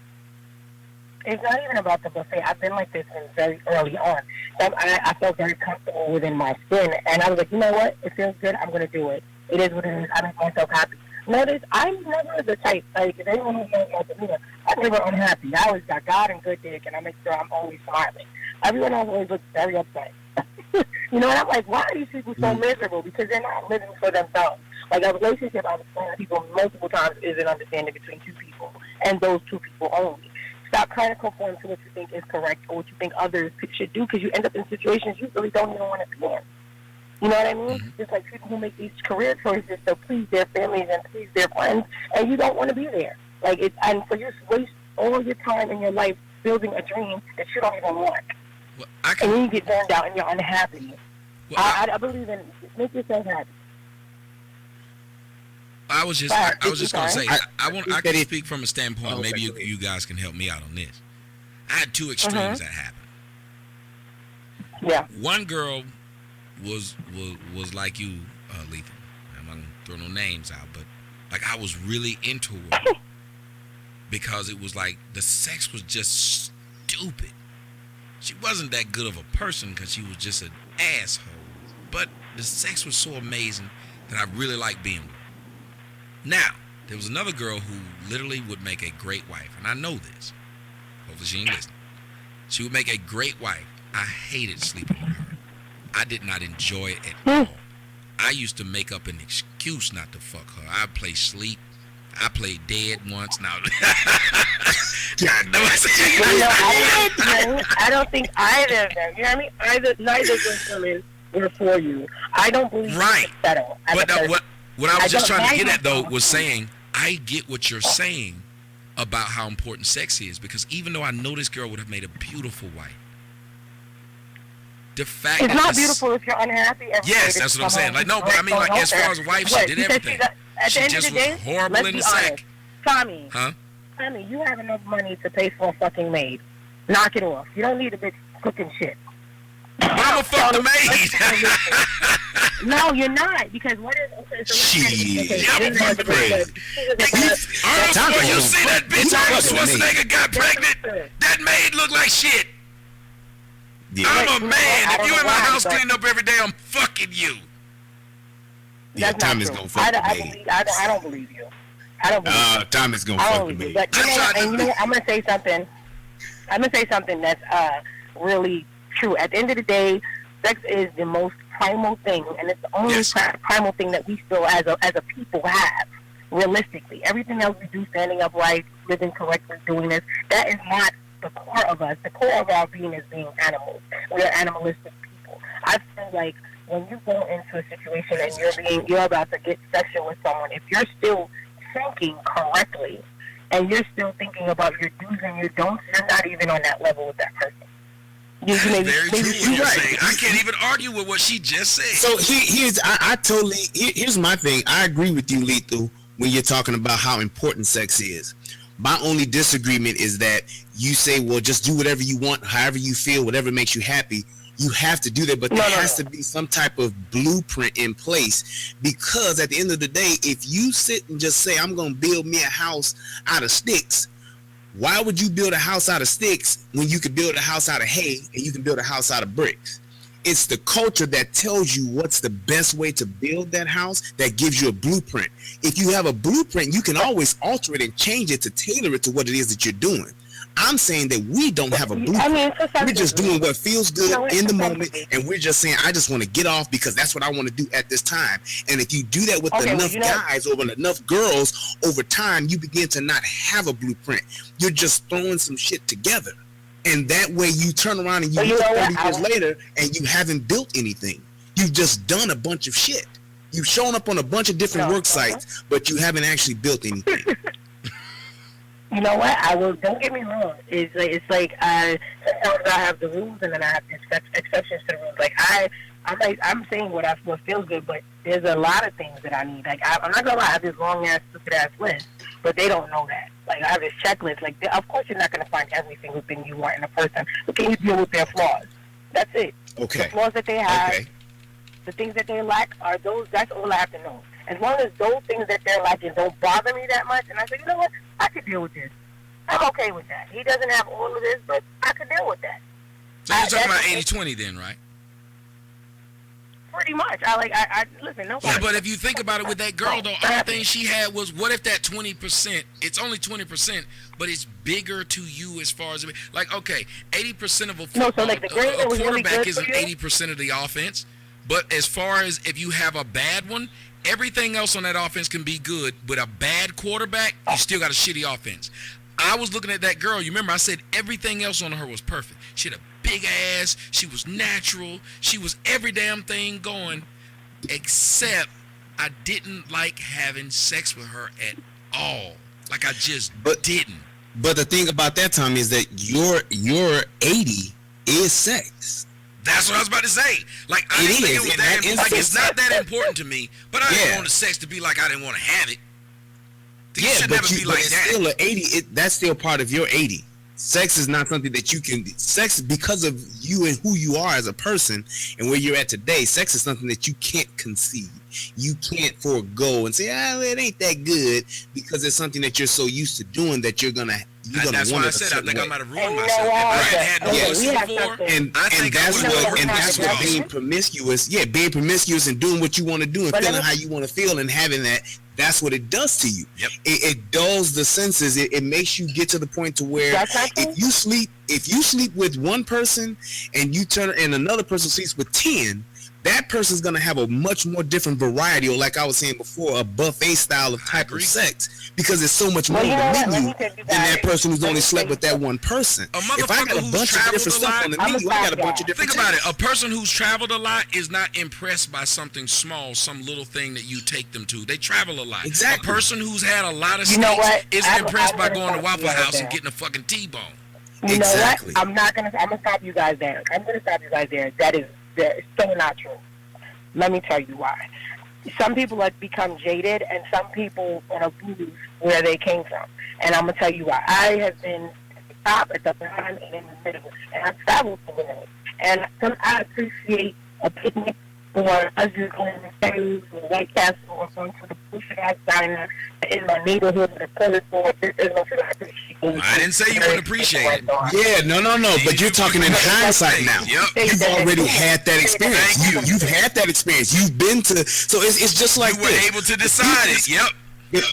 S4: It's not even about the buffet. I've been like this since very early on. So I felt very comfortable within my skin, and I was like, you know what? It feels good. I'm gonna do it. It is what it is. I make myself happy. Notice, I'm never the type, like, if anyone who knows my demeanor, I'm never unhappy. I always got God and good dick, and I make sure I'm always smiling. Everyone else always looks very upset. You know, and I'm like, why are these people so miserable? Because they're not living for themselves. Like, a relationship, I've explained to people multiple times, is an understanding between two people, and those two people only. Stop trying to conform to what you think is correct or what you think others should do, because you end up in situations you really don't even want to be in. You know what I mean? Mm-hmm. Just like people who make these career choices to please their families and please their friends, and you don't want to be there. Like, and for you to waste all your time in your life building a dream that you don't even want.
S2: Well,
S4: and then you get burned out and you're unhappy. Well, I believe in make yourself happy.
S2: I was just going to say, I can speak from a standpoint. Maybe you guys can help me out on this. I had two extremes that happened.
S4: Yeah.
S2: One girl was like you, Lethan. I'm not gonna throw no names out, but like I was really into her because it was like the sex was just stupid. She wasn't that good of a person because she was just an asshole, but the sex was so amazing that I really liked being with her. Now, there was another girl who literally would make a great wife, and I know this. Hopefully she ain't listening. She would make a great wife. I hated sleeping with her. I did not enjoy it at all. I used to make up an excuse not to fuck her. I'd play sleep. I played dead once. Now,
S4: I don't think either of them. You know what I mean? Neither of those women were for you. I don't believe you should settle.
S2: But what I was just trying to get at, though, was saying, I get what you're saying about how important sex is, because even though I know this girl would have made a beautiful wife, the fact
S4: it's not beautiful if you're unhappy.
S2: Yes, that's what I'm saying. Like, no, but I mean, like, as far as a wife, she did everything.
S4: At the end of the day,
S2: was horrible in the sack.
S4: Tommy,
S2: huh?
S4: Tommy, you have enough money to pay for a fucking maid. Knock it off. You don't need a bitch cooking shit.
S2: But I'm gonna fuck the maid.
S4: No, you're not, because what is
S2: I'm gonna fuck the maid. You see that bitch Arnold Schwarzenegger got pregnant? That maid looked like shit. Yeah. I'm a man. If you in my house cleaning up every day, I'm fucking you.
S1: Yeah, Tommy's gonna fuck the maid.
S4: I don't believe you. I don't believe you.
S1: Tommy's gonna fuck the maid.
S4: But you know, I'm gonna say something. That's really true. At the end of the day, sex is the most primal thing, and it's the only primal thing that we still, as a people, have. Realistically, everything else we do, standing upright, living correctly, doing this, that is not the core of us. The core of our being is being animals. We are animalistic people. I feel like when you go into a situation and you're about to get sexual with someone, if you're still thinking correctly and you're still thinking about your do's and your don'ts, you're not even on that level with that person.
S2: Very true what you're saying. I can't even argue with what she just said.
S1: So here's my thing. I agree with you, Lethal, when you're talking about how important sex is. My only disagreement is that you say, well, just do whatever you want, however you feel, whatever makes you happy. You have to do that, but there has to be some type of blueprint in place, because at the end of the day, if you sit and just say, I'm going to build me a house out of sticks, why would you build a house out of sticks when you could build a house out of hay and you can build a house out of bricks? It's the culture that tells you what's the best way to build that house that gives you a blueprint. If you have a blueprint, you can always alter it and change it to tailor it to what it is that you're doing. I'm saying that we don't have a blueprint. We're just doing what feels good in the moment, and we're just saying, I just want to get off because that's what I want to do at this time. And if you do that with enough guys or enough girls, over time, you begin to not have a blueprint. You're just throwing some shit together. And that way you turn around and you look 30 years later and you haven't built anything. You've just done a bunch of shit. You've shown up on a bunch of different work sites, but you haven't actually built anything.
S4: You know what? I will. Don't get me wrong. It's like sometimes I have the rules and then I have exceptions to the rules. Like I'm saying what feels good, but there's a lot of things that I need. Like I'm not gonna lie, I have this long ass stupid ass list, but they don't know that. Like I have this checklist. Like of course you're not gonna find every single thing you want in a person, but can you deal with their flaws? That's it.
S1: Okay.
S4: The flaws that they have,
S1: Okay.
S4: the things that they lack are those. That's all I have to know. As long as those things that they're lacking don't bother me that much, and I say, you know what, I can deal with this. I'm okay with that. He doesn't have all of this, but I can deal with that.
S2: So you're talking about 80-20 then, right?
S4: Pretty much. I listen. Nobody.
S2: Yeah, but if you think about it with that girl, though, all thing she had was, what if that 20%? It's only 20%, but it's bigger to you as far as like, okay, 80% of a football,
S4: so like the grade
S2: a
S4: was really
S2: quarterback
S4: good
S2: isn't
S4: for you?
S2: 80% of the offense. But as far as if you have a bad one, everything else on that offense can be good. But a bad quarterback, you still got a shitty offense. I was looking at that girl. You remember I said everything else on her was perfect. She had a big ass. She was natural. She was every damn thing going, except I didn't like having sex with her at all. Like I just didn't.
S1: But the thing about that, Tommy, is that your 80 is sex.
S2: That's what I was about to say. Like I didn't think it was that important. Like it's not that important to me. But I didn't want the sex to be like I didn't want to have it. It should never be like that.
S1: Still an 80. That's still part of your 80. Sex is not something that you can. Sex, because of you and who you are as a person and where you're at today, sex is something that you can't concede. You can't forego and say, it ain't that good, because it's something that you're so used to doing that you're gonna.
S2: That's why I said I think I might have ruined myself. If I had no pussy before,
S1: and that's what being promiscuous. Yeah, being promiscuous and doing what you want to do and feeling how you want to feel and having that. That's what it does to you.
S2: Yep.
S1: It dulls the senses. It makes you get to the point to where if you sleep with one person and you turn and another person sleeps with 10, that person's gonna have a much more different variety, or like I was saying before, a buffet style of type of sex, because there's so much more on the menu than that person who's only slept with that one person.
S2: If I got a bunch of different stuff on the menu, I got a bunch of different. Think about it. A person who's traveled a lot is not impressed by something small, some little thing that you take them to. They travel a lot.
S1: Exactly.
S2: A person who's had a lot of steaks isn't impressed by going to Waffle House and getting a fucking T-bone.
S4: You know what? I'm gonna stop you guys there. That is so not true. Let me tell you why. Some people have become jaded, and some people want to lose where they came from. And I'm gonna tell you why. I have been at the top, at the bottom, and in the middle, and I've traveled the world. And I appreciate a picnic, or us just going to Caves or White Castle, or going to the bullshit ass diner in my neighborhood with a toilet board. There's no shit I appreciate.
S2: I didn't say you wouldn't appreciate it.
S1: Yeah, no. But you're talking in hindsight now.
S2: Yep.
S1: You've already had that experience. You've had that experience. You've been to. So it's just like
S2: you were able to decide it. Yep.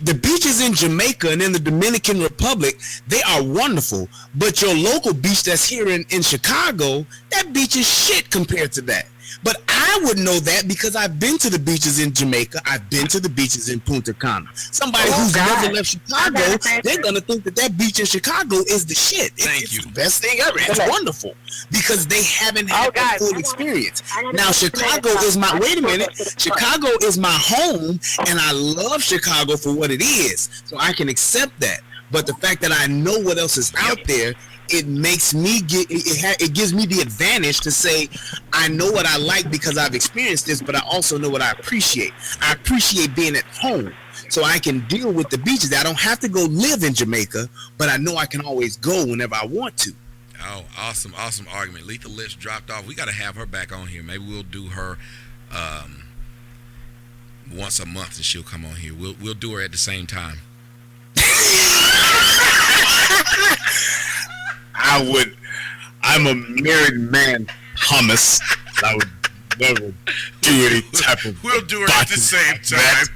S1: The beaches in Jamaica and in the Dominican Republic, they are wonderful. But your local beach that's here in Chicago, that beach is shit compared to that. But I would know that because I've been to the beaches in Jamaica. I've been to the beaches in Punta Cana. Somebody who's never left Chicago, they're going to think that beach in Chicago is the shit. It's the best thing ever. It's wonderful because they haven't had the full experience. Now, Chicago is my, wait a minute, Chicago is my home, and I love Chicago for what it is. So I can accept that. But the fact that I know what else is out there, it makes me it gives me the advantage to say I know what I like because I've experienced this, but I also know what I appreciate. I appreciate being at home, so I can deal with the beaches. I don't have to go live in Jamaica, but I know I can always go whenever I want to.
S2: Oh, awesome argument. Lethal Lips dropped off. We got to have her back on here. Maybe we'll do her once a month, and she'll come on here. We'll do her at the same time.
S1: I'm a married man, hummus. I would never do any type of.
S2: We'll do it at the same time.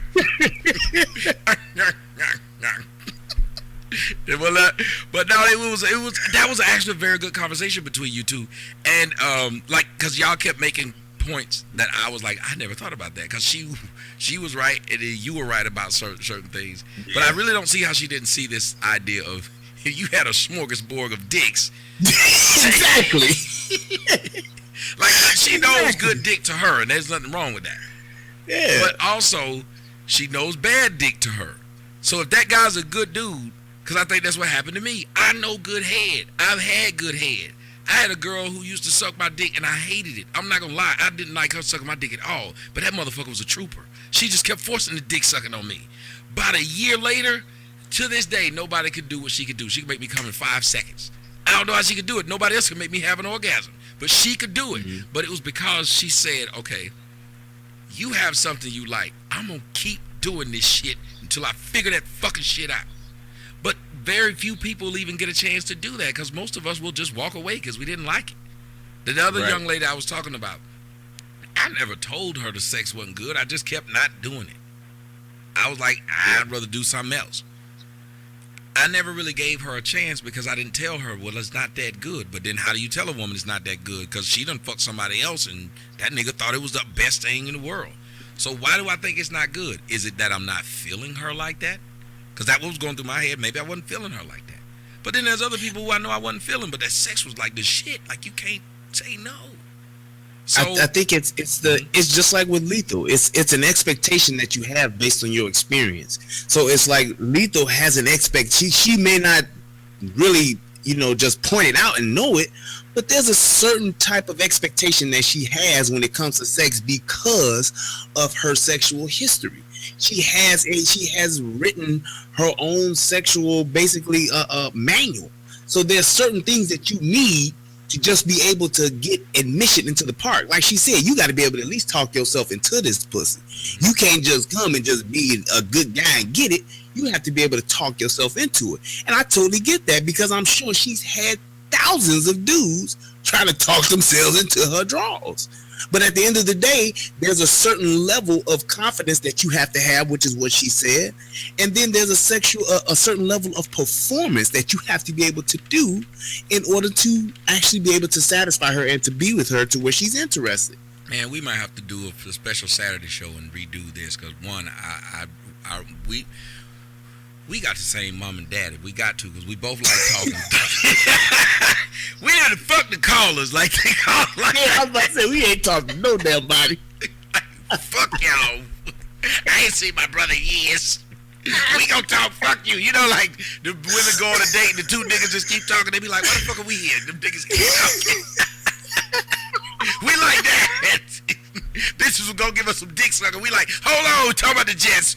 S2: But no, it was that was actually a very good conversation between you two, and because y'all kept making points that I was like, I never thought about that, because she was right and you were right about certain things, but I really don't see how she didn't see this idea of you had a smorgasbord of dicks.
S1: Exactly.
S2: Like she knows good dick to her, and there's nothing wrong with that. Yeah. But also, she knows bad dick to her. So if that guy's a good dude, Because I think that's what happened to me. I know good head. I've had good head. I had a girl who used to suck my dick, and I hated it. I'm not going to lie. I didn't like her sucking my dick at all. But that motherfucker was a trooper. She just kept forcing the dick sucking on me. About a year later, to this day, nobody could do what she could do. She could make me come in 5 seconds. I don't know how she could do it. Nobody else could make me have an orgasm. But she could do it. Mm-hmm. But it was because she said, okay, you have something you like. I'm going to keep doing this shit until I figure that fucking shit out. But very few people even get a chance to do that because most of us will just walk away because we didn't like it. The other young lady I was talking about, I never told her the sex wasn't good. I just kept not doing it. I was like, I'd rather do something else. I never really gave her a chance because I didn't tell her, well, it's not that good. But then how do you tell a woman it's not that good? Because she done fucked somebody else and that nigga thought it was the best thing in the world. So why do I think it's not good? Is it that I'm not feeling her like that? Because that was going through my head. Maybe I wasn't feeling her like that. But then there's other people who I know I wasn't feeling, but that sex was like the shit. Like you can't say no. So
S1: I think it's just like with Lethal. It's an expectation that you have based on your experience. So it's like Lethal has an she may not really, just point it out and know it, but there's a certain type of expectation that she has when it comes to sex because of her sexual history. She has written her own sexual basically manual. So there's certain things that you need to just be able to get admission into the park. Like she said, you got to be able to at least talk yourself into this pussy. You can't just come and just be a good guy and get it. You have to be able to talk yourself into it. And I totally get that because I'm sure she's had thousands of dudes try to talk themselves into her drawers. But at the end of the day, there's a certain level of confidence that you have to have, which is what she said. And then there's a certain level of performance that you have to be able to do in order to actually be able to satisfy her and to be with her to where she's interested.
S2: Man, we might have to do a special Saturday show and redo this because one, we got the same mom and daddy. We got to because we both like talking. We had to fuck the callers like they call. Like,
S1: I was about to say we ain't talking to no damn body.
S2: Fuck y'all. I ain't seen my brother in years. We gonna talk. Fuck you. Like the women go on a date and the two niggas just keep talking. They be like, "Why the fuck are we here?" Them niggas keep talking. We like that. Bitches was gonna give us some dick sucking. We like, hold on, talk about the Jets.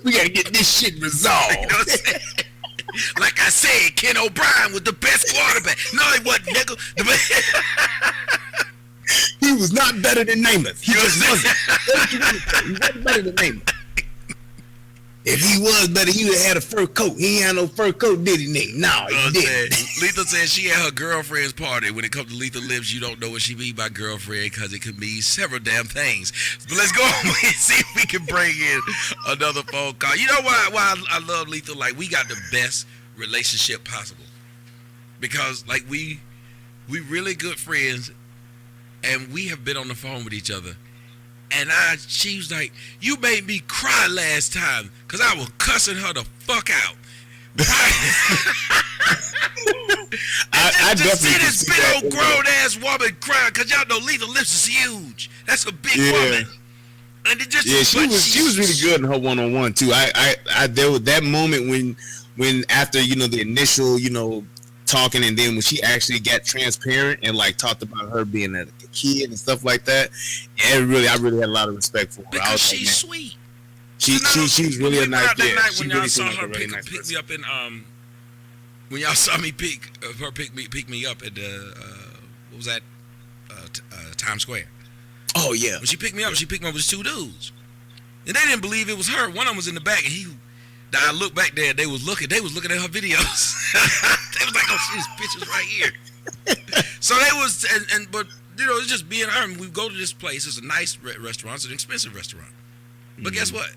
S1: We gotta get this shit resolved.
S2: You know what I'm saying? Like I said, Ken O'Brien was the best quarterback. No, he wasn't, nigga.
S1: He was not better than Namath. He just wasn't. He wasn't better than Namath. If he was better, he would have had a fur coat. He ain't had no fur coat, did he, Nate? No, he didn't.
S2: Lethal said she at her girlfriend's party. When it comes to Lethal Lips, you don't know what she mean by girlfriend because it could mean several damn things. But let's go on and see if we can bring in another phone call. You know why I love Lethal? Like, we got the best relationship possible. Because, like, we really good friends, and we have been on the phone with each other. And she was like, you made me cry last time because I was cussing her the fuck out. I definitely see this big old grown ass woman crying because y'all know Lethal Lips is huge. That's a big woman. And it just
S1: she was really good in her one-on-one too. There was that moment when after the initial talking, and then when she actually got transparent and like talked about her being a kid and stuff like that, I really had a lot of respect for her.
S2: Because she's sweet.
S1: She's really a nice girl.
S2: When y'all saw her pick me up in when y'all saw me pick me up at the what was that Times Square.
S1: Oh yeah.
S2: When she picked me up with 2 dudes, and they didn't believe it was her. One of them was in the back, and I looked back there. They was looking at her videos. They was like, "Oh, this bitch is right here." So they was, but it's just being her. And we go to this place. It's a nice restaurant. It's an expensive restaurant. But guess what?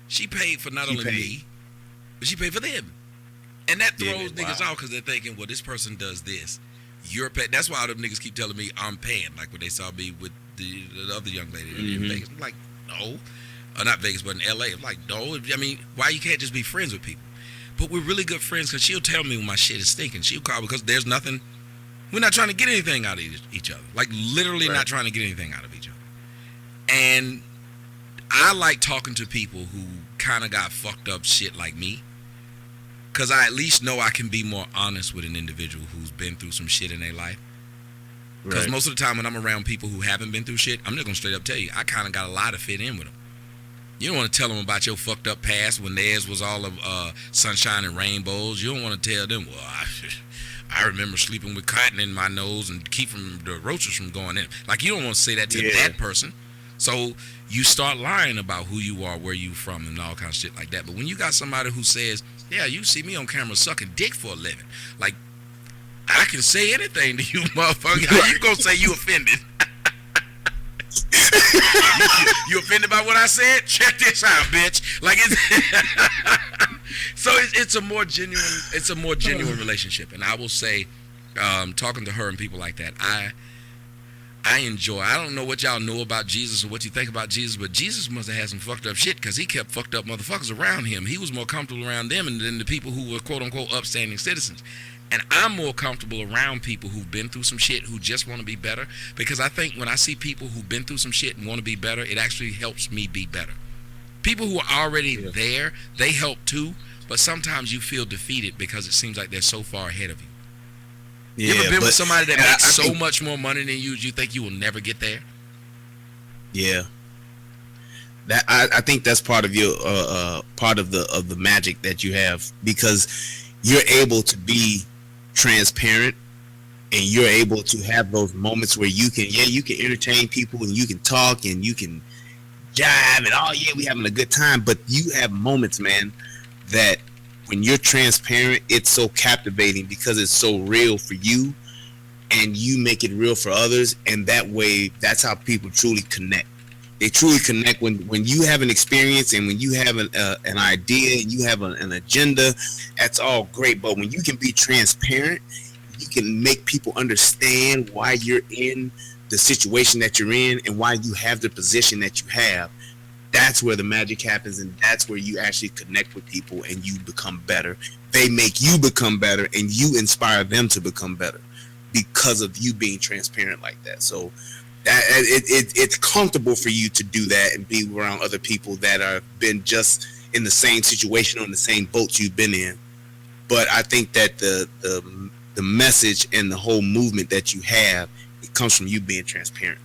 S2: She paid for not only me, but she paid for them. And that throws niggas off because they're thinking, well, this person does this. You're paying. That's why all them niggas keep telling me I'm paying. Like when they saw me with the other young lady in Vegas. I'm like, no. Not Vegas, but in L.A. I'm like, no. I mean, why you can't just be friends with people? But we're really good friends because she'll tell me when my shit is stinking. She'll call because there's nothing. We're not trying to get anything out of each other. Like literally not trying to get anything out of each other. And I like talking to people who kind of got fucked up shit like me, because I at least know I can be more honest with an individual who's been through some shit in their life. Because most of the time when I'm around people who haven't been through shit, I'm just going to straight up tell you, I kind of got a lie to fit in with them. You don't want to tell them about your fucked up past when theirs was all of sunshine and rainbows. You don't want to tell them, well, I remember sleeping with cotton in my nose and keeping the roaches from going in. Like, you don't want to say that to that person. So you start lying about who you are, where you from, and all kinds of shit like that. But when you got somebody who says, yeah, you see me on camera sucking dick for a living, like, I can say anything to you, motherfucker. How you gonna say you offended? you offended by what I said? Check this out, bitch. Like, so it's a more genuine relationship. And I will say, talking to her and people like that, I enjoy. I don't know what y'all know about Jesus or what you think about Jesus, but Jesus must have had some fucked up shit, because he kept fucked up motherfuckers around him. He was more comfortable around them than the people who were quote unquote upstanding citizens. And I'm more comfortable around people who've been through some shit, who just want to be better, because I think when I see people who've been through some shit and want to be better, it actually helps me be better. People who are already there, they help too, but sometimes you feel defeated because it seems like they're so far ahead of you. You ever been with somebody that makes so much more money than you think you will never get there?
S1: Yeah. That I think that's part of your part of the magic that you have, because you're able to be transparent, and you're able to have those moments where you can entertain people, and you can talk, and you can jive, and we having a good time. But you have moments, man, that when you're transparent, it's so captivating because it's so real for you, and you make it real for others, and that way, that's how people truly connect. They truly connect when you have an experience, and when you have an idea, and you have an agenda. That's all great, but when you can be transparent, you can make people understand why you're in the situation that you're in and why you have the position that you have. That's where the magic happens, and that's where you actually connect with people and you become better. They make you become better, and you inspire them to become better because of you being transparent like that. So that it's comfortable for you to do that and be around other people that have been just in the same situation, on the same boats you've been in. But I think that the message and the whole movement that you have, it comes from you being transparent.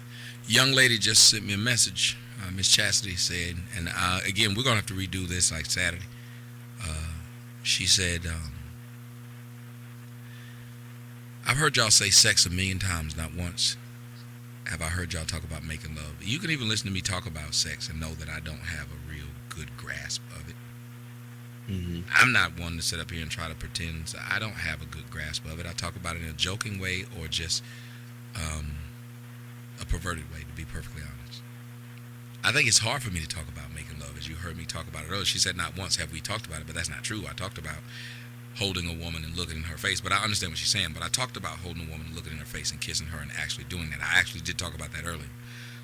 S2: Young lady just sent me a message. Miss Chastity said, and again, we're gonna have to redo this like Saturday. She said, I've heard y'all say sex 1,000,000 times, not once have I heard y'all talk about making love. You can even listen to me talk about sex and know that I don't have a real good grasp of it. Mm-hmm. I'm not one to sit up here and try to pretend. So I don't have a good grasp of it. I talk about it in a joking way or just a perverted way, to be perfectly honest. I think it's hard for me to talk about making love, as you heard me talk about it earlier. She said not once have we talked about it, but that's not true. I talked about holding a woman and looking in her face, but I understand what she's saying. But I talked about holding a woman and looking in her face and kissing her and actually doing that. I actually did talk about that earlier,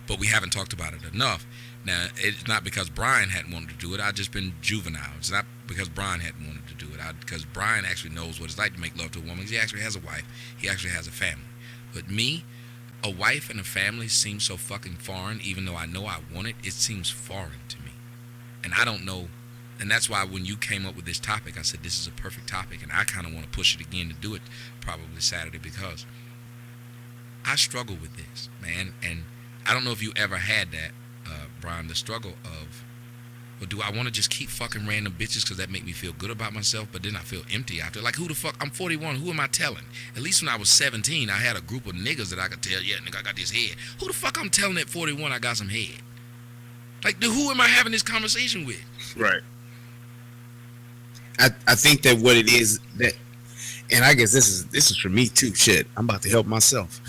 S2: but we haven't talked about it enough. Now, it's not because Brian hadn't wanted to do it. I've just been juvenile. It's not because Brian hadn't wanted to do it. Because Brian actually knows what it's like to make love to a woman. He actually has a wife. He actually has a family. But me, a wife and a family seems so fucking foreign. Even though I know I want it, it seems foreign to me. And I don't know. And that's why when you came up with this topic, I said this is a perfect topic. And I kind of want to push it again to do it probably Saturday, because I struggle with this, man. And I don't know if you ever had that, Brian, the struggle of, well, do I want to just keep fucking random bitches because that make me feel good about myself, but then I feel empty after? Like, who the fuck? I'm 41. Who am I telling? At least when I was 17, I had a group of niggas that I could tell, yeah, nigga, I got this head. Who the fuck I'm telling at 41 I got some head? Like, who am I having this conversation with?
S1: Right. I think that what it is that, and I guess this is for me too. Shit, I'm about to help myself.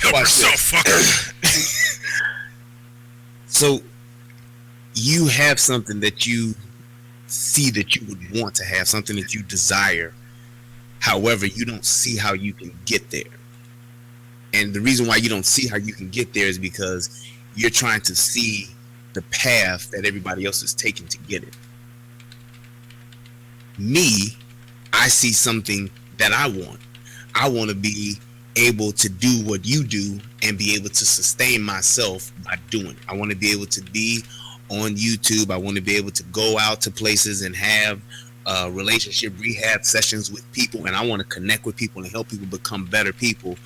S2: Help yourself, fucker.
S1: So you have something that you see that you would want to have, something that you desire. However, you don't see how you can get there. And the reason why you don't see how you can get there is because you're trying to see the path that everybody else is taking to get it. Me, I see something that I want. I want to be able to do what you do and be able to sustain myself by doing it. I want to be able to be on YouTube. I want to be able to go out to places and have relationship rehab sessions with people, and I want to connect with people and help people become better people.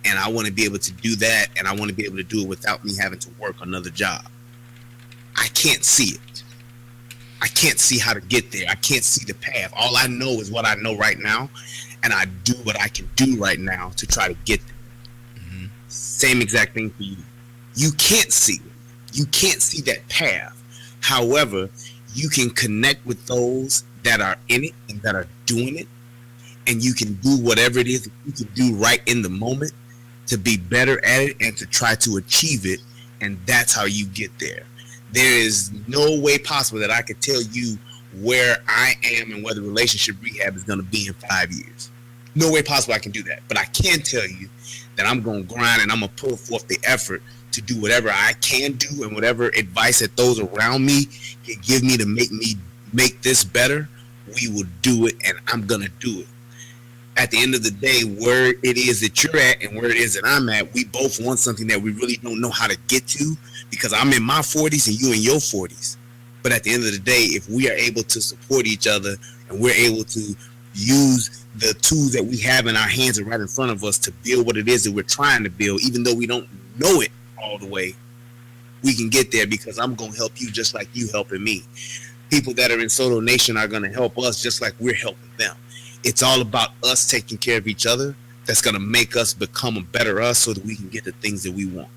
S1: And I want to be able to do that, and I want to be able to do it without me having to work another job. I can't see it. I can't see how to get there. I can't see the path. All I know is what I know right now, and I do what I can do right now to try to get there. Mm-hmm. Same exact thing for you. You can't see it. You can't see that path. However, you can connect with those that are in it and that are doing it, and you can do whatever it is that you can do right in the moment to be better at it and to try to achieve it, and that's how you get there. There is no way possible that I could tell you where I am and where the relationship rehab is going to be in 5 years. No way possible I can do that. But I can tell you that I'm going to grind and I'm going to put forth the effort to do whatever I can do, and whatever advice that those around me can give me to make this better, we will do it, and I'm going to do it. At the end of the day, where it is that you're at and where it is that I'm at, we both want something that we really don't know how to get to, because I'm in my 40s and you in your 40s. But at the end of the day, if we are able to support each other and we're able to use the tools that we have in our hands and right in front of us to build what it is that we're trying to build, even though we don't know it all the way, we can get there, because I'm going to help you just like you helping me. People that are in Soto Nation are going to help us just like we're helping them. It's all about us taking care of each other. That's going to make us become a better us so that we can get the things that we want.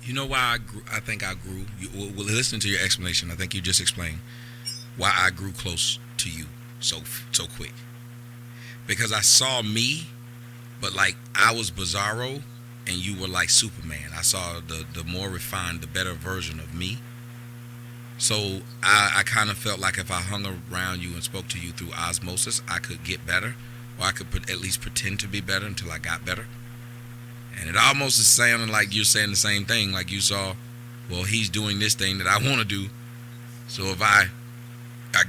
S2: You know why I think I grew? Well, listening to your explanation, I think you just explained why I grew close to you so quick. Because I saw me, but like I was Bizarro and you were like Superman. I saw the more refined, the better version of me. So I kind of felt like if I hung around you and spoke to you through osmosis, I could get better, or I could at least pretend to be better until I got better. And it almost is sounding like you're saying the same thing, like you saw, well, he's doing this thing that I want to do. So if I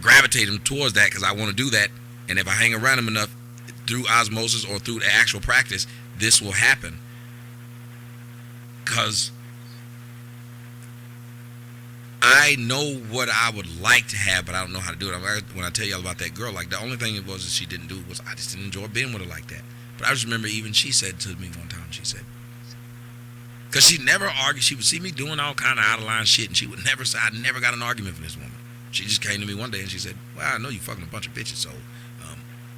S2: gravitate him towards that because I want to do that, and if I hang around him enough through osmosis or through the actual practice, this will happen. Because I know what I would like to have, but I don't know how to do it. When I tell y'all about that girl, like the only thing it was that she didn't do was I just didn't enjoy being with her like that. But I just remember even she said to me one time, she said, because she never argued, she would see me doing all kind of out of line shit, and she would never say, I never got an argument from this woman. She just came to me one day and she said, well, I know you fucking a bunch of bitches, so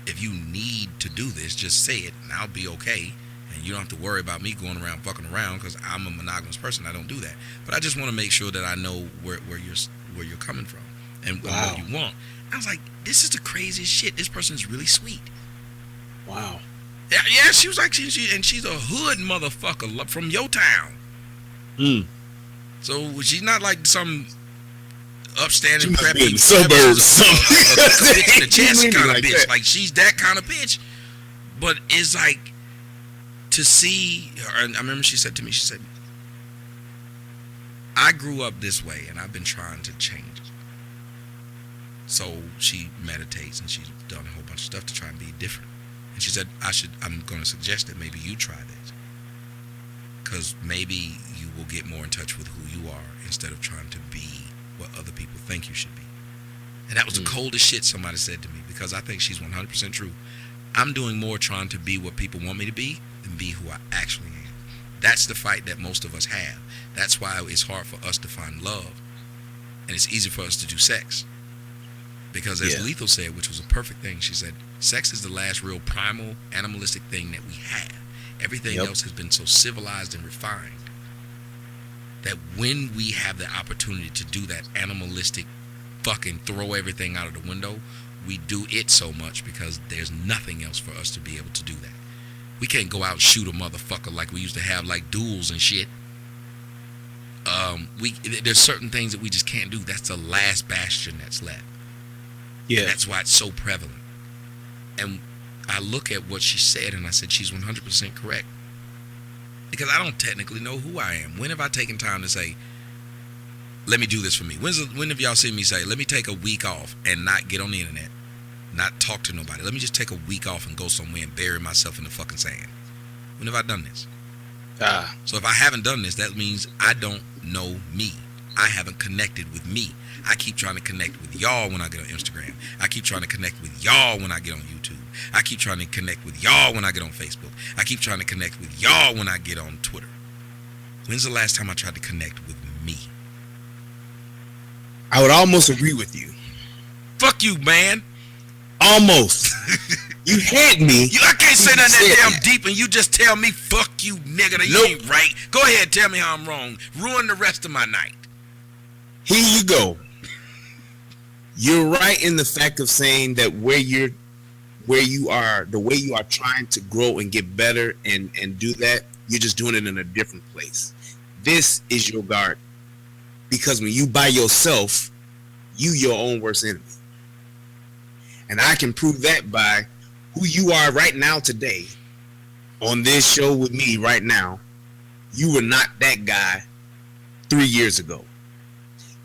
S2: if you need to do this, just say it, and I'll be okay. And you don't have to worry about me going around fucking around, because I'm a monogamous person. I don't do that. But I just want to make sure that I know where you're coming from and what you want. I was like, this is the craziest shit. This person is really sweet.
S1: Wow.
S2: Yeah. She was like, she's a hood motherfucker from your town. So she's not like some upstanding preppy
S1: suburbs,
S2: bitch in the chest kind of bitch. That. Like she's that kind of bitch. But it's like, to see her, and I remember she said to me, she said, I grew up this way and I've been trying to change it. So she meditates and she's done a whole bunch of stuff to try and be different. And she said, I'm going to suggest that maybe you try this, because maybe you will get more in touch with who you are instead of trying to be what other people think you should be. And that was the coldest shit somebody said to me, because I think she's 100% true. I'm doing more trying to be what people want me to be than be who I actually am. That's the fight that most of us have. That's why it's hard for us to find love, and it's easy for us to do sex. Because as Lethal said, which was a perfect thing, she said, sex is the last real primal, animalistic thing that we have. Everything else has been so civilized and refined that when we have the opportunity to do that animalistic fucking throw everything out of the window, we do it so much because there's nothing else for us to be able to do that. We can't go out and shoot a motherfucker like we used to have, like duels and shit. There's certain things that we just can't do. That's the last bastion that's left. Yeah, that's why it's so prevalent. And I look at what she said and I said she's 100% correct, because I don't technically know who I am. When have I taken time to say, let me do this for me? When have y'all seen me say, let me take a week off and not get on the internet, not talk to nobody? Let me just take a week off and go somewhere and bury myself in the fucking sand. When have I done this?
S1: Ah.
S2: So if I haven't done this, that means I don't know me. I haven't connected with me. I keep trying to connect with y'all when I get on Instagram. I keep trying to connect with y'all when I get on YouTube. I keep trying to connect with y'all when I get on Facebook. I keep trying to connect with y'all when I get on Twitter. When's the last time I tried to connect with me?
S1: I would almost agree with you.
S2: Fuck you, man.
S1: Almost. You had me.
S2: I can't say nothing that damn
S1: that.
S2: deep and you just tell me, fuck you, nigga, that you ain't right. Go ahead, tell me how I'm wrong. Ruin the rest of my night.
S1: Here you go. You're right in the fact of saying that where you are, the way you are trying to grow and get better and do that, you're just doing it in a different place. This is your garden. Because when you by yourself, you your own worst enemy. And I can prove that by who you are right now today on this show with me right now. You were not that guy 3 years ago.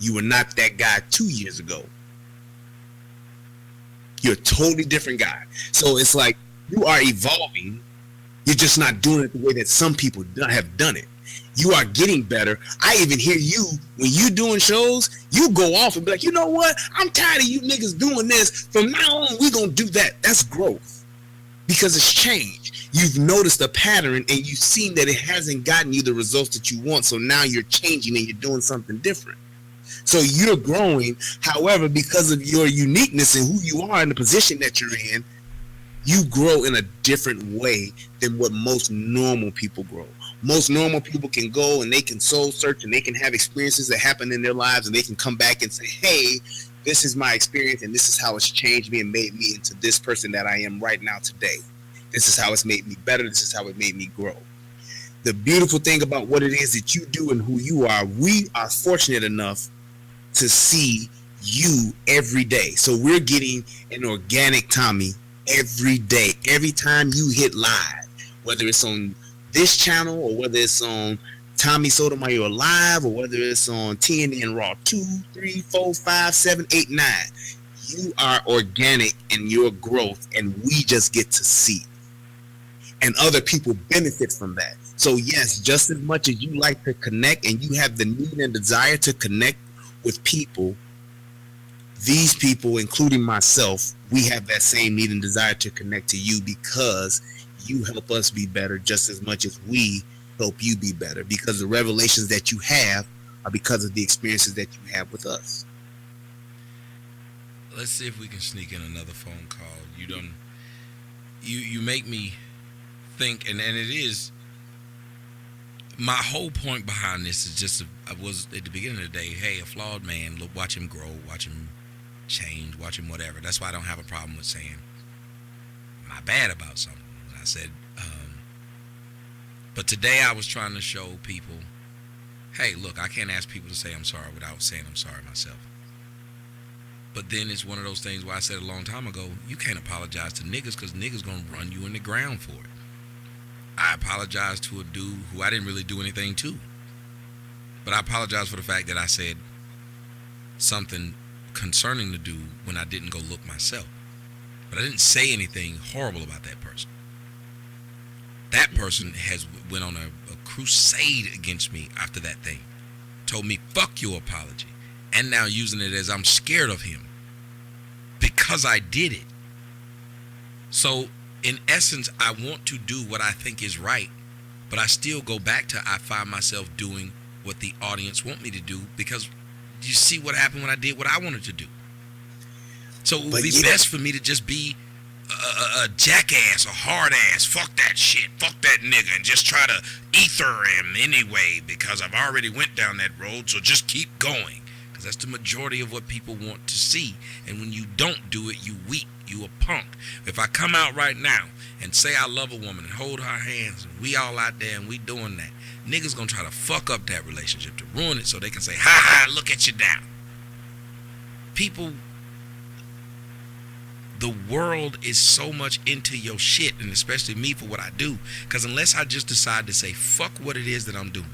S1: You were not that guy 2 years ago. You're a totally different guy. So it's like you are evolving. You're just not doing it the way that some people have done it. You are getting better. I even hear you, when you doing shows, you go off and be like, you know what? I'm tired of you niggas doing this. From now on, we going to do that. That's growth. Because it's change. You've noticed a pattern and you've seen that it hasn't gotten you the results that you want. So now you're changing and you're doing something different. So you're growing. However, because of your uniqueness and who you are in the position that you're in, you grow in a different way than what most normal people grow. Most normal people can go and they can soul search and they can have experiences that happen in their lives and they can come back and say, hey, this is my experience and this is how it's changed me and made me into this person that I am right now today. This is how it's made me better. This is how it made me grow. The beautiful thing about what it is that you do and who you are, we are fortunate enough to see you every day. So we're getting an organic Tommy every day. Every time you hit live, whether it's on this channel or whether it's on Tommy Sotomayor Live or whether it's on TNN Raw 2, 3, 4, 5, 7, 8, 9. You are organic in your growth and we just get to see it. And other people benefit from that. So yes, just as much as you like to connect and you have the need and desire to connect with people, these people, including myself, we have that same need and desire to connect to you because you help us be better just as much as we help you be better, because the revelations that you have are because of the experiences that you have with us.
S2: Let's see if we can sneak in another phone call. You make me think, and it is, my whole point behind this is just, I was at the beginning of the day, hey, a flawed man, look, watch him grow, watch him change, watch him whatever. That's why I don't have a problem with saying my bad about something. I said, but today I was trying to show people, hey, look, I can't ask people to say I'm sorry without saying I'm sorry myself. But then it's one of those things where I said a long time ago, you can't apologize to niggas because niggas gonna run you in the ground for it. I apologized to a dude who I didn't really do anything to. But I apologize for the fact that I said something concerning the dude when I didn't go look myself. But I didn't say anything horrible about that person. That person has went on a crusade against me after that thing. Told me, fuck your apology. And now using it as I'm scared of him. Because I did it. So, in essence, I want to do what I think is right. But I still go back to, I find myself doing what the audience want me to do. Because you see what happened when I did what I wanted to do. So it would be best for me to just be a jackass, a hard ass, fuck that shit, fuck that nigga, and just try to ether him anyway because I've already went down that road, so just keep going. Because that's the majority of what people want to see. And when you don't do it, you weak, you a punk. If I come out right now and say I love a woman and hold her hands, and we all out there and we doing that, niggas gonna try to fuck up that relationship, to ruin it so they can say, ha ha, look at you now. People, the world is so much into your shit, and especially me for what I do, because unless I just decide to say fuck what it is that I'm doing,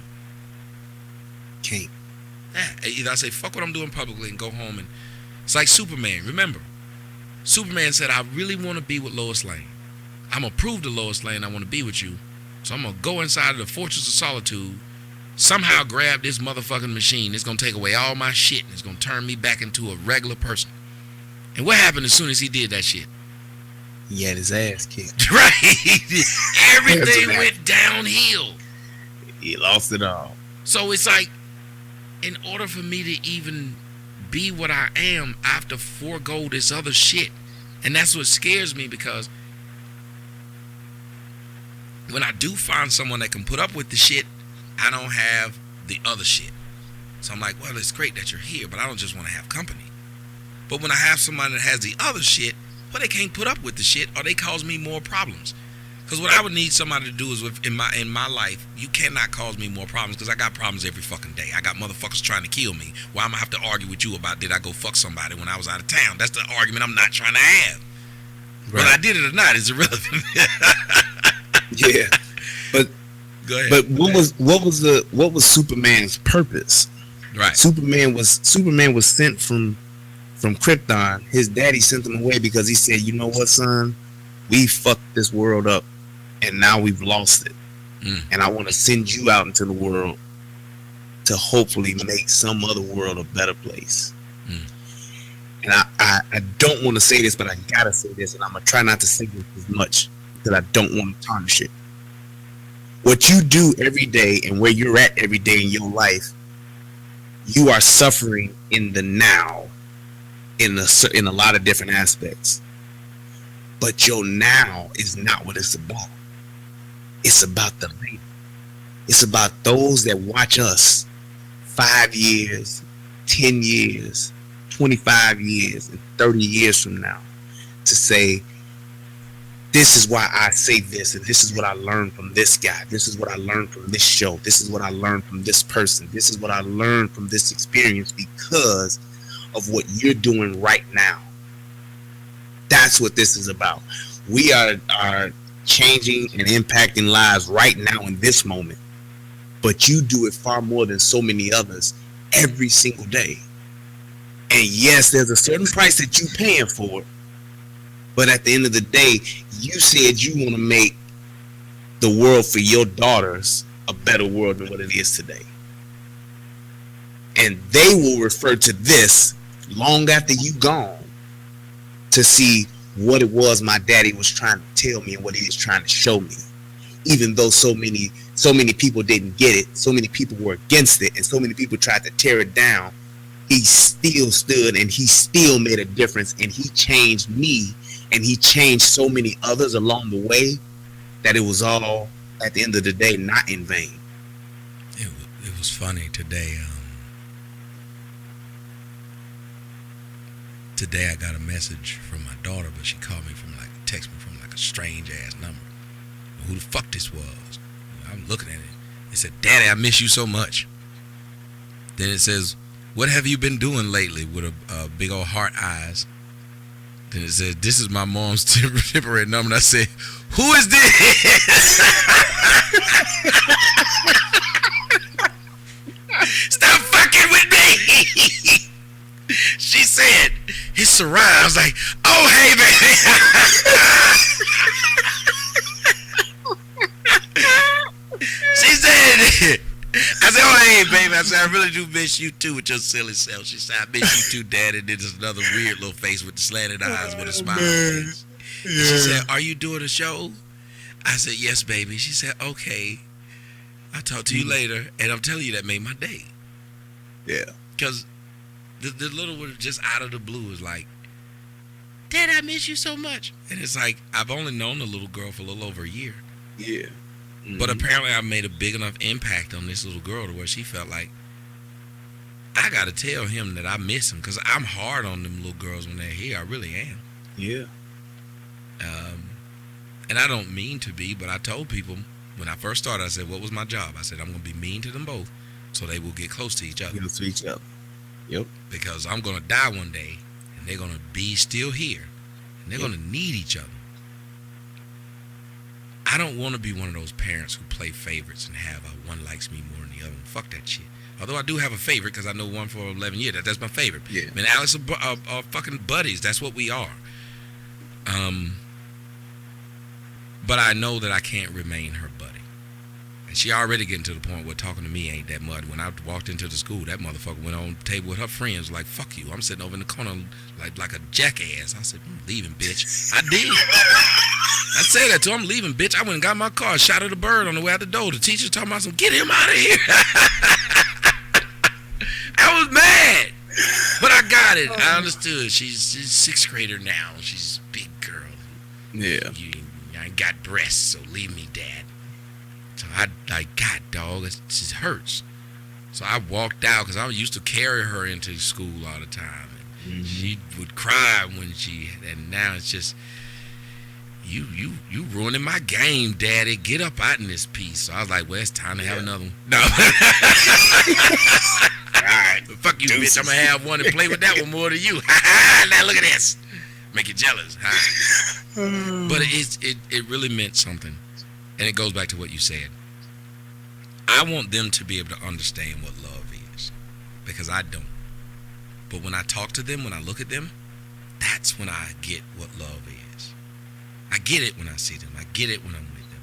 S1: Can't.
S2: yeah, either I say fuck what I'm doing publicly and go home, and it's like Superman. Remember, Superman said, I really want to be with Lois Lane. I'm gonna prove to Lois Lane I want to be with you, So I'm gonna go inside of the Fortress of Solitude, somehow grab this motherfucking machine. It's gonna take away all my shit and it's gonna turn me back into a regular person. And what happened as soon as he did that shit?
S1: He had his ass kicked.
S2: Right. Everything went downhill.
S1: He lost it all.
S2: So it's like, in order for me to even be what I am, I have to forego this other shit. And that's what scares me, because when I do find someone that can put up with the shit, I don't have the other shit. So I'm like, well, it's great that you're here, but I don't just want to have company. But when I have somebody that has the other shit, well, they can't put up with the shit, or they cause me more problems. Because what I would need somebody to do is, in my life, you cannot cause me more problems, because I got problems every fucking day. I got motherfuckers trying to kill me. Well, I'm going to have to argue with you about, did I go fuck somebody when I was out of town? That's the argument I'm not trying to have. Right. Whether I did it or not is irrelevant.
S1: Yeah. But
S2: go ahead.
S1: But what was Superman's purpose?
S2: Right.
S1: Superman was sent from Krypton. His daddy sent him away because he said, you know what, son? We fucked this world up, and now we've lost it. And I want to send you out into the world to hopefully make some other world a better place. And I don't want to say this, but I gotta say this, and I'm gonna try not to say this as much because I don't want to tarnish it. What you do every day and where you're at every day in your life, you are suffering in the now in a lot of different aspects. But your now is not what it's about. It's about the later. It's about those that watch us 5 years, 10 years, 25 years, and 30 years from now to say, this is why I say this, and this is what I learned from this guy. This is what I learned from this show. This is what I learned from this person. This is what I learned from this experience because of what you're doing right now. That's what this is about. We are changing and impacting lives right now in this moment. But you do it far more than so many others every single day. And yes, there's a certain price that you're paying for it. But at the end of the day, you said you want to make the world for your daughters a better world than what it is today. And they will refer to this long after you gone to see what it was my daddy was trying to tell me and what he was trying to show me. Even though so many people didn't get it, so many people were against it, and so many people tried to tear it down, he still stood and he still made a difference, and he changed me and he changed so many others along the way that it was all, at the end of the day, not in vain.
S2: It was funny today. Today I got a message from my daughter, but she called me text me from a strange ass number. Who the fuck this was? I'm looking at it. It said, "Daddy, I miss you so much." Then it says, "What have you been doing lately?" with a big old heart eyes. Then it says, "This is my mom's temporary number." And I said, "Who is this?" Stop fucking with me. She said, "It's Sarai." I was like, "Oh, hey, baby." She said, I said, "Oh, hey, baby." I said, "I really do miss you too with your silly self." She said, "I miss you too, Daddy." And then there's another weird little face with the slanted eyes with a smile face. Yeah. She said, "Are you doing a show?" I said, "Yes, baby." She said, "Okay, I'll talk to you later." And I'm telling you, that made my day.
S1: Yeah.
S2: Because the little one just out of the blue is like, "Dad, I miss you so much." And it's like, I've only known the little girl for a little over a year.
S1: Yeah.
S2: Mm-hmm. But apparently I made a big enough impact on this little girl to where she felt like, I got to tell him that I miss him, because I'm hard on them little girls when they're here. I really am.
S1: Yeah.
S2: And I don't mean to be, but I told people when I first started, I said, what was my job? I said, I'm going to be mean to them both so they will get close to each other.
S1: Close to each other. Yep.
S2: Because I'm going to die one day, and they're going to be still here, and they're going to need each other. I don't want to be one of those parents who play favorites and have one likes me more than the other. Fuck that shit. Although I do have a favorite, because I know one for 11 years. That's my favorite.
S1: Yeah.
S2: I mean, Alex are fucking buddies. That's what we are. But I know that I can't remain her buddy. And she already getting to the point where talking to me ain't that much. When I walked into the school, that motherfucker went on the table with her friends like, fuck you. I'm sitting over in the corner like a jackass. I said, I'm leaving, bitch. I did. I said that to her, I'm leaving, bitch. I went and got my car, shot at a bird on the way out the door. The teacher's talking about some, get him out of here. I was mad. But I got it. I understood. She's 6th grader now. She's a big girl.
S1: Yeah.
S2: I ain't got breasts, so leave me, Dad. So I God, dog, it just hurts. So I walked out because I used to carry her into school all the time. And she would cry and now it's just, you ruining my game, Daddy. Get up out in this piece. So I was like, well, it's time to have another one. No. All right, fuck you, bitch. I'm going to have one and play with that one more than you. Now look at this. Make you jealous. But it really meant something. And it goes back to what you said. I want them to be able to understand what love is. Because I don't. But when I talk to them, when I look at them, that's when I get what love is. I get it when I see them. I get it when I'm with them.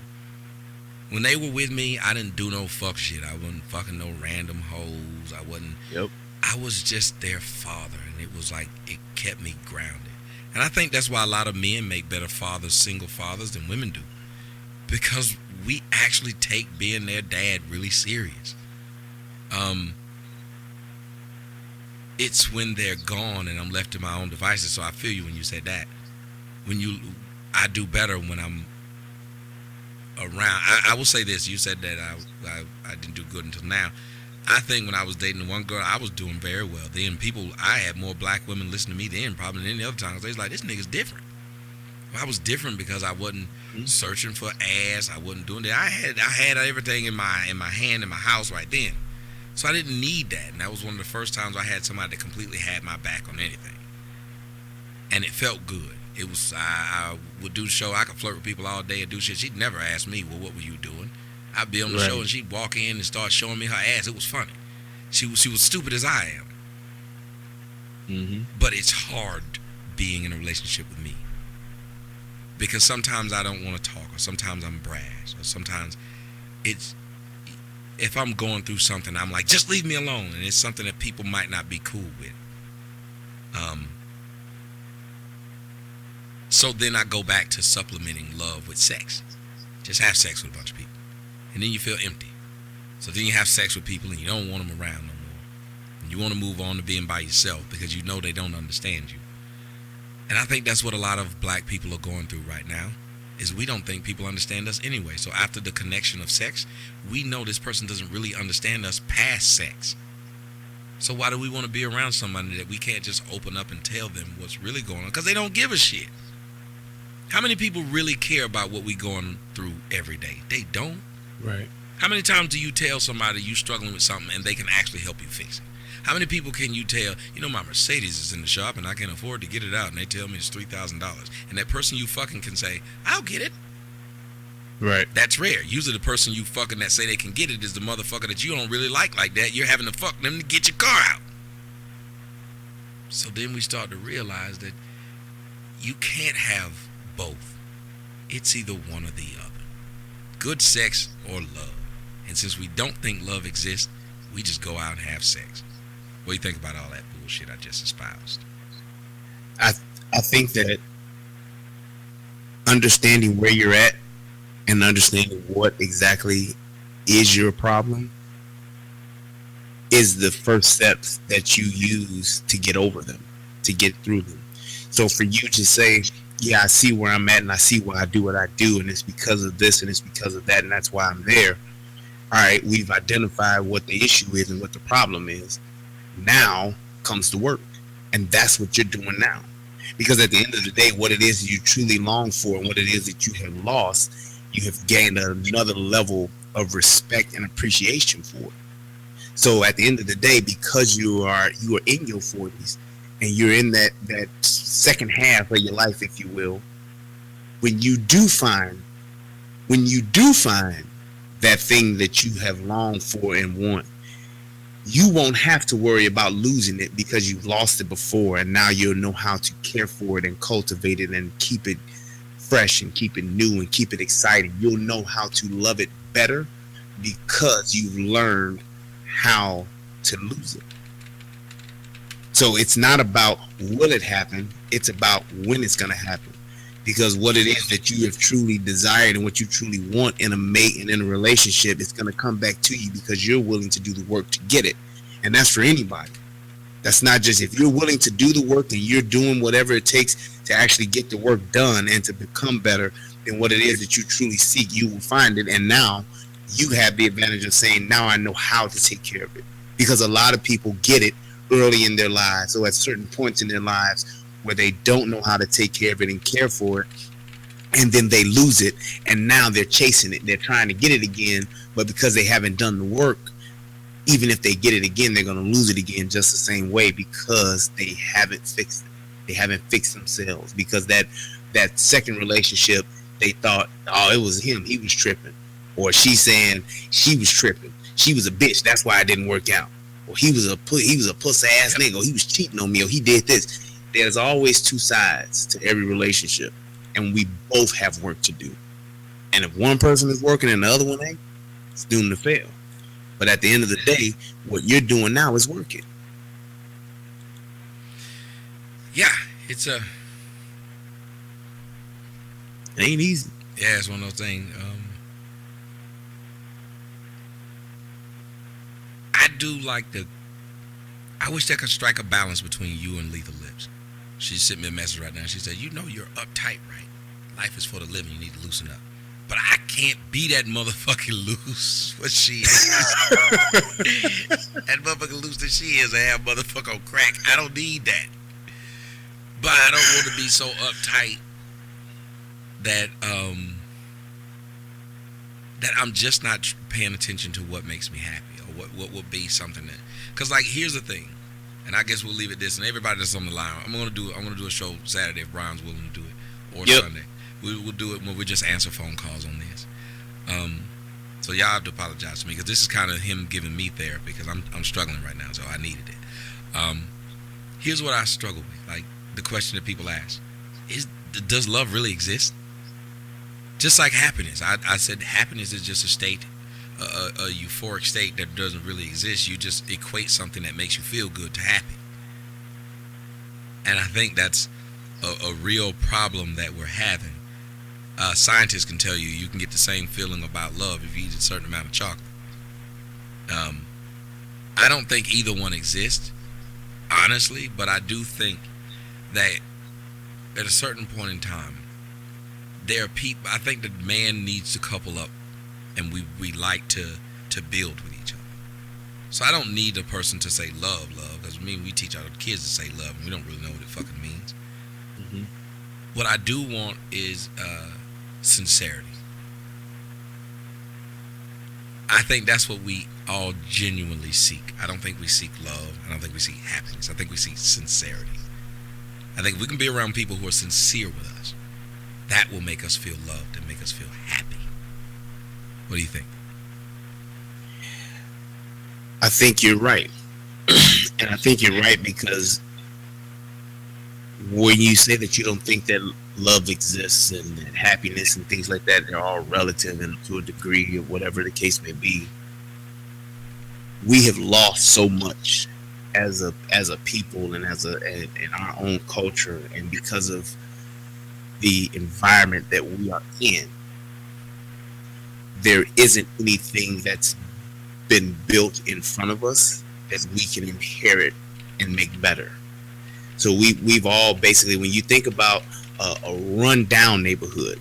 S2: When they were with me, I didn't do no fuck shit. I wasn't fucking no random hoes. I wasn't.
S1: Yep.
S2: I was just their father. And it was like, it kept me grounded. And I think that's why a lot of men make better fathers, single fathers, than women do. Because we actually take being their dad really serious. It's when they're gone and I'm left to my own devices. So I feel you when you said that. I do better when I'm around. I will say this. You said that I didn't do good until now. I think when I was dating the one girl, I was doing very well. Then I had more black women listen to me then probably than any other time. They was like, this nigga's different. I was different because I wasn't searching for ass. I wasn't doing that. I had everything in my hand in my house right then. So I didn't need that. And that was one of the first times I had somebody that completely had my back on anything. And it felt good. It was, I would do the show. I could flirt with people all day and do shit. She'd never ask me, well, what were you doing? I'd be on the show and she'd walk in and start showing me her ass. It was funny. She was stupid as I am. Mm-hmm. But it's hard being in a relationship with me. Because sometimes I don't want to talk, or sometimes I'm brash, or sometimes if I'm going through something, I'm like, just leave me alone. And it's something that people might not be cool with. So then I go back to supplementing love with sex. Just have sex with a bunch of people. And then you feel empty. So then you have sex with people and you don't want them around no more. And you want to move on to being by yourself because you know they don't understand you. And I think that's what a lot of black people are going through right now, is we don't think people understand us anyway. So after the connection of sex, we know this person doesn't really understand us past sex. So why do we want to be around somebody that we can't just open up and tell them what's really going on? Because they don't give a shit. How many people really care about what we going through every day? They don't.
S1: Right.
S2: How many times do you tell somebody you struggling with something and they can actually help you fix it? How many people can you tell, my Mercedes is in the shop and I can't afford to get it out, and they tell me it's $3,000. And that person you fucking can say, I'll get it.
S1: Right.
S2: That's rare. Usually the person you fucking that say they can get it is the motherfucker that you don't really like that. You're having to fuck them to get your car out. So then we start to realize that you can't have both. It's either one or the other. Good sex or love. And since we don't think love exists, we just go out and have sex. What do you think about all that bullshit I just espoused?
S1: I think that understanding where you're at and understanding what exactly is your problem is the first steps that you use to get over them, to get through them. So for you to say, yeah, I see where I'm at and I see why I do what I do, and it's because of this and it's because of that, and that's why I'm there. All right, we've identified what the issue is and what the problem is. Now comes the work. And that's what you're doing now. Because at the end of the day, what it is you truly long for and what it is that you have lost, you have gained another level of respect and appreciation for it. So at the end of the day, because you are in your 40s and you're in that second half of your life, if you will, when you do find that thing that you have longed for and want, you won't have to worry about losing it because you've lost it before, and now you'll know how to care for it and cultivate it and keep it fresh and keep it new and keep it exciting. You'll know how to love it better because you've learned how to lose it. So it's not about will it happen, it's about when it's going to happen. Because what it is that you have truly desired and what you truly want in a mate and in a relationship, it's going to come back to you because you're willing to do the work to get it. And that's for anybody. That's not just if you're willing to do the work and you're doing whatever it takes to actually get the work done and to become better than what it is that you truly seek, you will find it. And now you have the advantage of saying, now I know how to take care of it. Because a lot of people get it early in their lives, or at certain points in their lives where they don't know how to take care of it and care for it, and then they lose it, and now they're chasing it. They're trying to get it again, but because they haven't done the work, even if they get it again, they're going to lose it again just the same way because they haven't fixed it. They haven't fixed themselves because that second relationship, they thought, oh, it was him. He was tripping. Or she's saying she was tripping. She was a bitch. That's why it didn't work out. Or he was a pussy ass nigga. Or he was cheating on me. Or he did this. There's always two sides to every relationship. And we both have work to do. And if one person is working and the other one ain't, it's doomed to fail. But at the end of the day, what you're doing now is working.
S2: Yeah, it
S1: ain't easy.
S2: Yeah, it's one of those things. I do like I wish they could strike a balance between you and Lethal Lips. She sent me a message right now. She said, you know you're uptight, right? Life is for the living. You need to loosen up. But I can't be that motherfucking loose what she is. That motherfucking loose that she is, I have motherfucker on crack. I don't need that. But I don't want to be so uptight that that I'm just not paying attention to what makes me happy or what would be something that. Because like here's the thing, and I guess we'll leave it this. And everybody that's on the line, I'm gonna do a show Saturday if Brian's willing to do it, or Sunday. We'll do it when we just answer phone calls on this. So y'all have to apologize to me because this is kind of him giving me therapy because I'm struggling right now, so I needed it. Here's what I struggle with, like the question that people ask: does love really exist? Just like happiness, I said happiness is just a state, a euphoric state that doesn't really exist. You just equate something that makes you feel good to happy, and I think that's a real problem that we're having. Scientists can tell you can get the same feeling about love if you eat a certain amount of chocolate. I don't think either one exists, honestly, but I do think that at a certain point in time, there are people. I think that man needs to couple up, and we like to build with each other. So I don't need a person to say love, because we teach our kids to say love, and we don't really know what it fucking means. Mm-hmm. What I do want is sincerity. I think that's what we all genuinely seek. I don't think we seek love. I don't think we seek happiness. I think we seek sincerity. I think if we can be around people who are sincere with us, that will make us feel loved and make us feel happy. What do you think?
S1: I think you're right. And I think you're right because when you say that you don't think that love exists and that happiness and things like that, they're all relative and to a degree or whatever the case may be, we have lost so much as a people and in our own culture, and because of the environment that we are in, there isn't anything that's been built in front of us that we can inherit and make better. So we've all basically, when you think about a run-down neighborhood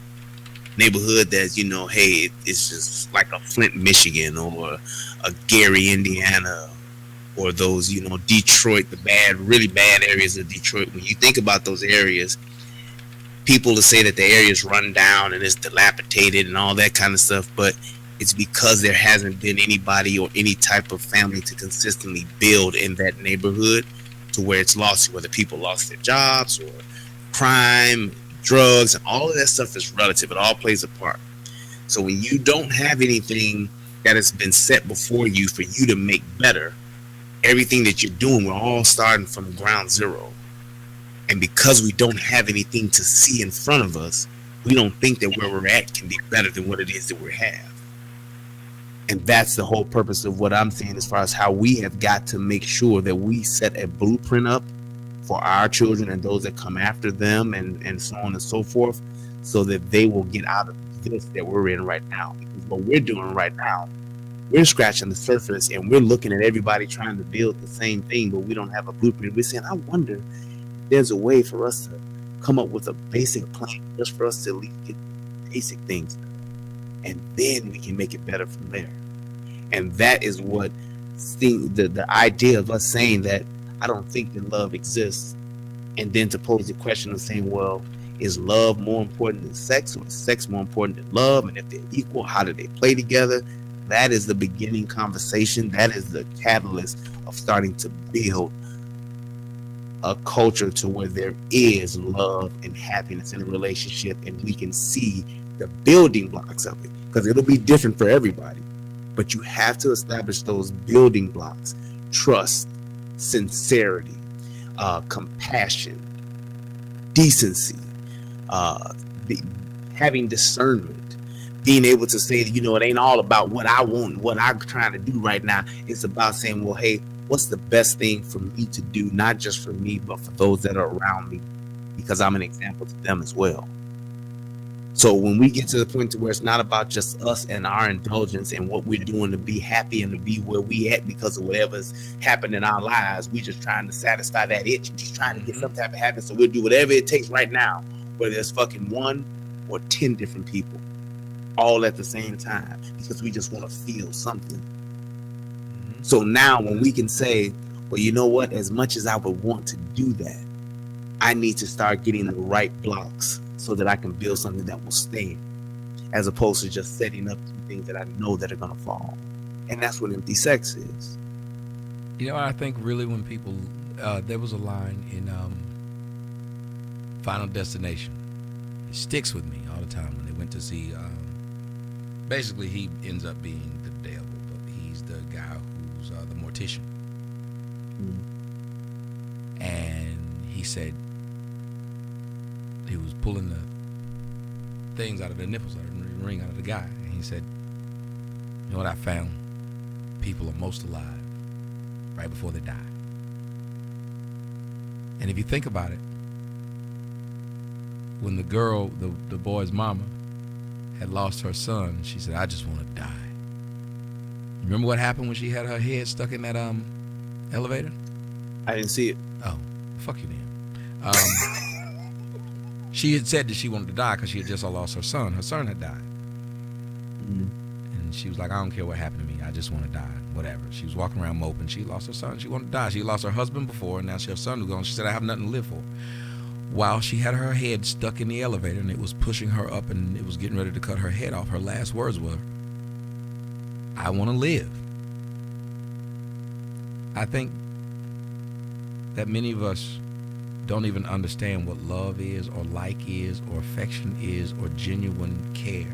S1: that's, hey, it's just like a Flint, Michigan, or a Gary, Indiana, or those, Detroit, the really bad areas of Detroit. When you think about those areas, people will say that the area is run down and it's dilapidated and all that kind of stuff, but it's because there hasn't been anybody or any type of family to consistently build in that neighborhood to where it's lost, whether people lost their jobs or crime, drugs, and all of that stuff is relative. It all plays a part. So when you don't have anything that has been set before you for you to make better, everything that you're doing, we're all starting from ground zero. And because we don't have anything to see in front of us, we don't think that where we're at can be better than what it is that we have. And that's the whole purpose of what I'm saying, as far as how we have got to make sure that we set a blueprint up for our children and those that come after them, and so on and so forth, so that they will get out of this that we're in right now. Because what we're doing right now, we're scratching the surface and we're looking at everybody trying to build the same thing, but we don't have a blueprint. We're saying, I wonder if there's a way for us to come up with a basic plan just for us to at least get basic things, and then we can make it better from there. And that is what the idea of us saying that I don't think that love exists, and then to pose the question of saying, well, is love more important than sex, or is sex more important than love? And if they're equal, how do they play together? That is the beginning conversation. That is the catalyst of starting to build a culture to where there is love and happiness in a relationship, and we can see the building blocks of it, because it'll be different for everybody. But you have to establish those building blocks: trust, sincerity, compassion, decency, having discernment, being able to say, you know, it ain't all about what I want, what I'm trying to do right now. It's about saying, well, hey, what's the best thing for me to do, not just for me, but for those that are around me, because I'm an example to them as well. So when we get to the point to where it's not about just us and our indulgence and what we're doing to be happy and to be where we at because of whatever's happened in our lives, we just trying to satisfy that itch and just trying to get some type of happiness. So we'll do whatever it takes right now, whether it's fucking 1 or 10 different people, all at the same time, because we just want to feel something. So now when we can say, well, you know what, as much as I would want to do that, I need to start getting the right blocks so that I can build something that will stay, as opposed to just setting up things that I know that are going to fall. And that's what empty sex is.
S2: You know, I think really when people, there was a line in Final Destination. It sticks with me all the time when they went to see, basically he ends up being the devil, but he's the guy who's the mortician. And he said, he was pulling the things out of the nipples, out of the ring, out of the guy. And he said, you know what I found? People are most alive right before they die. And if you think about it, when the girl, the boy's mama, had lost her son, she said, I just want to die. Remember what happened when she had her head stuck in that elevator?
S1: I didn't see it.
S2: Oh, fuck you then. She had said that she wanted to die because she had just lost her son. Her son had died. And she was like, I don't care what happened to me. I just want to die. Whatever. She was walking around moping. She lost her son. She wanted to die. She lost her husband before, and now her son was gone. She said, I have nothing to live for. While she had her head stuck in the elevator and it was pushing her up and it was getting ready to cut her head off, her last words were, I want to live. I think that many of us don't even understand what love is, or like is, or affection is, or genuine care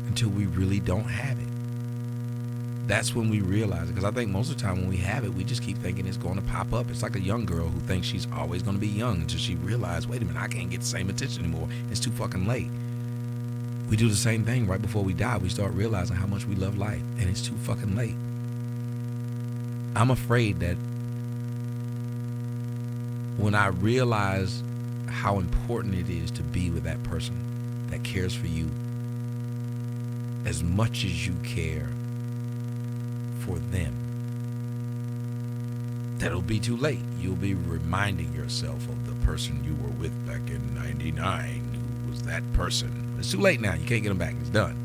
S2: until we really don't have it. That's when we realize it, because I think most of the time when we have it, we just keep thinking it's going to pop up. It's like a young girl who thinks she's always going to be young until she realizes, wait a minute, I can't get the same attention anymore. It's too fucking late. We do the same thing right before we die. We start realizing how much we love life, and it's too fucking late. I'm afraid that when I realize how important it is to be with that person that cares for you as much as you care for them, that'll be too late. You'll be reminding yourself of the person you were with back in 99 who was that person. It's too late now. You can't get them back. It's done.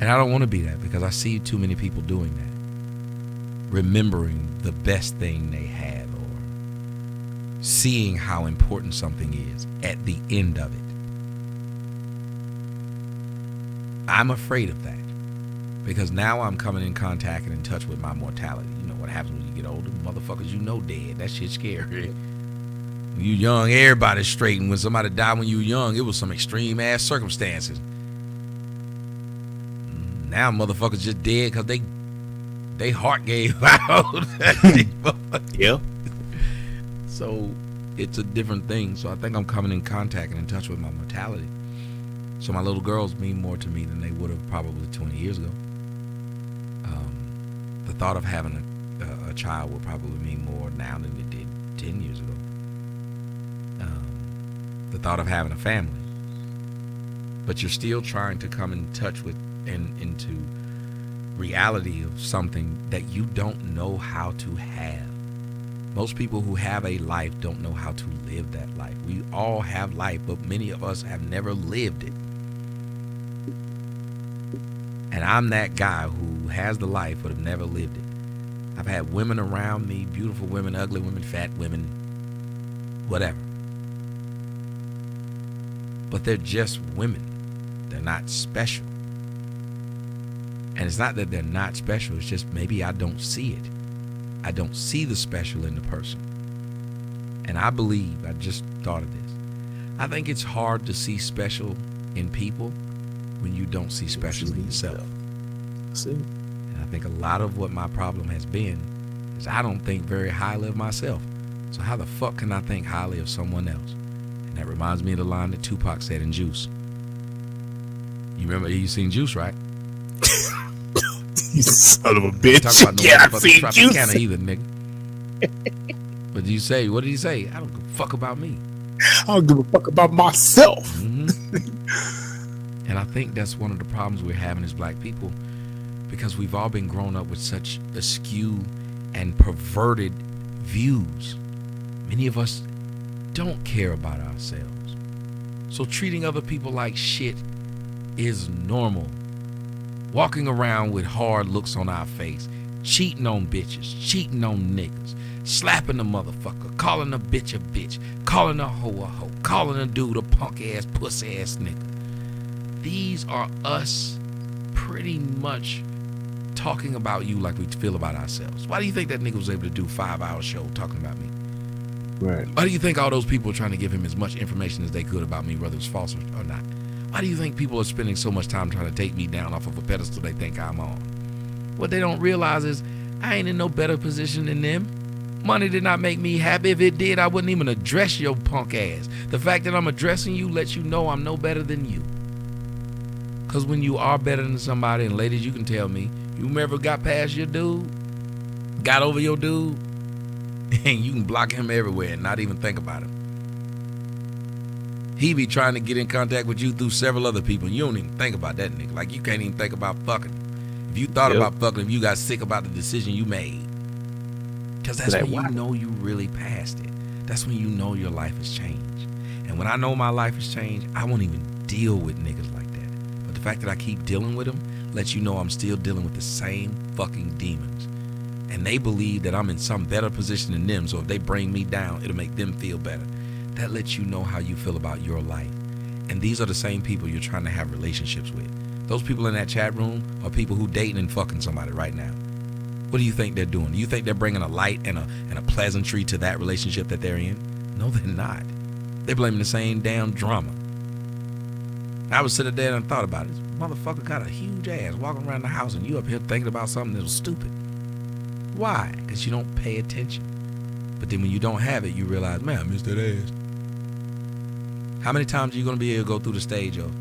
S2: And I don't want to be that, because I see too many people doing that, remembering the best thing they had, or seeing how important something is at the end of it. I'm afraid of that, because now I'm coming in contact and in touch with my mortality. You know what happens when you get older? Motherfuckers you know dead. That shit's scary. When you young, everybody's straight, and when somebody died when you were young, it was some extreme ass circumstances. Now motherfuckers just dead because they heart gave out.
S1: Yeah.
S2: So it's a different thing. So I think I'm coming in contact and in touch with my mortality. So my little girls mean more to me than they would have probably 20 years ago. The thought of having a child will probably mean more now than it did 10 years ago. The thought of having a family. But you're still trying to come in touch with and into reality of something that you don't know how to have. Most people who have a life don't know how to live that life. We all have life, but many of us have never lived it. And I'm that guy who has the life but have never lived it. I've had women around me, beautiful women, ugly women, fat women, whatever. But they're just women. They're not special. And it's not that they're not special, it's just maybe I don't see it. I don't see the special in the person. And I believe, I just thought of this, I think it's hard to see special in people when you don't see special in yourself. And I think a lot of what my problem has been is I don't think very highly of myself. So how the fuck can I think highly of someone else? And that reminds me of the line that Tupac said in Juice. You remember, you seen Juice, right?
S1: You son of a bitch.
S2: Talk about no
S1: yeah, I
S2: motherfucking
S1: see
S2: Tropicana
S1: Juice.
S2: either, nigga. What did you say? What did he say? I don't give a fuck about me.
S1: I don't give a fuck about myself.
S2: And I think that's one of the problems we're having as black people, because we've all been grown up with such askew and perverted views. Many of us don't care about ourselves. So treating other people like shit is normal. Walking around with hard looks on our face, cheating on bitches, cheating on niggas, slapping a motherfucker, calling a bitch, calling a hoe, calling a dude a punk ass, pussy ass nigga. These are us pretty much talking about you like we feel about ourselves. Why do you think that nigga was able to do a 5-hour show talking about me?
S1: Right.
S2: Why do you think all those people are trying to give him as much information as they could about me, whether it's false or not? Why do you think people are spending so much time trying to take me down off of a pedestal they think I'm on? What they don't realize is I ain't in no better position than them. Money did not make me happy. If it did, I wouldn't even address your punk ass. The fact that I'm addressing you lets you know I'm no better than you. Because when you are better than somebody, and ladies, you can tell me, you ever got past your dude, got over your dude, and you can block him everywhere and not even think about him. He be trying to get in contact with you through several other people, and you don't even think about that nigga. Like, you can't even think about fucking. If you thought about fucking him, you got sick about the decision you made. Because that's when you know you really passed it. That's when you know your life has changed. And when I know my life has changed, I won't even deal with niggas like that. But the fact that I keep dealing with them lets you know I'm still dealing with the same fucking demons. And they believe that I'm in some better position than them, so if they bring me down, it'll make them feel better. That lets you know how you feel about your life. And these are the same people you're trying to have relationships with. Those people in that chat room are people who dating and fucking somebody right now. What do you think they're doing? Do you think they're bringing a light and a pleasantry to that relationship that they're in? No, they're not. They're blaming the same damn drama. I was sitting there and thought about it. This motherfucker got a huge ass walking around the house, and you up here thinking about something that was stupid. Why? Because you don't pay attention. But then when you don't have it, you realize, man, I missed that ass. How many times are you going to be able to go through the stage of,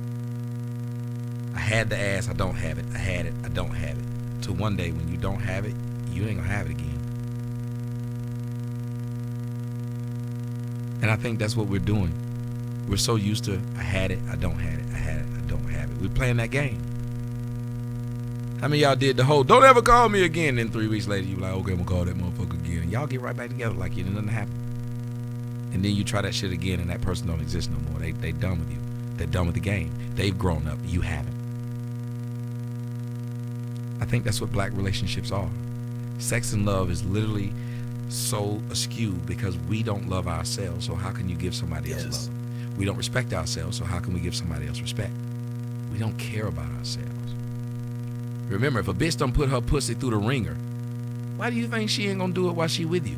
S2: I had the ass, I don't have it. I had it, I don't have it. To one day when you don't have it, you ain't going to have it again. And I think that's what we're doing. We're so used to, I had it, I don't have it. I had it, I don't have it. We're playing that game. How many of y'all did the whole, don't ever call me again, then 3 weeks later you like, okay, I'm going to call that motherfucker again. And y'all get right back together like it nothing happened. And then you try that shit again and that person don't exist no more. They done with you. They're done with the game. They've grown up. You haven't. I think that's what black relationships are. Sex and love is literally so askew because we don't love ourselves, so how can you give somebody else love? We don't respect ourselves, so how can we give somebody else respect? We don't care about ourselves. Remember, if a bitch don't put her pussy through the ringer, why do you think she ain't gonna do it while she with you?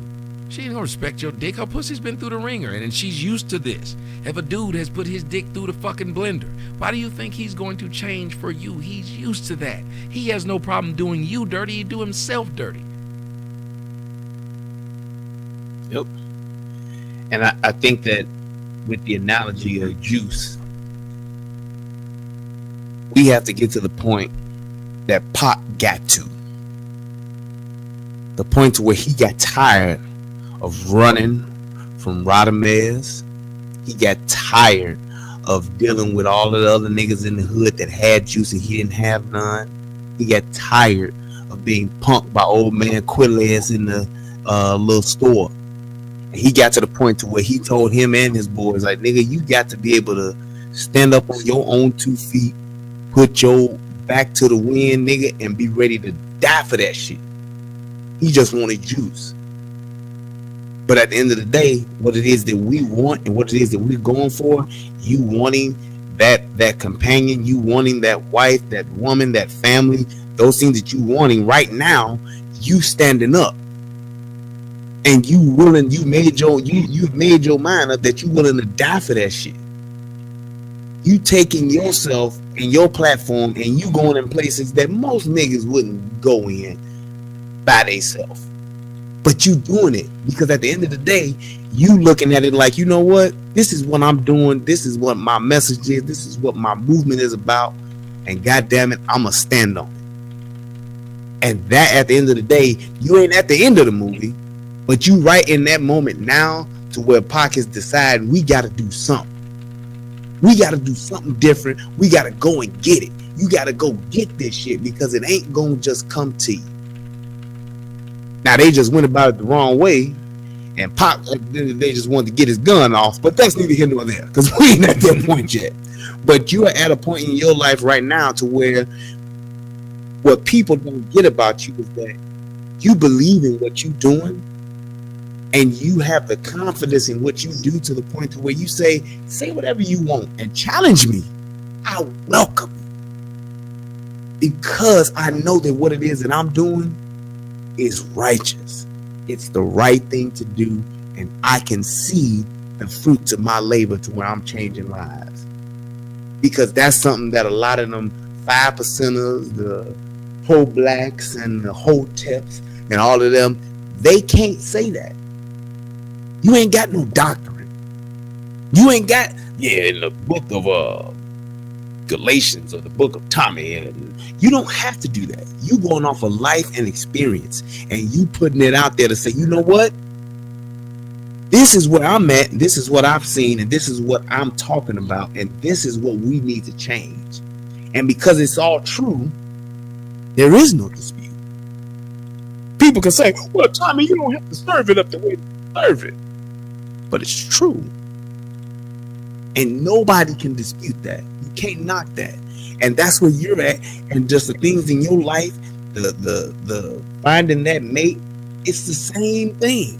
S2: She ain't gonna respect your dick. Her pussy's been through the ringer, and she's used to this. If a dude has put his dick through the fucking blender, why do you think he's going to change for you? He's used to that. He has no problem doing you dirty. He do himself dirty.
S5: Yep. And I think that with the analogy of juice,
S1: we have to get to the point that Pac got to. The point to where he got tired of running from Rodamez. He got tired of dealing with all of the other niggas in the hood that had juice and he didn't have none. He got tired of being punked by old man Quilles in the little store. And he got to the point to where he told him and his boys, like, nigga, you got to be able to stand up on your own 2 feet, put your back to the wind, nigga, and be ready to die for that shit. He just wanted juice. But at the end of the day, what it is that we want and what it is that we're going for, you wanting that companion, you wanting that wife, that woman, that family, those things that you wanting right now, you standing up. And you've made your mind up that you willing to die for that shit. You taking yourself and your platform and you going in places that most niggas wouldn't go in by themselves. But you doing it because at the end of the day, you looking at it like, you know what? This is what I'm doing. This is what my message is. This is what my movement is about. And goddamn it, I'ma stand on it. And that at the end of the day, you ain't at the end of the movie, but you right in that moment now to where Pac has decided we got to do something. We got to do something different. We got to go and get it. You got to go get this shit because it ain't going to just come to you. Now, they just went about it the wrong way, and Pac, they just wanted to get his gun off, but that's neither here nor there, because we ain't at that point yet. But you are at a point in your life right now to where what people don't get about you is that you believe in what you're doing, and you have the confidence in what you do to the point to where you say whatever you want and challenge me. I welcome it, because I know that what it is that I'm doing is righteous. It's the right thing to do, and I can see the fruits of my labor to where I'm changing lives. Because that's something that a lot of them 5%ers, the pro-blacks and the hoteps and all of them, they can't say that. You ain't got no doctrine. You ain't got, in the book of Galatians or the book of Tommy, and you don't have to do that. You going off of life and experience, and you putting it out there to say, you know what? This is where I'm at, and this is what I've seen, and this is what I'm talking about, and this is what we need to change. And because it's all true, there is no dispute. People can say, well, Tommy, you don't have to serve it up the way you serve it. But it's true. And nobody can dispute that. You can't knock that. And that's where you're at. And just the things in your life, the finding that mate, it's the same thing.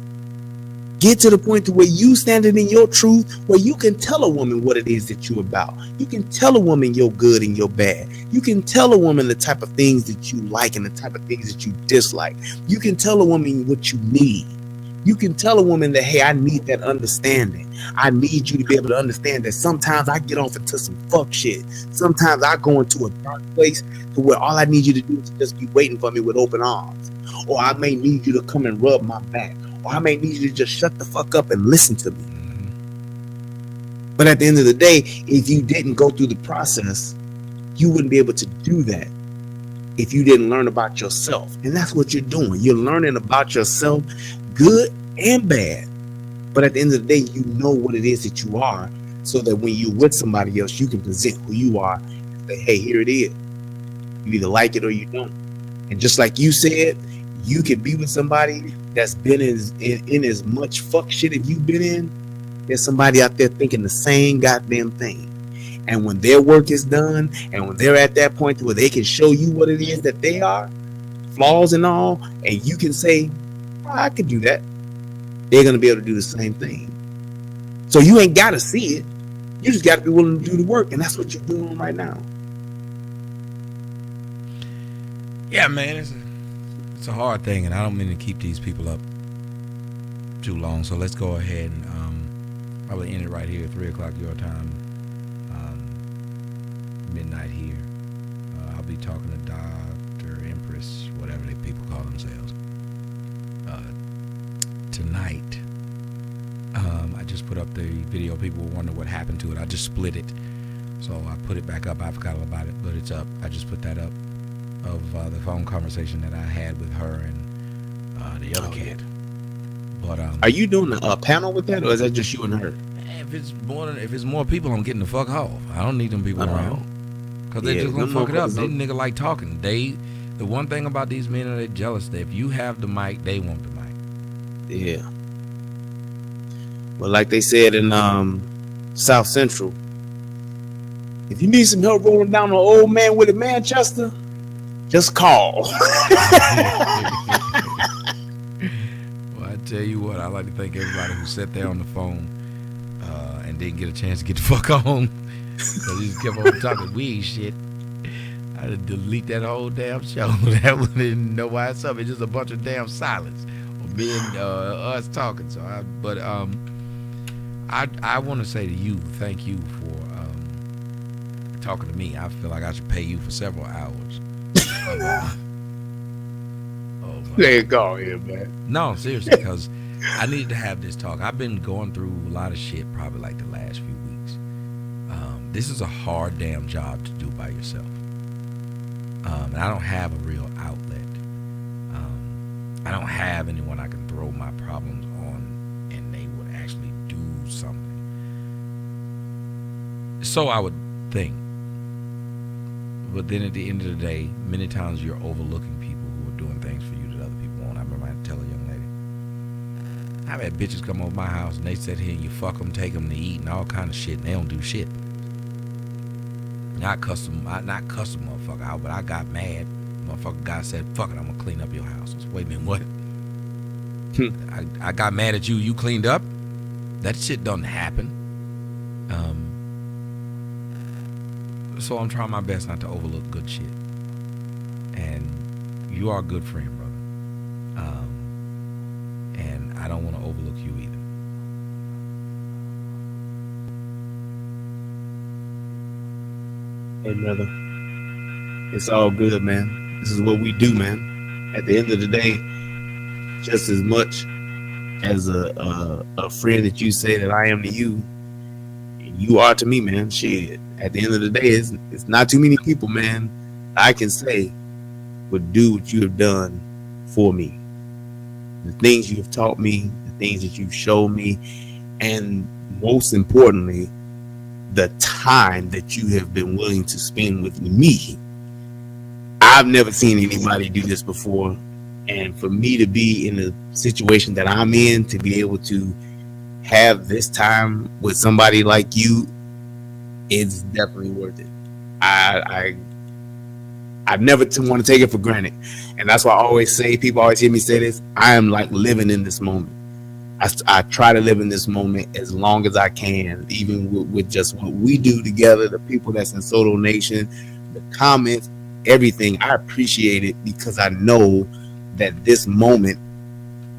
S1: Get to the point to where you standing in your truth, where you can tell a woman what it is that you're about. You can tell a woman your good and your bad. You can tell a woman the type of things that you like and the type of things that you dislike. You can tell a woman what you need. You can tell a woman that, hey, I need that understanding. I need you to be able to understand that sometimes I get off into some fuck shit. Sometimes I go into a dark place to where all I need you to do is just be waiting for me with open arms. Or I may need you to come and rub my back. Or I may need you to just shut the fuck up and listen to me. But at the end of the day, if you didn't go through the process, you wouldn't be able to do that if you didn't learn about yourself. And that's what you're doing. You're learning about yourself, good and bad. But at the end of the day, you know what it is that you are, so that when you're with somebody else, you can present who you are and say, hey, here it is. You either like it or you don't. And just like you said, you can be with somebody that's been in as much fuck shit as you've been in. There's somebody out there thinking the same goddamn thing. And when their work is done, and when they're at that point where they can show you what it is that they are, flaws and all, and you can say, oh, I could do that, they're going to be able to do the same thing. So you ain't got to see it. You just got to be willing to do the work. And that's what you're doing right now.
S2: Yeah, man, it's a hard thing, and I don't mean to keep these people up too long. So let's go ahead and probably end it right here, 3 o'clock your time, midnight here. I'll be talking to Dr. Empress, whatever they people call themselves, tonight. I just put up the video. People will wonder what happened to it. I just split it. So I put it back up. I forgot all about it, but it's up. I just put that up of the phone conversation that I had with her and the other cat. But
S1: are you doing a panel with that, or is that just you and her?
S2: If it's more people, I'm getting the fuck off. I don't need them people around because they're just gonna fuck it up. These niggas like talking. The one thing about these men are they jealous. That if you have the mic, they want the mic.
S1: Yeah. Well, like they said in South Central, if you need some help rolling down an old man with a Manchester, just call.
S2: Well, I tell you what, I like to thank everybody who sat there on the phone and didn't get a chance to get the fuck on because he just kept on talking weed shit. I had to delete that whole damn show. That one didn't know why it's up. It's just a bunch of damn silence or me and us talking. So, I want to say to you, thank you for talking to me. I feel like I should pay you for several hours.
S1: There you go, here, man.
S2: No, seriously, because I needed to have this talk. I've been going through a lot of shit probably like the last few weeks. This is a hard damn job to do by yourself. And I don't have a real outlet. I don't have anyone I can throw my problems on and they would actually do something. So I would think. But then at the end of the day, many times you're overlooking people who are doing things for you that other people won't. I remember I had to tell a young lady, I've had bitches come over my house and they sit here and you fuck them, take them to eat and all kind of shit, and they don't do shit. Not custom, motherfucker, but I got mad. Motherfucker guy said, fuck it, I'm gonna clean up your house. I said, wait a minute, what? I got mad at you, you cleaned up? That shit doesn't happen. So I'm trying my best not to overlook good shit. And you are a good friend, brother. And I don't want to overlook you either.
S1: Hey, brother. It's all good, man. This is what we do, man. At the end of the day, just as much as a friend that you say that I am to you, you are to me, man. Shit. At the end of the day, it's not too many people, man, I can say would do what you have done for me. The things you have taught me, the things that you've shown me, and most importantly, the time that you have been willing to spend with me. I've never seen anybody do this before. And for me to be in the situation that I'm in, to be able to have this time with somebody like you, it's definitely worth it. I never want to take it for granted. And that's why I always say, people always hear me say this, I am like living in this moment. I try to live in this moment as long as I can, even with just what we do together, the people that's in Soto Nation, the comments, everything. I appreciate it because I know that this moment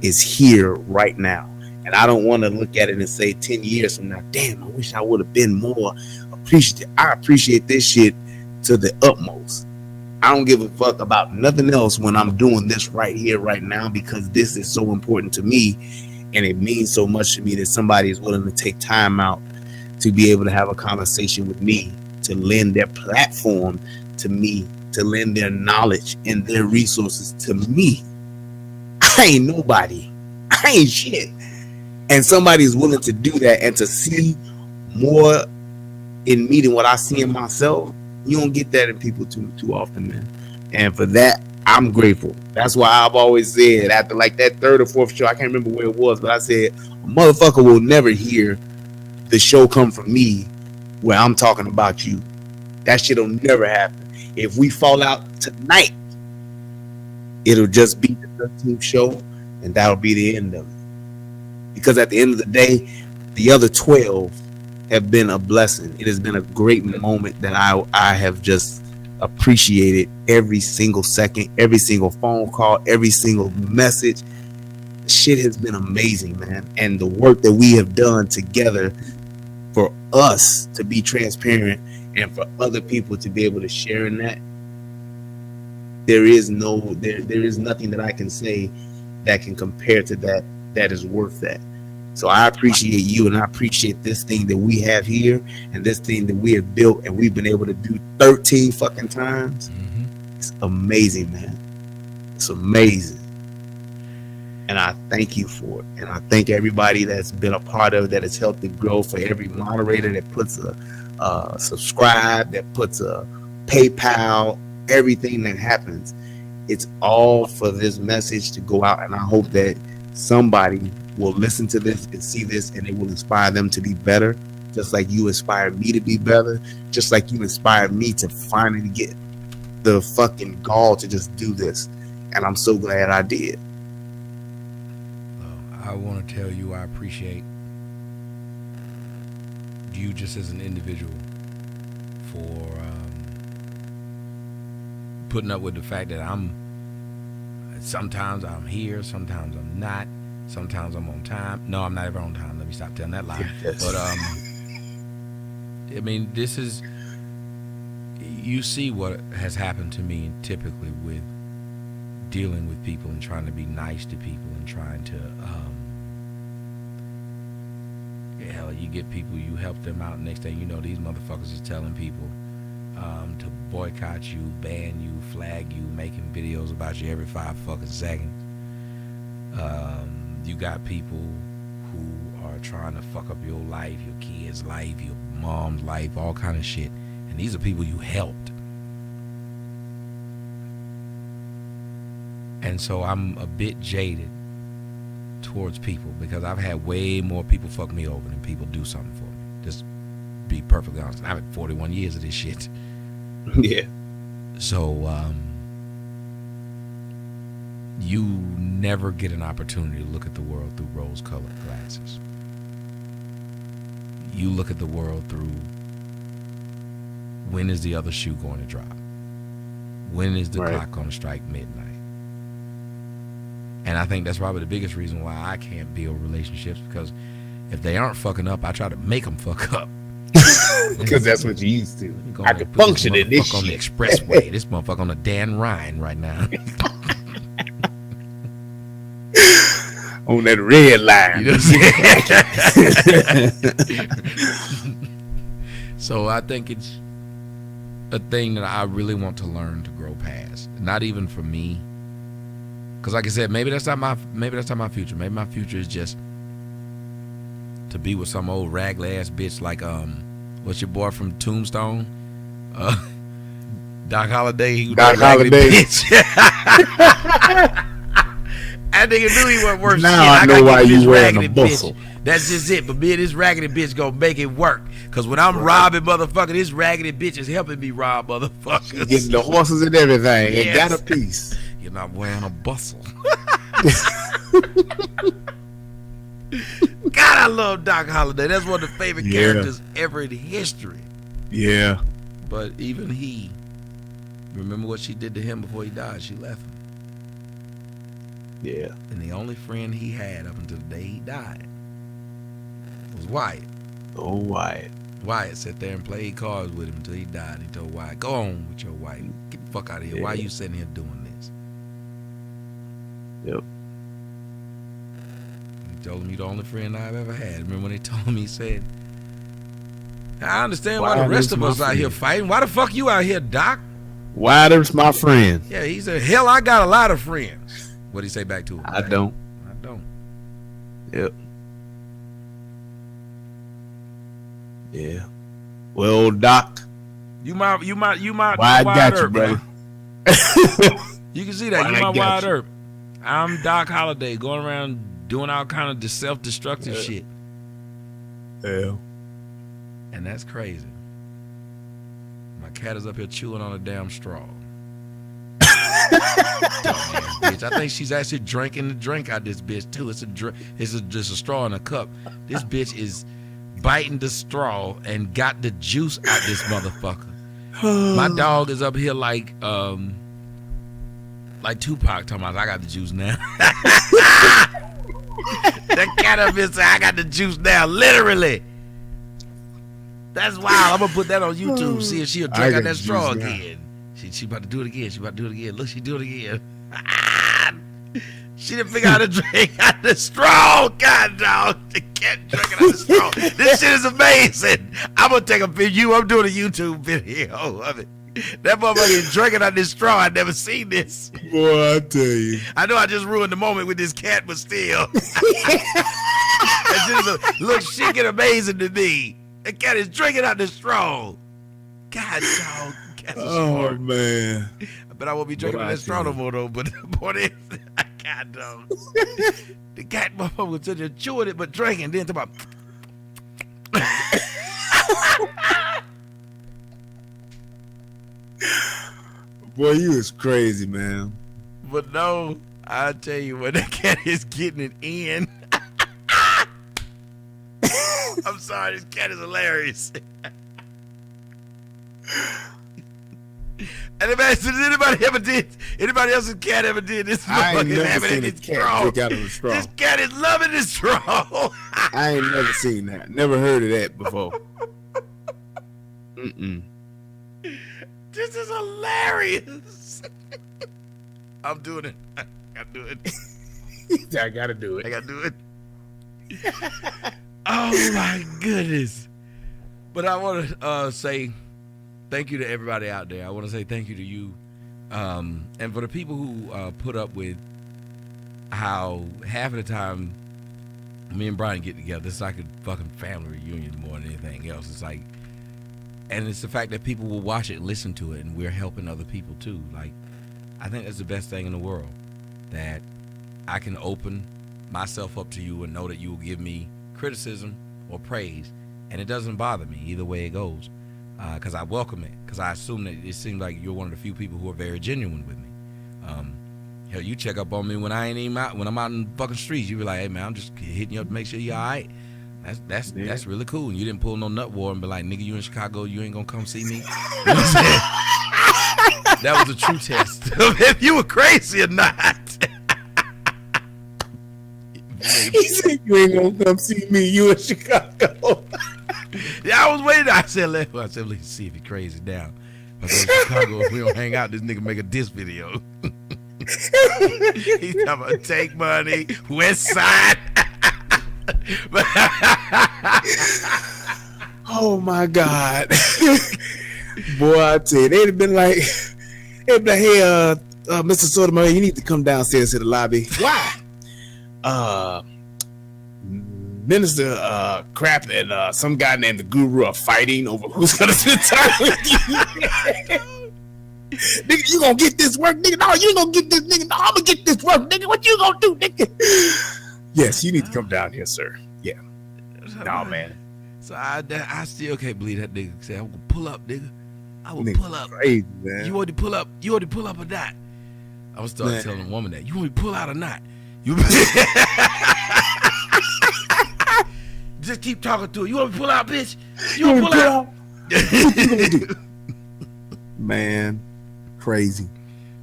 S1: is here right now. And I don't want to look at it and say 10 years from now, damn, I wish I would have been more appreciative. I appreciate this shit to the utmost. I don't give a fuck about nothing else when I'm doing this right here, right now, because this is so important to me. And it means so much to me that somebody is willing to take time out to be able to have a conversation with me, to lend their platform to me, to lend their knowledge and their resources to me. I ain't nobody. I ain't shit. And somebody's willing to do that and to see more in me than what I see in myself. You don't get that in people too often, man. And for that, I'm grateful. That's why I've always said, after like that third or fourth show, I can't remember where it was, but I said, a motherfucker will never hear the show come from me where I'm talking about you. That shit'll never happen. If we fall out tonight, it'll just be the 13th show, and that'll be the end of it. Because at the end of the day, the other 12 have been a blessing. It has been a great moment that I have just appreciated every single second, every single phone call, every single message. Shit has been amazing, man. And the work that we have done together for us to be transparent and for other people to be able to share in that, there is nothing that I can say that can compare to that is worth that. So I appreciate you, and I appreciate this thing that we have here, and this thing that we have built, and we've been able to do 13 fucking times. It's amazing, man. It's amazing. And I thank you for it. And I thank everybody that's been a part of it, that has helped it grow, for every moderator that puts a subscribe, that puts a PayPal, everything that happens. It's all for this message to go out. And I hope that somebody will listen to this and see this, and it will inspire them to be better, just like you inspired me to be better, just like you inspired me to finally get the fucking gall to just do this. And I'm so glad I did.
S2: I want to tell you I appreciate you just as an individual for putting up with the fact that sometimes I'm here, sometimes I'm not, sometimes I'm on time. No, I'm not ever on time. Let me stop telling that lie. Yes. But I mean, this is, you see what has happened to me typically with dealing with people and trying to be nice to people and trying to hell, you get people, you help them out, next thing you know, these motherfuckers is telling people to boycott you, ban you, flag you, making videos about you every 5 fucking seconds. You got people who are trying to fuck up your life, your kids' life, your mom's life, all kind of shit. And these are people you helped. And so I'm a bit jaded towards people, because I've had way more people fuck me over than people do something for me. Just be perfectly honest. I've had 41 years of this shit.
S1: Yeah.
S2: So you never get an opportunity to look at the world through rose-colored glasses. You look at the world through, when is the other shoe going to drop? When is the clock going to strike midnight? And I think that's probably the biggest reason why I can't build relationships, because if they aren't fucking up, I try to make them fuck up.
S1: Because that's what you used to. I can function in this
S2: on
S1: shit.
S2: The expressway. This motherfucker on the Dan Ryan right now.
S1: On that red line.
S2: You know what I'm saying? So I think it's a thing that I really want to learn to grow past. Not even for me. Because like I said, maybe that's not my future. Maybe my future is just to be with some old raggly ass bitch like what's your boy from Tombstone? Doc Holliday.
S1: Doc Holliday.
S2: Bitch. I nigga knew he wasn't worth
S1: now
S2: shit.
S1: I know why you wearing a bustle.
S2: That's just it. But me and this raggedy bitch gonna make it work. Cause when I'm robbing motherfucker, this raggedy bitch is helping me rob motherfuckers.
S1: Getting the horses and everything.
S2: Yes.
S1: It got a piece.
S2: You're not wearing a bustle. God, I love Doc Holliday. That's one of the favorite characters ever in history.
S1: Yeah.
S2: But even he, remember what she did to him before he died? She left him.
S1: Yeah.
S2: And the only friend he had up until the day he died was Wyatt.
S1: Oh, Wyatt.
S2: Wyatt sat there and played cards with him until he died. He told Wyatt, go on with your wife. Get the fuck out of here. Yeah. Why are you sitting here doing this?
S1: Yep.
S2: He told him, you're the only friend I've ever had. Remember when they told him, he said, I understand why the rest of us out here fighting. Why the fuck you out here, Doc?
S1: Wyatt's my friend.
S2: Yeah, he said, hell, I got a lot of friends. What'd he say back to him?
S1: I don't. Yep. Yeah. Well, Doc.
S2: You my
S1: Why I got you, brother.
S2: You can see that. You my Wyatt Earp. I'm Doc Holliday going around doing all kind of self-destructive shit.
S1: Yeah.
S2: And that's crazy. My cat is up here chewing on a damn straw. Bitch. I think she's actually drinking the drink out this bitch too. It's just a straw in a cup. This bitch is biting the straw and got the juice out this motherfucker. My dog is up here like Tupac talking about, I got the juice now. That cat up here say, I got the juice now, literally. That's wild. I'm gonna put that on YouTube. See if she'll drink out that straw again. She about to do it again. Look, she do it again. She didn't figure out how to drink out the straw. God, dog. The cat drinking out the straw. This shit is amazing. I'm going to take a video. I'm doing a YouTube video of it. That motherfucker is drinking out this straw. I never seen this.
S1: Boy, I tell you.
S2: I know I just ruined the moment with this cat, but still. That just look chic and amazing to me. The cat is drinking out the straw. God, dog.
S1: Oh, man.
S2: But I won't be drinking that straw no more, though. But boy, God, dog. The cat motherfucker was just chewing it, but drinking. Then talk about.
S1: Boy, you is crazy, man.
S2: But no, I tell you what, that cat is getting it in. I'm sorry, this cat is hilarious. And did anybody else's cat ever did this?
S1: I ain't never seen a cat drink out of a straw.
S2: This cat is loving this straw.
S1: I ain't never seen that. Never heard of that before. Mm-mm.
S2: This is hilarious. I'm doing it. I gotta do it.
S1: I gotta do it.
S2: I gotta do it. Oh my goodness. But I want to say thank you to everybody out there. I want to say thank you to you. And for the people who put up with how half of the time me and Brian get together, it's like a fucking family reunion more than anything else. It's like, and it's the fact that people will watch it and listen to it, and we're helping other people too. Like, I think that's the best thing in the world, that I can open myself up to you and know that you will give me criticism or praise, and it doesn't bother me either way it goes, because I welcome it, because I assume that it seems like you're one of the few people who are very genuine with me. Hell, you check up on me when I ain't even out, when I'm out in the fucking streets. You be like, hey man, I'm just hitting you up to make sure you're all right. That's really cool. You didn't pull no nut war and be like, nigga, you in Chicago, you ain't gonna come see me. You know what I'm saying? That was a true test of if you were crazy or not.
S1: He said you ain't gonna come see me. You in Chicago.
S2: Yeah, I was waiting. I said, let's see if he crazy down. I said, Chicago, if we don't hang out, this nigga make a diss video. He's talking about take money, West Side.
S1: Oh my God. Boy, I tell you, they'd have been like, hey, Mr. Sotomayor, you need to come downstairs to the lobby. Why? Minister Crap and some guy named the Guru are fighting over who's gonna spend time with you. Nigga, you gonna get this work, nigga? No, you gonna get this, nigga. No, I'm gonna get this work, nigga. What you gonna do, nigga? Yes, you need to come down here, sir. Yeah. No, man.
S2: So I still can't believe that nigga said, I'm gonna pull up, nigga. I will
S1: Nigga
S2: pull up.
S1: Crazy, man.
S2: You want to pull up? You want to pull up or not? I was starting telling a woman that. You want me to pull out or not? You just keep talking to her. You want me to pull out, bitch? You want to pull out?
S1: What you gonna do? Man, crazy.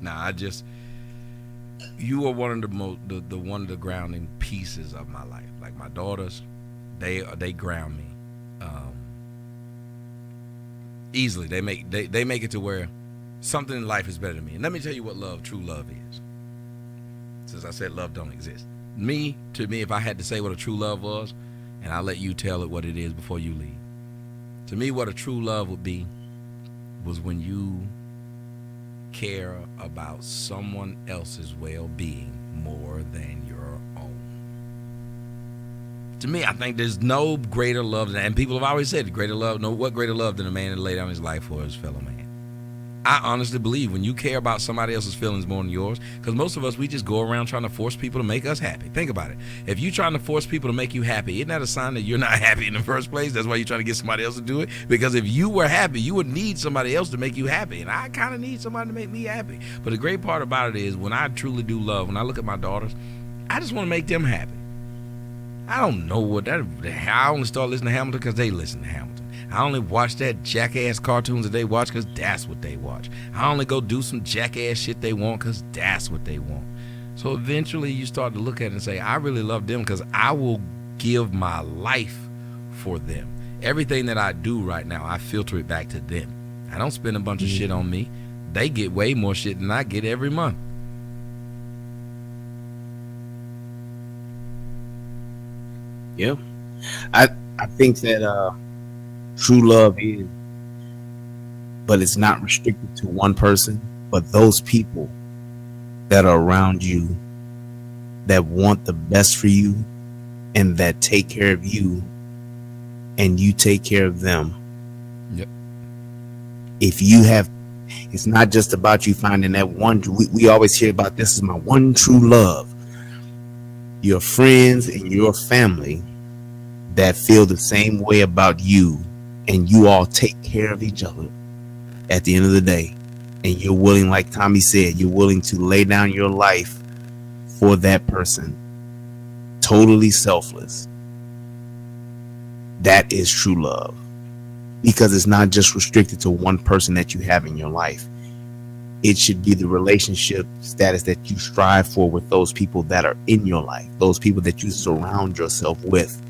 S2: Nah, you are one of the one of the grounding pieces of my life. Like my daughters, they ground me easily. They make it to where something in life is better than me. And let me tell you what true love is. Since I said love don't exist, to me, if I had to say what a true love was, and I'll let you tell it what it is before you leave. To me, what a true love would be was when you care about someone else's well-being more than your own. To me, I think there's no greater love than that. And people have always said what greater love than a man that lay down his life for his fellow man. I honestly believe when you care about somebody else's feelings more than yours, because most of us, we just go around trying to force people to make us happy. Think about it. If you're trying to force people to make you happy, isn't that a sign that you're not happy in the first place? That's why you're trying to get somebody else to do it. Because if you were happy, you would need somebody else to make you happy. And I kind of need somebody to make me happy. But the great part about it is when I truly do love, when I look at my daughters, I just want to make them happy. I don't know what that. I only start listening to Hamilton because they listen to Hamilton. I only watch that jackass cartoons that they watch because that's what they watch. I only go do some jackass shit they want because that's what they want. So eventually you start to look at it and say, I really love them because I will give my life for them. Everything that I do right now, I filter it back to them. I don't spend a bunch of shit on me. They get way more shit than I get every month.
S1: Yeah. I think that true love is, but it's not restricted to one person, but those people that are around you that want the best for you and that take care of you and you take care of them.
S2: Yep.
S1: If you have, it's not just about you finding that one. We always hear about this is my one true love. Your friends and your family that feel the same way about you, and you all take care of each other at the end of the day, and you're willing, like Tommy said, you're willing to lay down your life for that person, totally selfless. That is true love, because it's not just restricted to one person that you have in your life. It should be the relationship status that you strive for with those people that are in your life, those people that you surround yourself with.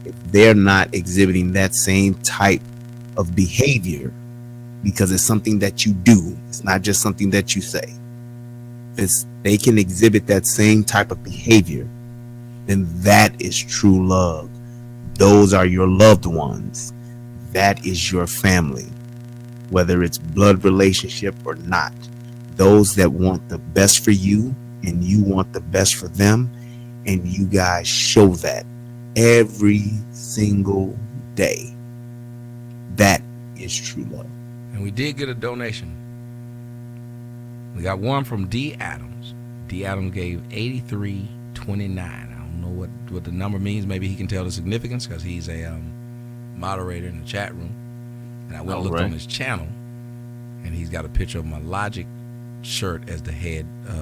S1: If they're not exhibiting that same type of behavior, because it's something that you do, it's not just something that you say. If they can exhibit that same type of behavior, then that is true love. Those are your loved ones. That is your family, whether it's blood relationship or not. Those that want the best for you and you want the best for them, and you guys show that every single day. That is true love.
S2: And we did get a donation. We got one from D. Adams. D. Adams gave $83.29. I don't know what the number means. Maybe he can tell the significance because he's a moderator in the chat room. And I went and looked on his channel, and he's got a picture of my Logic shirt as the head, the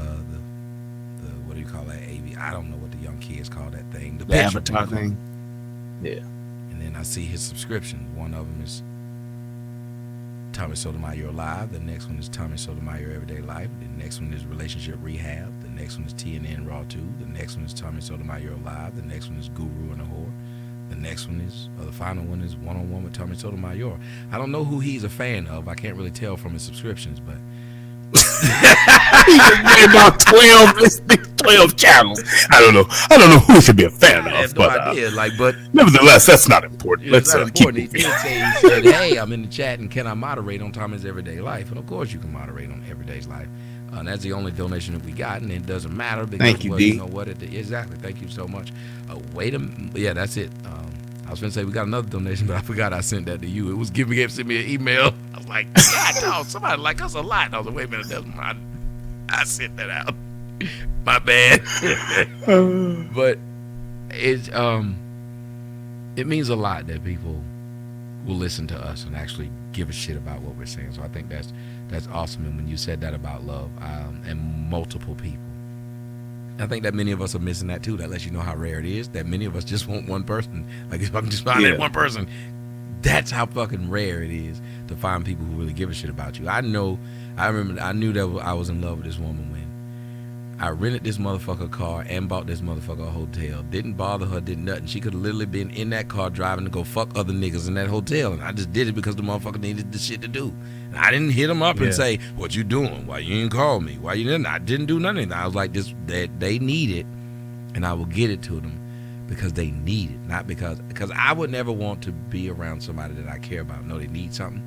S2: what do you call that? AV? I don't know what the young kids call that thing.
S1: The avatar thing. Yeah.
S2: And then I see his subscriptions. One of them is Tommy Sotomayor Live. The next one is Tommy Sotomayor Everyday Life. The next one is Relationship Rehab. The next one is TNN Raw 2. The next one is Tommy Sotomayor Live. The next one is Guru and the Whore. The next one is, the final one is One-on-One with Tommy Sotomayor. I don't know who he's a fan of. I can't really tell from his subscriptions, but
S1: He's about 12 channels. I don't know who he should be a fan of.
S2: I have no idea. But
S1: nevertheless, that's not important.
S2: Let's keep it. He said, "Hey, I'm in the chat, and can I moderate on Tommy's Everyday Life?" And of course, you can moderate on Everyday's Life. That's the only donation that we got, and it doesn't matter because
S1: thank you, D.
S2: You know what? Exactly. Thank you so much. Yeah, that's it. I was gonna say we got another donation, but I forgot I sent that to you. It was sent me an email. I was like, God, no, somebody like us a lot. I was like, wait a minute, that's mine. I sent that out. My bad. But it means a lot that people will listen to us and actually give a shit about what we're saying. So I think that's awesome. And when you said that about love and multiple people, I think that many of us are missing that too. That lets you know how rare it is. That many of us just want one person. Like if I can just find that one person, that's how fucking rare it is to find people who really give a shit about you. I knew that I was in love with this woman when I rented this motherfucker car and bought this motherfucker a hotel. Didn't bother her, did nothing. She could have literally been in that car driving to go fuck other niggas in that hotel. And I just did it because the motherfucker needed the shit to do. And I didn't hit him up and say, what you doing? Why you didn't call me? Why you didn't? I didn't do nothing. I was like, they need it, and I will get it to them because they need it. Not because I would never want to be around somebody that I care about. No, they need something.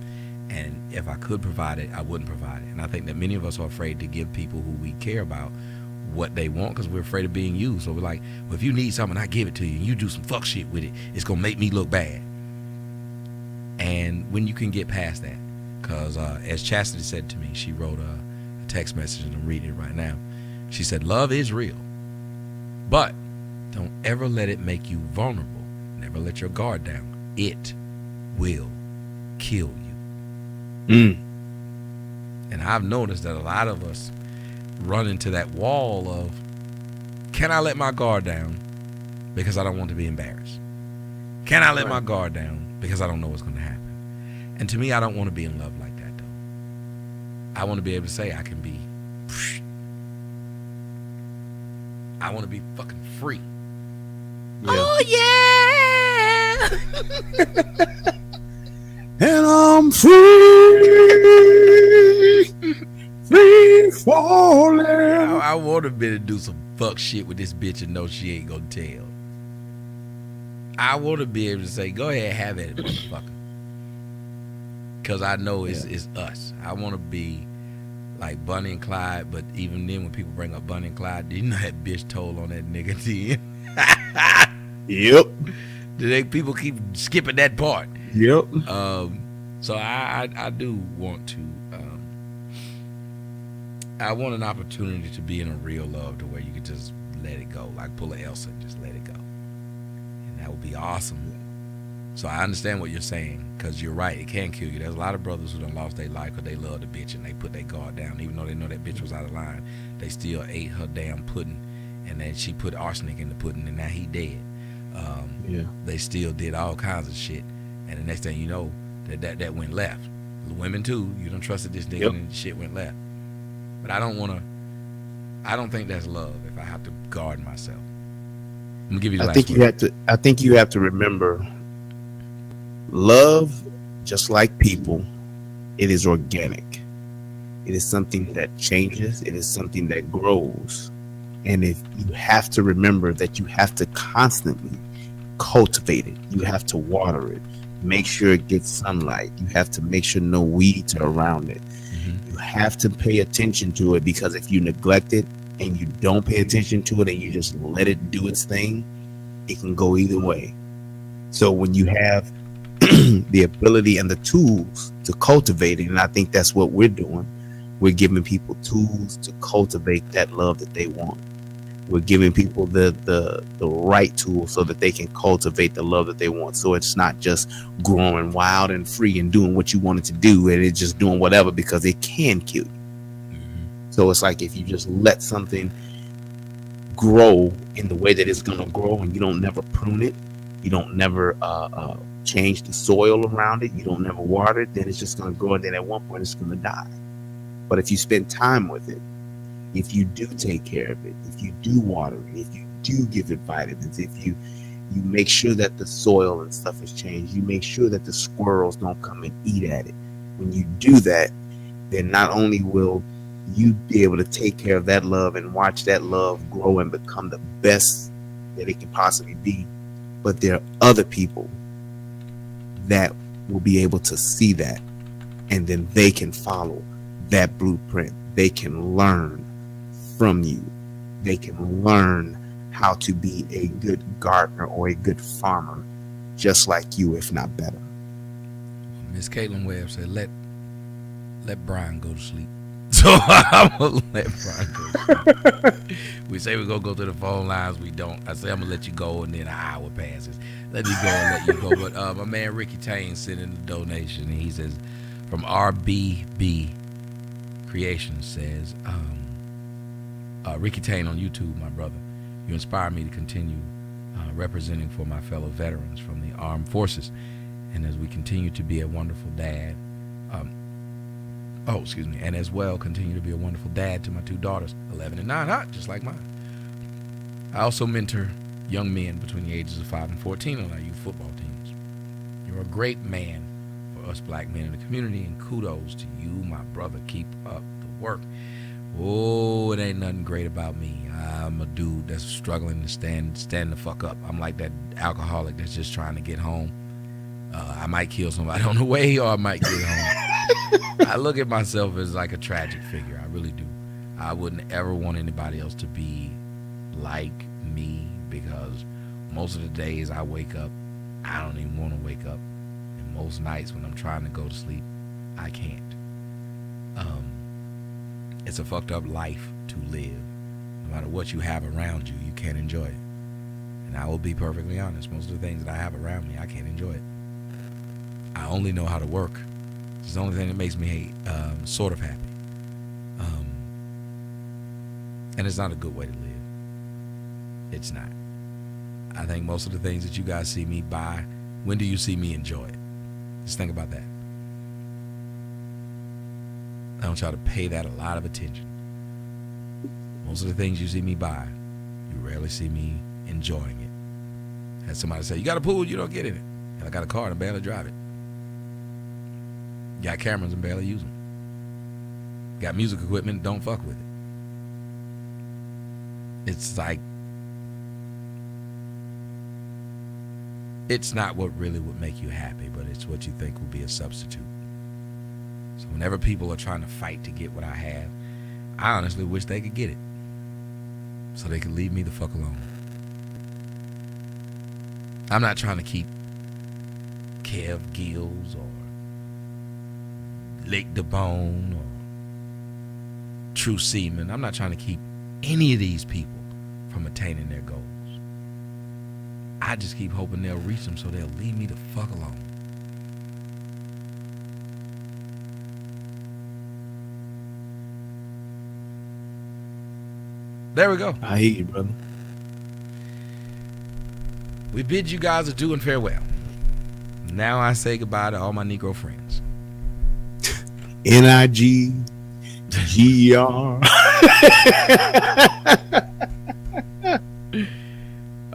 S2: And if I could provide it, I wouldn't provide it. And I think that many of us are afraid to give people who we care about what they want because we're afraid of being used. So we're like, well, if you need something, I give it to you, and you do some fuck shit with it, it's gonna make me look bad. And when you can get past that, because as Chastity said to me, she wrote a text message, and I'm reading it right now. She said, love is real, but don't ever let it make you vulnerable. Never let your guard down. It will kill you. And I've noticed that a lot of us run into that wall of, can I let my guard down because I don't want to be embarrassed? Can I let my guard down because I don't know what's going to happen? And to me, I don't want to be in love like that, though. I want to be able to say I can be, I want to be fucking free. Yeah. Oh, yeah.
S1: And I'm free, free falling.
S2: I want to be able to do some fuck shit with this bitch and know she ain't gonna tell. I want to be able to say, go ahead, have it, motherfucker. Because I know it's us. I want to be like Bonnie and Clyde, but even then when people bring up Bonnie and Clyde, you know that bitch told on that nigga at the end.
S1: Yep.
S2: People keep skipping that part.
S1: Yep.
S2: So I do want to, I want an opportunity to be in a real love to where you can just let it go, like pull an Elsa and just let it go. And that would be awesome. So I understand what you're saying, because you're right, it can kill you. There's a lot of brothers who done lost their life because they love the bitch and they put their guard down. Even though they know that bitch was out of line, they still ate her damn pudding, and then she put arsenic in the pudding, and now he dead. They still did all kinds of shit, and the next thing you know, that went left. The women too, you done trusted this nigga, and shit went left. But I don't think that's love if I have to guard myself. I'm gonna give you the last word.
S1: I think you have to remember, love, just like people, it is organic. It is something that changes. It is something that grows. And if you have to remember that you have to constantly cultivate it, you have to water it, make sure it gets sunlight, you have to make sure no weeds are around it. You have to pay attention to it, because if you neglect it and you don't pay attention to it and you just let it do its thing, it can go either way. So when you have the ability and the tools to cultivate it, and I think that's what we're doing, we're giving people tools to cultivate that love that they want. We're giving people the right tools so that they can cultivate the love that they want. So it's not just growing wild and free and doing what you want it to do, and it's just doing whatever because it can kill you. So it's like, if you just let something grow in the way that it's going to grow, and you don't never prune it, you don't never change the soil around it, you don't never water it, then it's just going to grow, and then at one point it's going to die. But if you spend time with it, if you do take care of it, if you do water it, if you do give it vitamins, if you make sure that the soil and stuff has changed, you make sure that the squirrels don't come and eat at it. When you do that, then not only will you be able to take care of that love and watch that love grow and become the best that it can possibly be, but there are other people that will be able to see that, and then they can follow that blueprint. They can learn from you. They can learn how to be a good gardener or a good farmer, just like you, if not better.
S2: Miss Caitlin Webb said, let Brian go to sleep. So I'm gonna let Brian go to sleep. We say we're gonna go to the phone lines, we don't. I say I'm gonna let you go, and then an hour passes. Let me go and let you go. But my man Ricky Tane sent in a donation, and he says, from RBB Creations, says, Ricky Tane on YouTube, my brother, you inspire me to continue representing for my fellow veterans from the armed forces, and as we continue to be a wonderful dad, and as well continue to be a wonderful dad to my two daughters, 11 and 9, hot, just like mine. I also mentor young men between the ages of 5 and 14 on our youth football teams. You're a great man for us black men in the community, and kudos to you, my brother. Keep up the work. Oh, it ain't nothing great about me. I'm a dude that's struggling to stand the fuck up. I'm like that alcoholic that's just trying to get home. I might kill somebody on the way, or I might get home. I look at myself as like a tragic figure. I really do. I wouldn't ever want anybody else to be like me, because most of the days I wake up, I don't even want to wake up. And most nights when I'm trying to go to sleep, I can't. It's a fucked up life to live. No matter what you have around you, you can't enjoy it. And I will be perfectly honest, most of the things that I have around me, I can't enjoy it. I only know how to work. It's the only thing that makes me sort of happy. And it's not a good way to live. It's not. I think most of the things that you guys see me buy, when do you see me enjoy it? Just think about that. I don't try to pay that a lot of attention. Most of the things you see me buy, you rarely see me enjoying it. Had somebody say, you got a pool, you don't get in it. And I got a car and I barely drive it. Got cameras and barely use them. Got music equipment, don't fuck with it. It's like, it's not what really would make you happy, but it's what you think will be a substitute. So whenever people are trying to fight to get what I have, I honestly wish they could get it, so they could leave me the fuck alone. I'm not trying to keep Kev Gills or Lake DeBone or True Seaman. I'm not trying to keep any of these people from attaining their goals. I just keep hoping they'll reach them so they'll leave me the fuck alone. There we go.
S1: I hear you, brother.
S2: We bid you guys adieu and farewell. Now I say goodbye to all my Negro friends.
S1: NIGGR.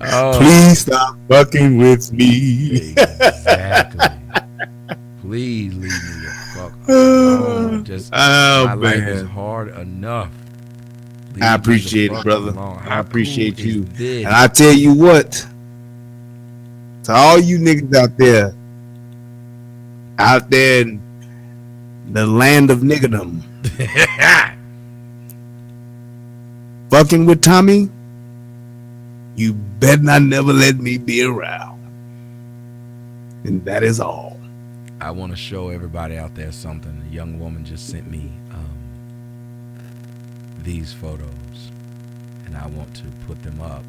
S2: Oh,
S1: please stop fucking with me.
S2: Exactly. Please leave me the fuck alone. Just my life is hard enough. Leave
S1: I appreciate it, brother. I appreciate you. And I tell you what, to all you niggas out there in the land of niggerdom, fucking with Tommy, you better not never let me be around. And that is all.
S2: I want to show everybody out there something. A young woman just sent me these photos, and I want to put them up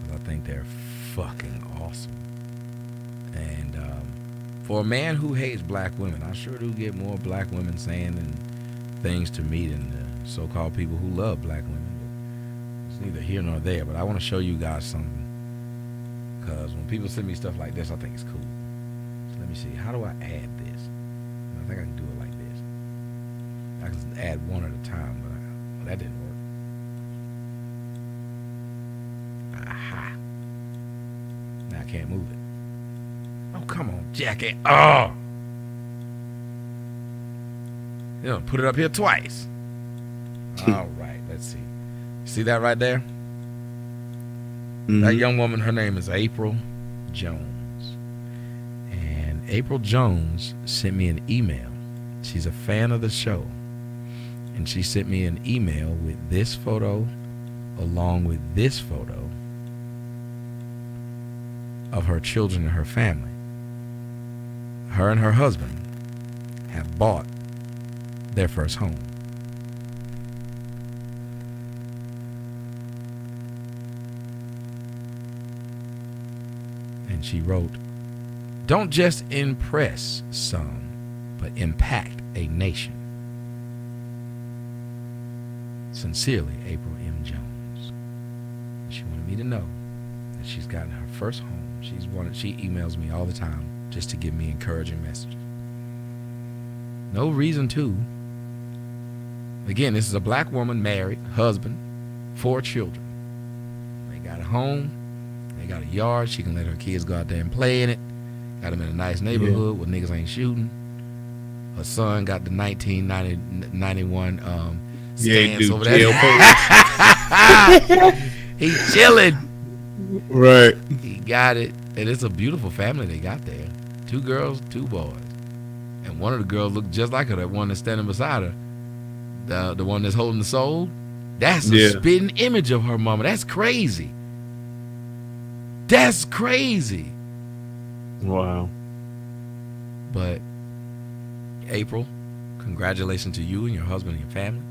S2: because I think they're fucking awesome. And for a man who hates black women, I sure do get more black women saying and things to me than the so-called people who love black women. It's neither here nor there, but I want to show you guys something, because when people send me stuff like this, I think it's cool. So let me see, how do I add this? I think I can do it like this. I can add one at a time, but that didn't work. Aha. Now I can't move it. Oh, come on, Jackie. Oh! You know, put it up here twice. All right, let's see. See that right there? Mm-hmm. That young woman, her name is April Jones. And April Jones sent me an email. She's a fan of the show. And she sent me an email with this photo along with this photo of her children and her family. Her and her husband have bought their first home. And she wrote, "Don't just impress some, but impact a nation. Sincerely, April M. Jones." She wanted me to know that she's gotten her first home. She emails me all the time just to give me encouraging messages. No reason to. Again, this is a black woman, married, husband, 4 children. They got a home. They got a yard. She can let her kids go out there and play in it. Got them in a nice neighborhood where niggas ain't shooting. Her son got the 1991 stance over there. He chilling.
S1: Right.
S2: He got it. And it's a beautiful family they got there. 2 girls, 2 boys. And one of the girls looked just like her, that one that's standing beside her. The one that's holding the soul. That's a spitting image of her mama. That's crazy. That's crazy.
S1: Wow.
S2: But April, congratulations to you and your husband and your family.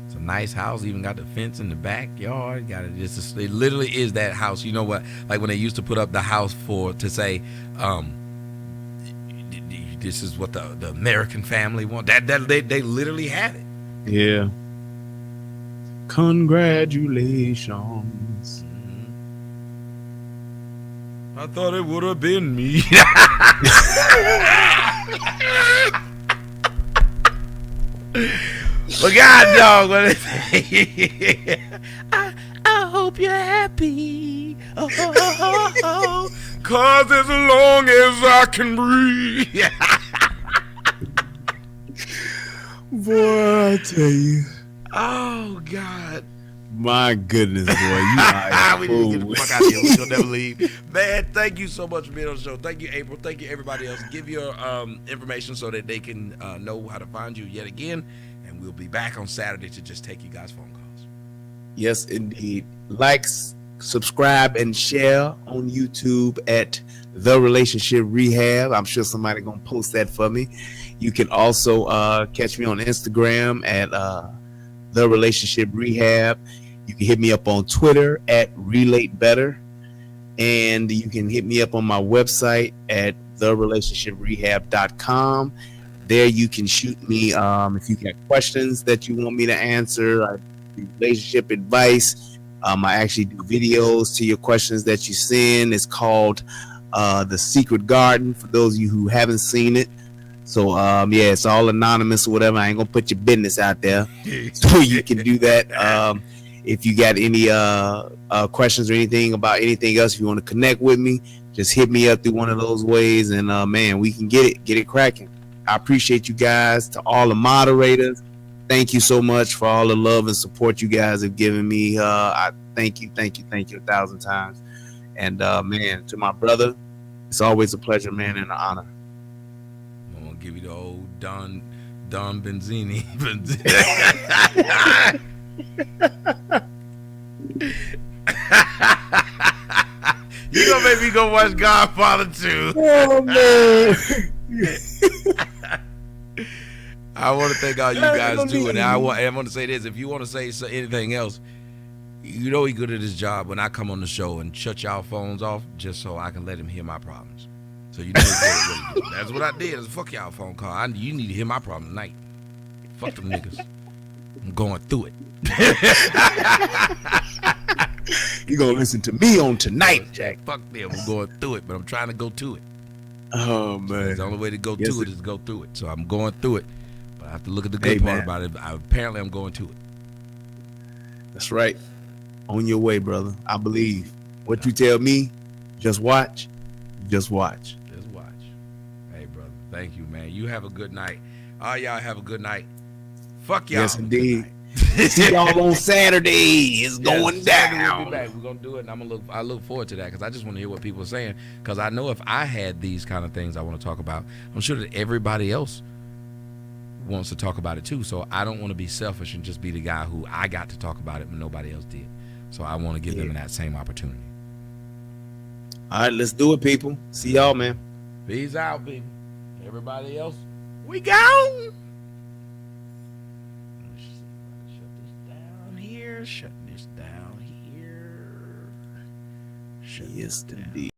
S2: It's a nice house. Even got the fence in the backyard. Got it. It literally is that house. You know what? Like when they used to put up the house to say, this is what the American family want. That they literally had it.
S1: Yeah. Congratulations.
S2: I thought it would have been me. But God dog, what is it? I hope you're happy. Oh, cause as long as I can breathe.
S1: Boy, I tell you.
S2: Oh God.
S1: My goodness, boy, you are
S2: We need to get the fuck out of here. We gonna never leave. Man, thank you so much for being on the show. Thank you, April. Thank you, everybody else. Give your information so that they can know how to find you yet again. And we'll be back on Saturday to just take you guys' phone calls.
S1: Yes, indeed. Like, subscribe, and share on YouTube at The Relationship Rehab. I'm sure somebody gonna post that for me. You can also catch me on Instagram at The Relationship Rehab. You can hit me up on Twitter at Relate Better, and you can hit me up on my website at therelationshiprehab.com. There you can shoot me if you got questions that you want me to answer. I do relationship advice. I actually do videos to your questions that you send. It's called The Secret Garden for those of you who haven't seen it. So yeah, it's all anonymous or whatever. I ain't gonna put your business out there, so you can do that. If you got any questions or anything about anything else, if you want to connect with me, just hit me up through one of those ways, and man, we can get it cracking. I appreciate you guys. To all the moderators, thank you so much for all the love and support you guys have given me. I thank you 1,000 times. And man, to my brother, it's always a pleasure, man, and an honor.
S2: I'm gonna give you the old Don Benzini. You gonna make me go watch Godfather 2.
S1: Oh man.
S2: I want to thank all you guys too, and I want to say this: if you want to say anything else, you know he's good at his job. When I come on the show and shut y'all phones off, just so I can let him hear my problems. So you know that's what I did. Is fuck y'all phone call. You need to hear my problem tonight. Fuck them niggas. I'm going through it.
S1: You gonna listen to me on tonight, Jack?
S2: Fuck them. I'm going through it, but I'm trying to go to it.
S1: Oh man,
S2: the only way to go to it is to go through it. So I'm going through it, but I have to look at the good part about it. Apparently, I'm going to it.
S1: That's right. On your way, brother. I believe. What you tell me, just watch. Just watch.
S2: Just watch. Hey, brother. Thank you, man. You have a good night. All y'all have a good night. Fuck y'all.
S1: Yes, indeed. See y'all on Saturday. It's going down.
S2: We'll be back. We're gonna do it, and I look forward to that because I just want to hear what people are saying. Because I know if I had these kind of things I want to talk about, I'm sure that everybody else wants to talk about it too. So I don't want to be selfish and just be the guy who I got to talk about it when nobody else did. So I want to give them that same opportunity.
S1: All right, let's do it, people. See y'all, man.
S2: Peace out, people. Everybody else, we gone. Shut this down here. Shut this down.